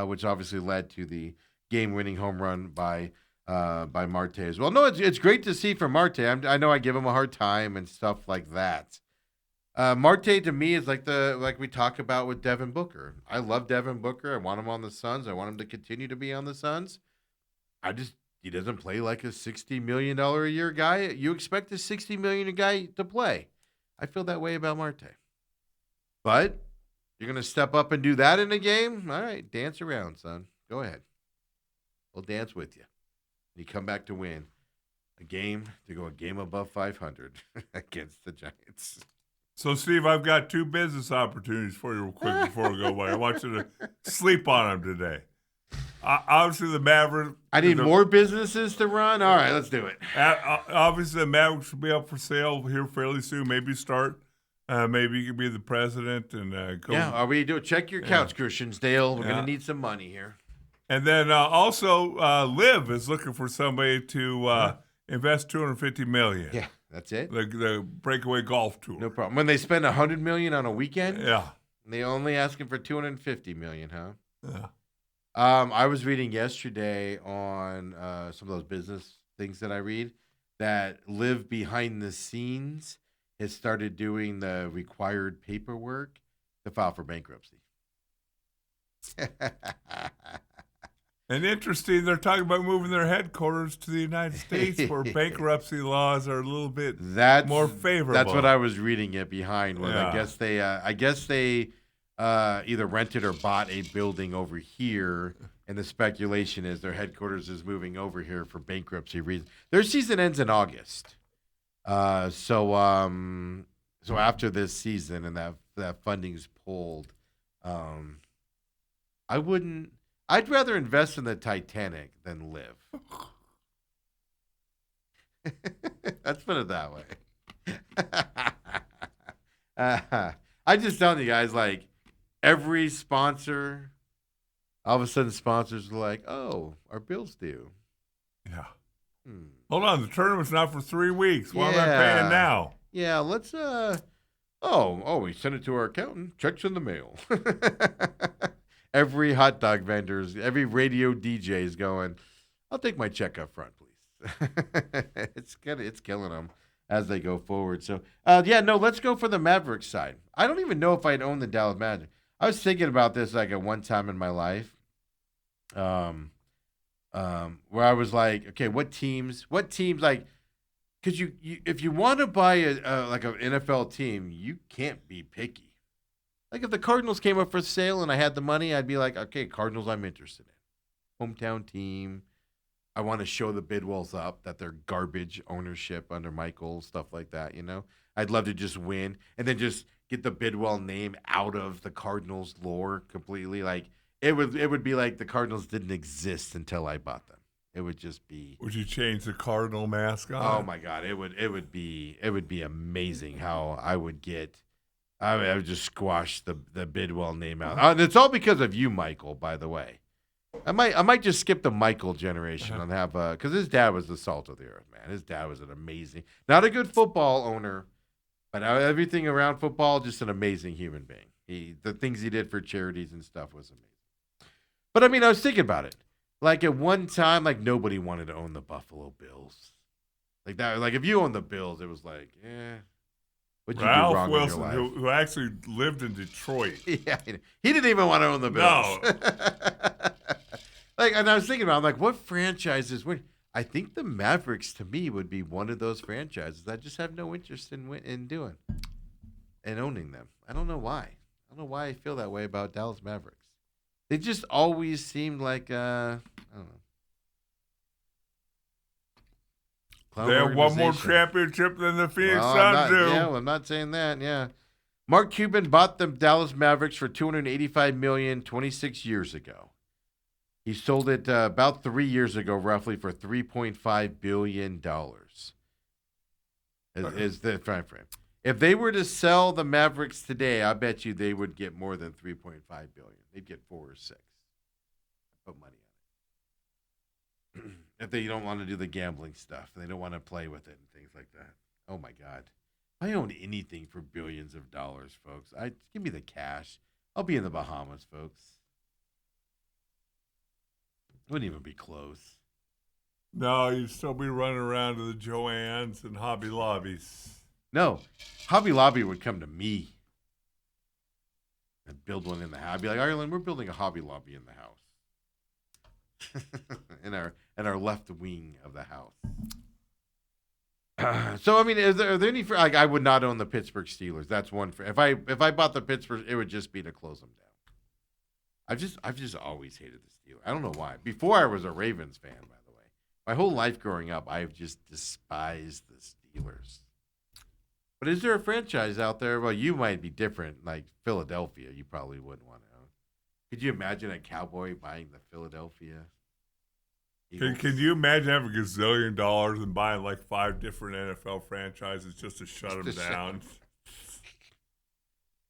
which obviously led to the game-winning home run by Marte as well. No, it's great to see from Marte. I know I give him a hard time and stuff like that. Marte to me is like we talk about with Devin Booker. I love Devin Booker. I want him on the Suns. I want him to continue to be on the Suns. He doesn't play like a $60 million a year guy. You expect a $60 million guy to play. I feel that way about Marte. But you're going to step up and do that in a game? All right, dance around, son. Go ahead. We'll dance with you. You come back to win a game above 500 against the Giants. So, Steve, I've got 2 business opportunities for you real quick before we go away. I want you to sleep on them today. Obviously, the Mavericks. I need more businesses to run? All right, let's do it. Obviously, the Mavericks will be up for sale here fairly soon. Maybe start. Maybe you can be the president and go. Yeah, are we doing? Check your couch cushions, Dale. We're going to need some money here. And then also, Liv is looking for somebody to invest $250 million. Yeah, that's it. The breakaway golf tour. No problem. When they spend $100 million on a weekend, yeah, they only asking for $250 million, huh? Yeah. I was reading yesterday on some of those business things that I read that Liv behind the scenes has started doing the required paperwork to file for bankruptcy. And interesting, they're talking about moving their headquarters to the United States where bankruptcy laws are a little bit more favorable. That's what I was reading it behind. Where I guess they either rented or bought a building over here, and the speculation is their headquarters is moving over here for bankruptcy reasons. Their season ends in August, so after this season and that funding's pulled, I'd rather invest in the Titanic than live. Let's put it that way. I just tell you guys, like, every sponsor, all of a sudden sponsors are like, oh, our bill's due. Yeah. Hold on, the tournament's not for 3 weeks. Why am I paying now? Yeah, let's, we sent it to our accountant. Check's in the mail. Every hot dog vendor's, every radio DJ is going, I'll take my check up front, please. It's killing them as they go forward. So, let's go for the Mavericks side. I don't even know if I'd own the Dallas Magic. I was thinking about this like at one time in my life, where I was like, okay, what teams, like, because you if you want to buy like an NFL team, you can't be picky. Like if the Cardinals came up for sale and I had the money, I'd be like, okay, Cardinals I'm interested in. Hometown team. I want to show the Bidwells up that they're garbage ownership under Michael, stuff like that, I'd love to just win and then just get the Bidwell name out of the Cardinals lore completely. Like it would be like the Cardinals didn't exist until I bought them. It would just be. Would you change the Cardinal mascot? Oh my God. It would be amazing how I would get. I would just squash the Bidwell name out. And it's all because of you, Michael, by the way. I might just skip the Michael generation and have because his dad was the salt of the earth, man. His dad was an amazing, not a good football owner, But everything around football, just an amazing human being. The things he did for charities and stuff was amazing. But, I mean, I was thinking about it. Like, at one time, like, nobody wanted to own the Buffalo Bills. Like, that. Like, if you owned the Bills, it was like, what'd you do wrong Wilson, in your life? who actually lived in Detroit. Yeah, he didn't even want to own the Bills. No. Like, and I was thinking about, I'm like, what franchises would? I think the Mavericks, to me, would be one of those franchises I just have no interest in doing and owning them. I don't know why. I don't know why I feel that way about Dallas Mavericks. They just always seemed like, I don't know. They have one more championship than the Phoenix Suns do. Yeah, well, I'm not saying that, yeah. Mark Cuban bought the Dallas Mavericks for $285 million 26 years ago. He sold it about 3 years ago, roughly, for $3.5 billion. Is the time frame. If they were to sell the Mavericks today, I bet you they would get more than $3.5 billion. They'd get 4 or 6. Put money on it. If they don't want to do the gambling stuff, they don't want to play with it and things like that. Oh my God! I own anything for billions of dollars, folks. Give me the cash. I'll be in the Bahamas, folks. Wouldn't even be close. No, you'd still be running around to the Joann's and Hobby Lobbies. No, Hobby Lobby would come to me and build one in the house. I'd be like, Ireland, we're building a Hobby Lobby in the house. in our left wing of the house. So I mean, are there any? Like, I would not own the Pittsburgh Steelers. That's one. If I bought the Pittsburgh, it would just be to close them down. I've just always hated the Steelers. I don't know why. Before I was a Ravens fan, by the way. My whole life growing up, I've just despised the Steelers. But is there a franchise out there? Well, you might be different. Like Philadelphia, you probably wouldn't want to own. Could you imagine a Cowboy buying the Philadelphia Eagles? Can you imagine having $1 gazillion and buying like 5 different NFL franchises just to shut them down?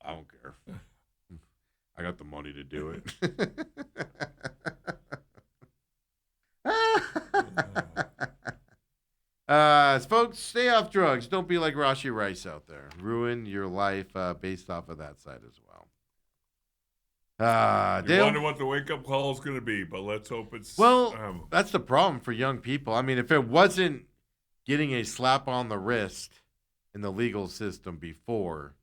I don't care. I got the money to do it. Folks, stay off drugs. Don't be like Rashi Rice out there. Ruin your life based off of that side as well. You wonder what the wake-up call is going to be, but let's hope it's... Well, that's the problem for young people. I mean, if it wasn't getting a slap on the wrist in the legal system before,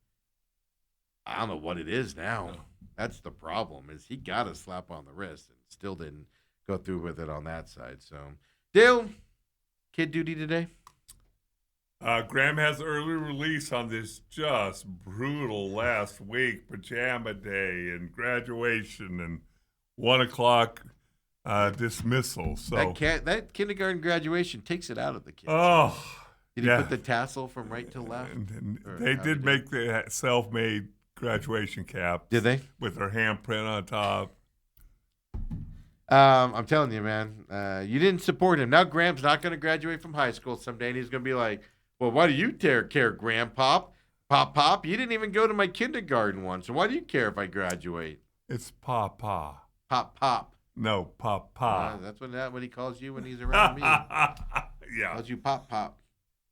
I don't know what it is now. No. That's the problem, is he got a slap on the wrist and still didn't go through with it on that side. So, Dale, kid duty today? Graham has early release on this just brutal last week, pajama day and graduation and 1 o'clock dismissal. So that kindergarten graduation takes it out of the kids. Oh, did he put the tassel from right to left? They did make the self-made graduation cap. Did they? With her handprint on top. I'm telling you, man, you didn't support him. Now Graham's not going to graduate from high school someday, and he's going to be like, well, why do you care, Grandpa? Pop? You didn't even go to my kindergarten one, so why do you care if I graduate? It's Papa. Pop. No, Papa. That's what he calls you when he's around me. Yeah. He calls you Pop.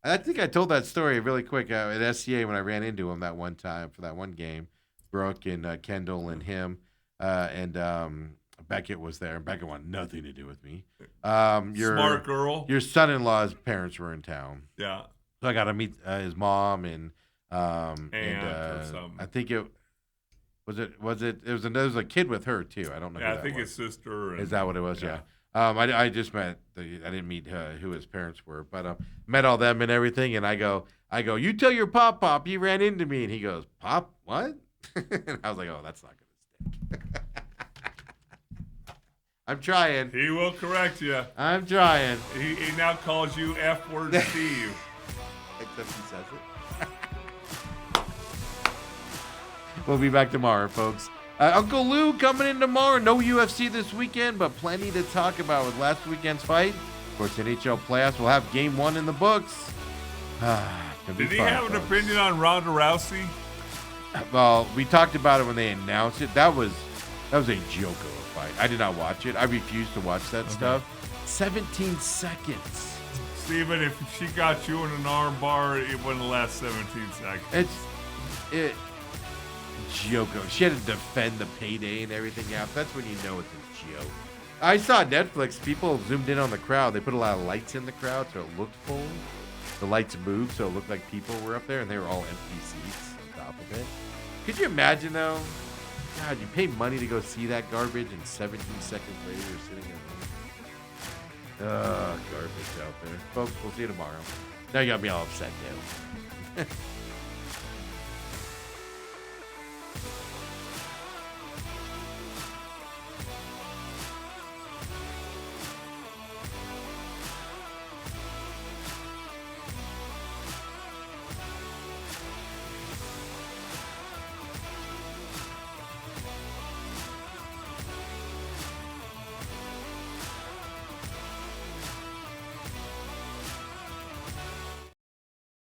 I think I told that story really quick at SCA when I ran into him that one time for that one game. Brooke and Kendall and him and Beckett was there. And Beckett wanted nothing to do with me. Smart girl. Your son-in-law's parents were in town. Yeah. So I got to meet his mom and I think it was a kid with her too. I don't know. Yeah, I think his sister. Is that what it was? Yeah. I just met. I didn't meet who his parents were, but met all them and everything. And I go. You tell your pop. He ran into me, and he goes, "Pop, what?" And I was like, "Oh, that's not gonna stick." I'm trying. He will correct you. I'm trying. He now calls you F-word Steve. Except he says it. We'll be back tomorrow, folks. Uncle Lou coming in tomorrow. No UFC this weekend, but plenty to talk about with last weekend's fight. Of course, NHL playoffs. We'll have game 1 in the books. Did he have an opinion on Ronda Rousey? Well, we talked about it when they announced it. That was a joke of a fight. I did not watch it. I refused to watch that stuff. 17 seconds. Steven, if she got you in an arm bar, it wouldn't last 17 seconds. Joko. She had to defend the payday and everything out. That's when you know it's a joke. I saw Netflix. People zoomed in on the crowd. They put a lot of lights in the crowd so it looked full. The lights moved so it looked like people were up there, and they were all empty seats on top of it. Could you imagine, though? God, you pay money to go see that garbage, and 17 seconds later you're sitting at home. Garbage out there. Folks, we'll see you tomorrow. Now you got me all upset, too.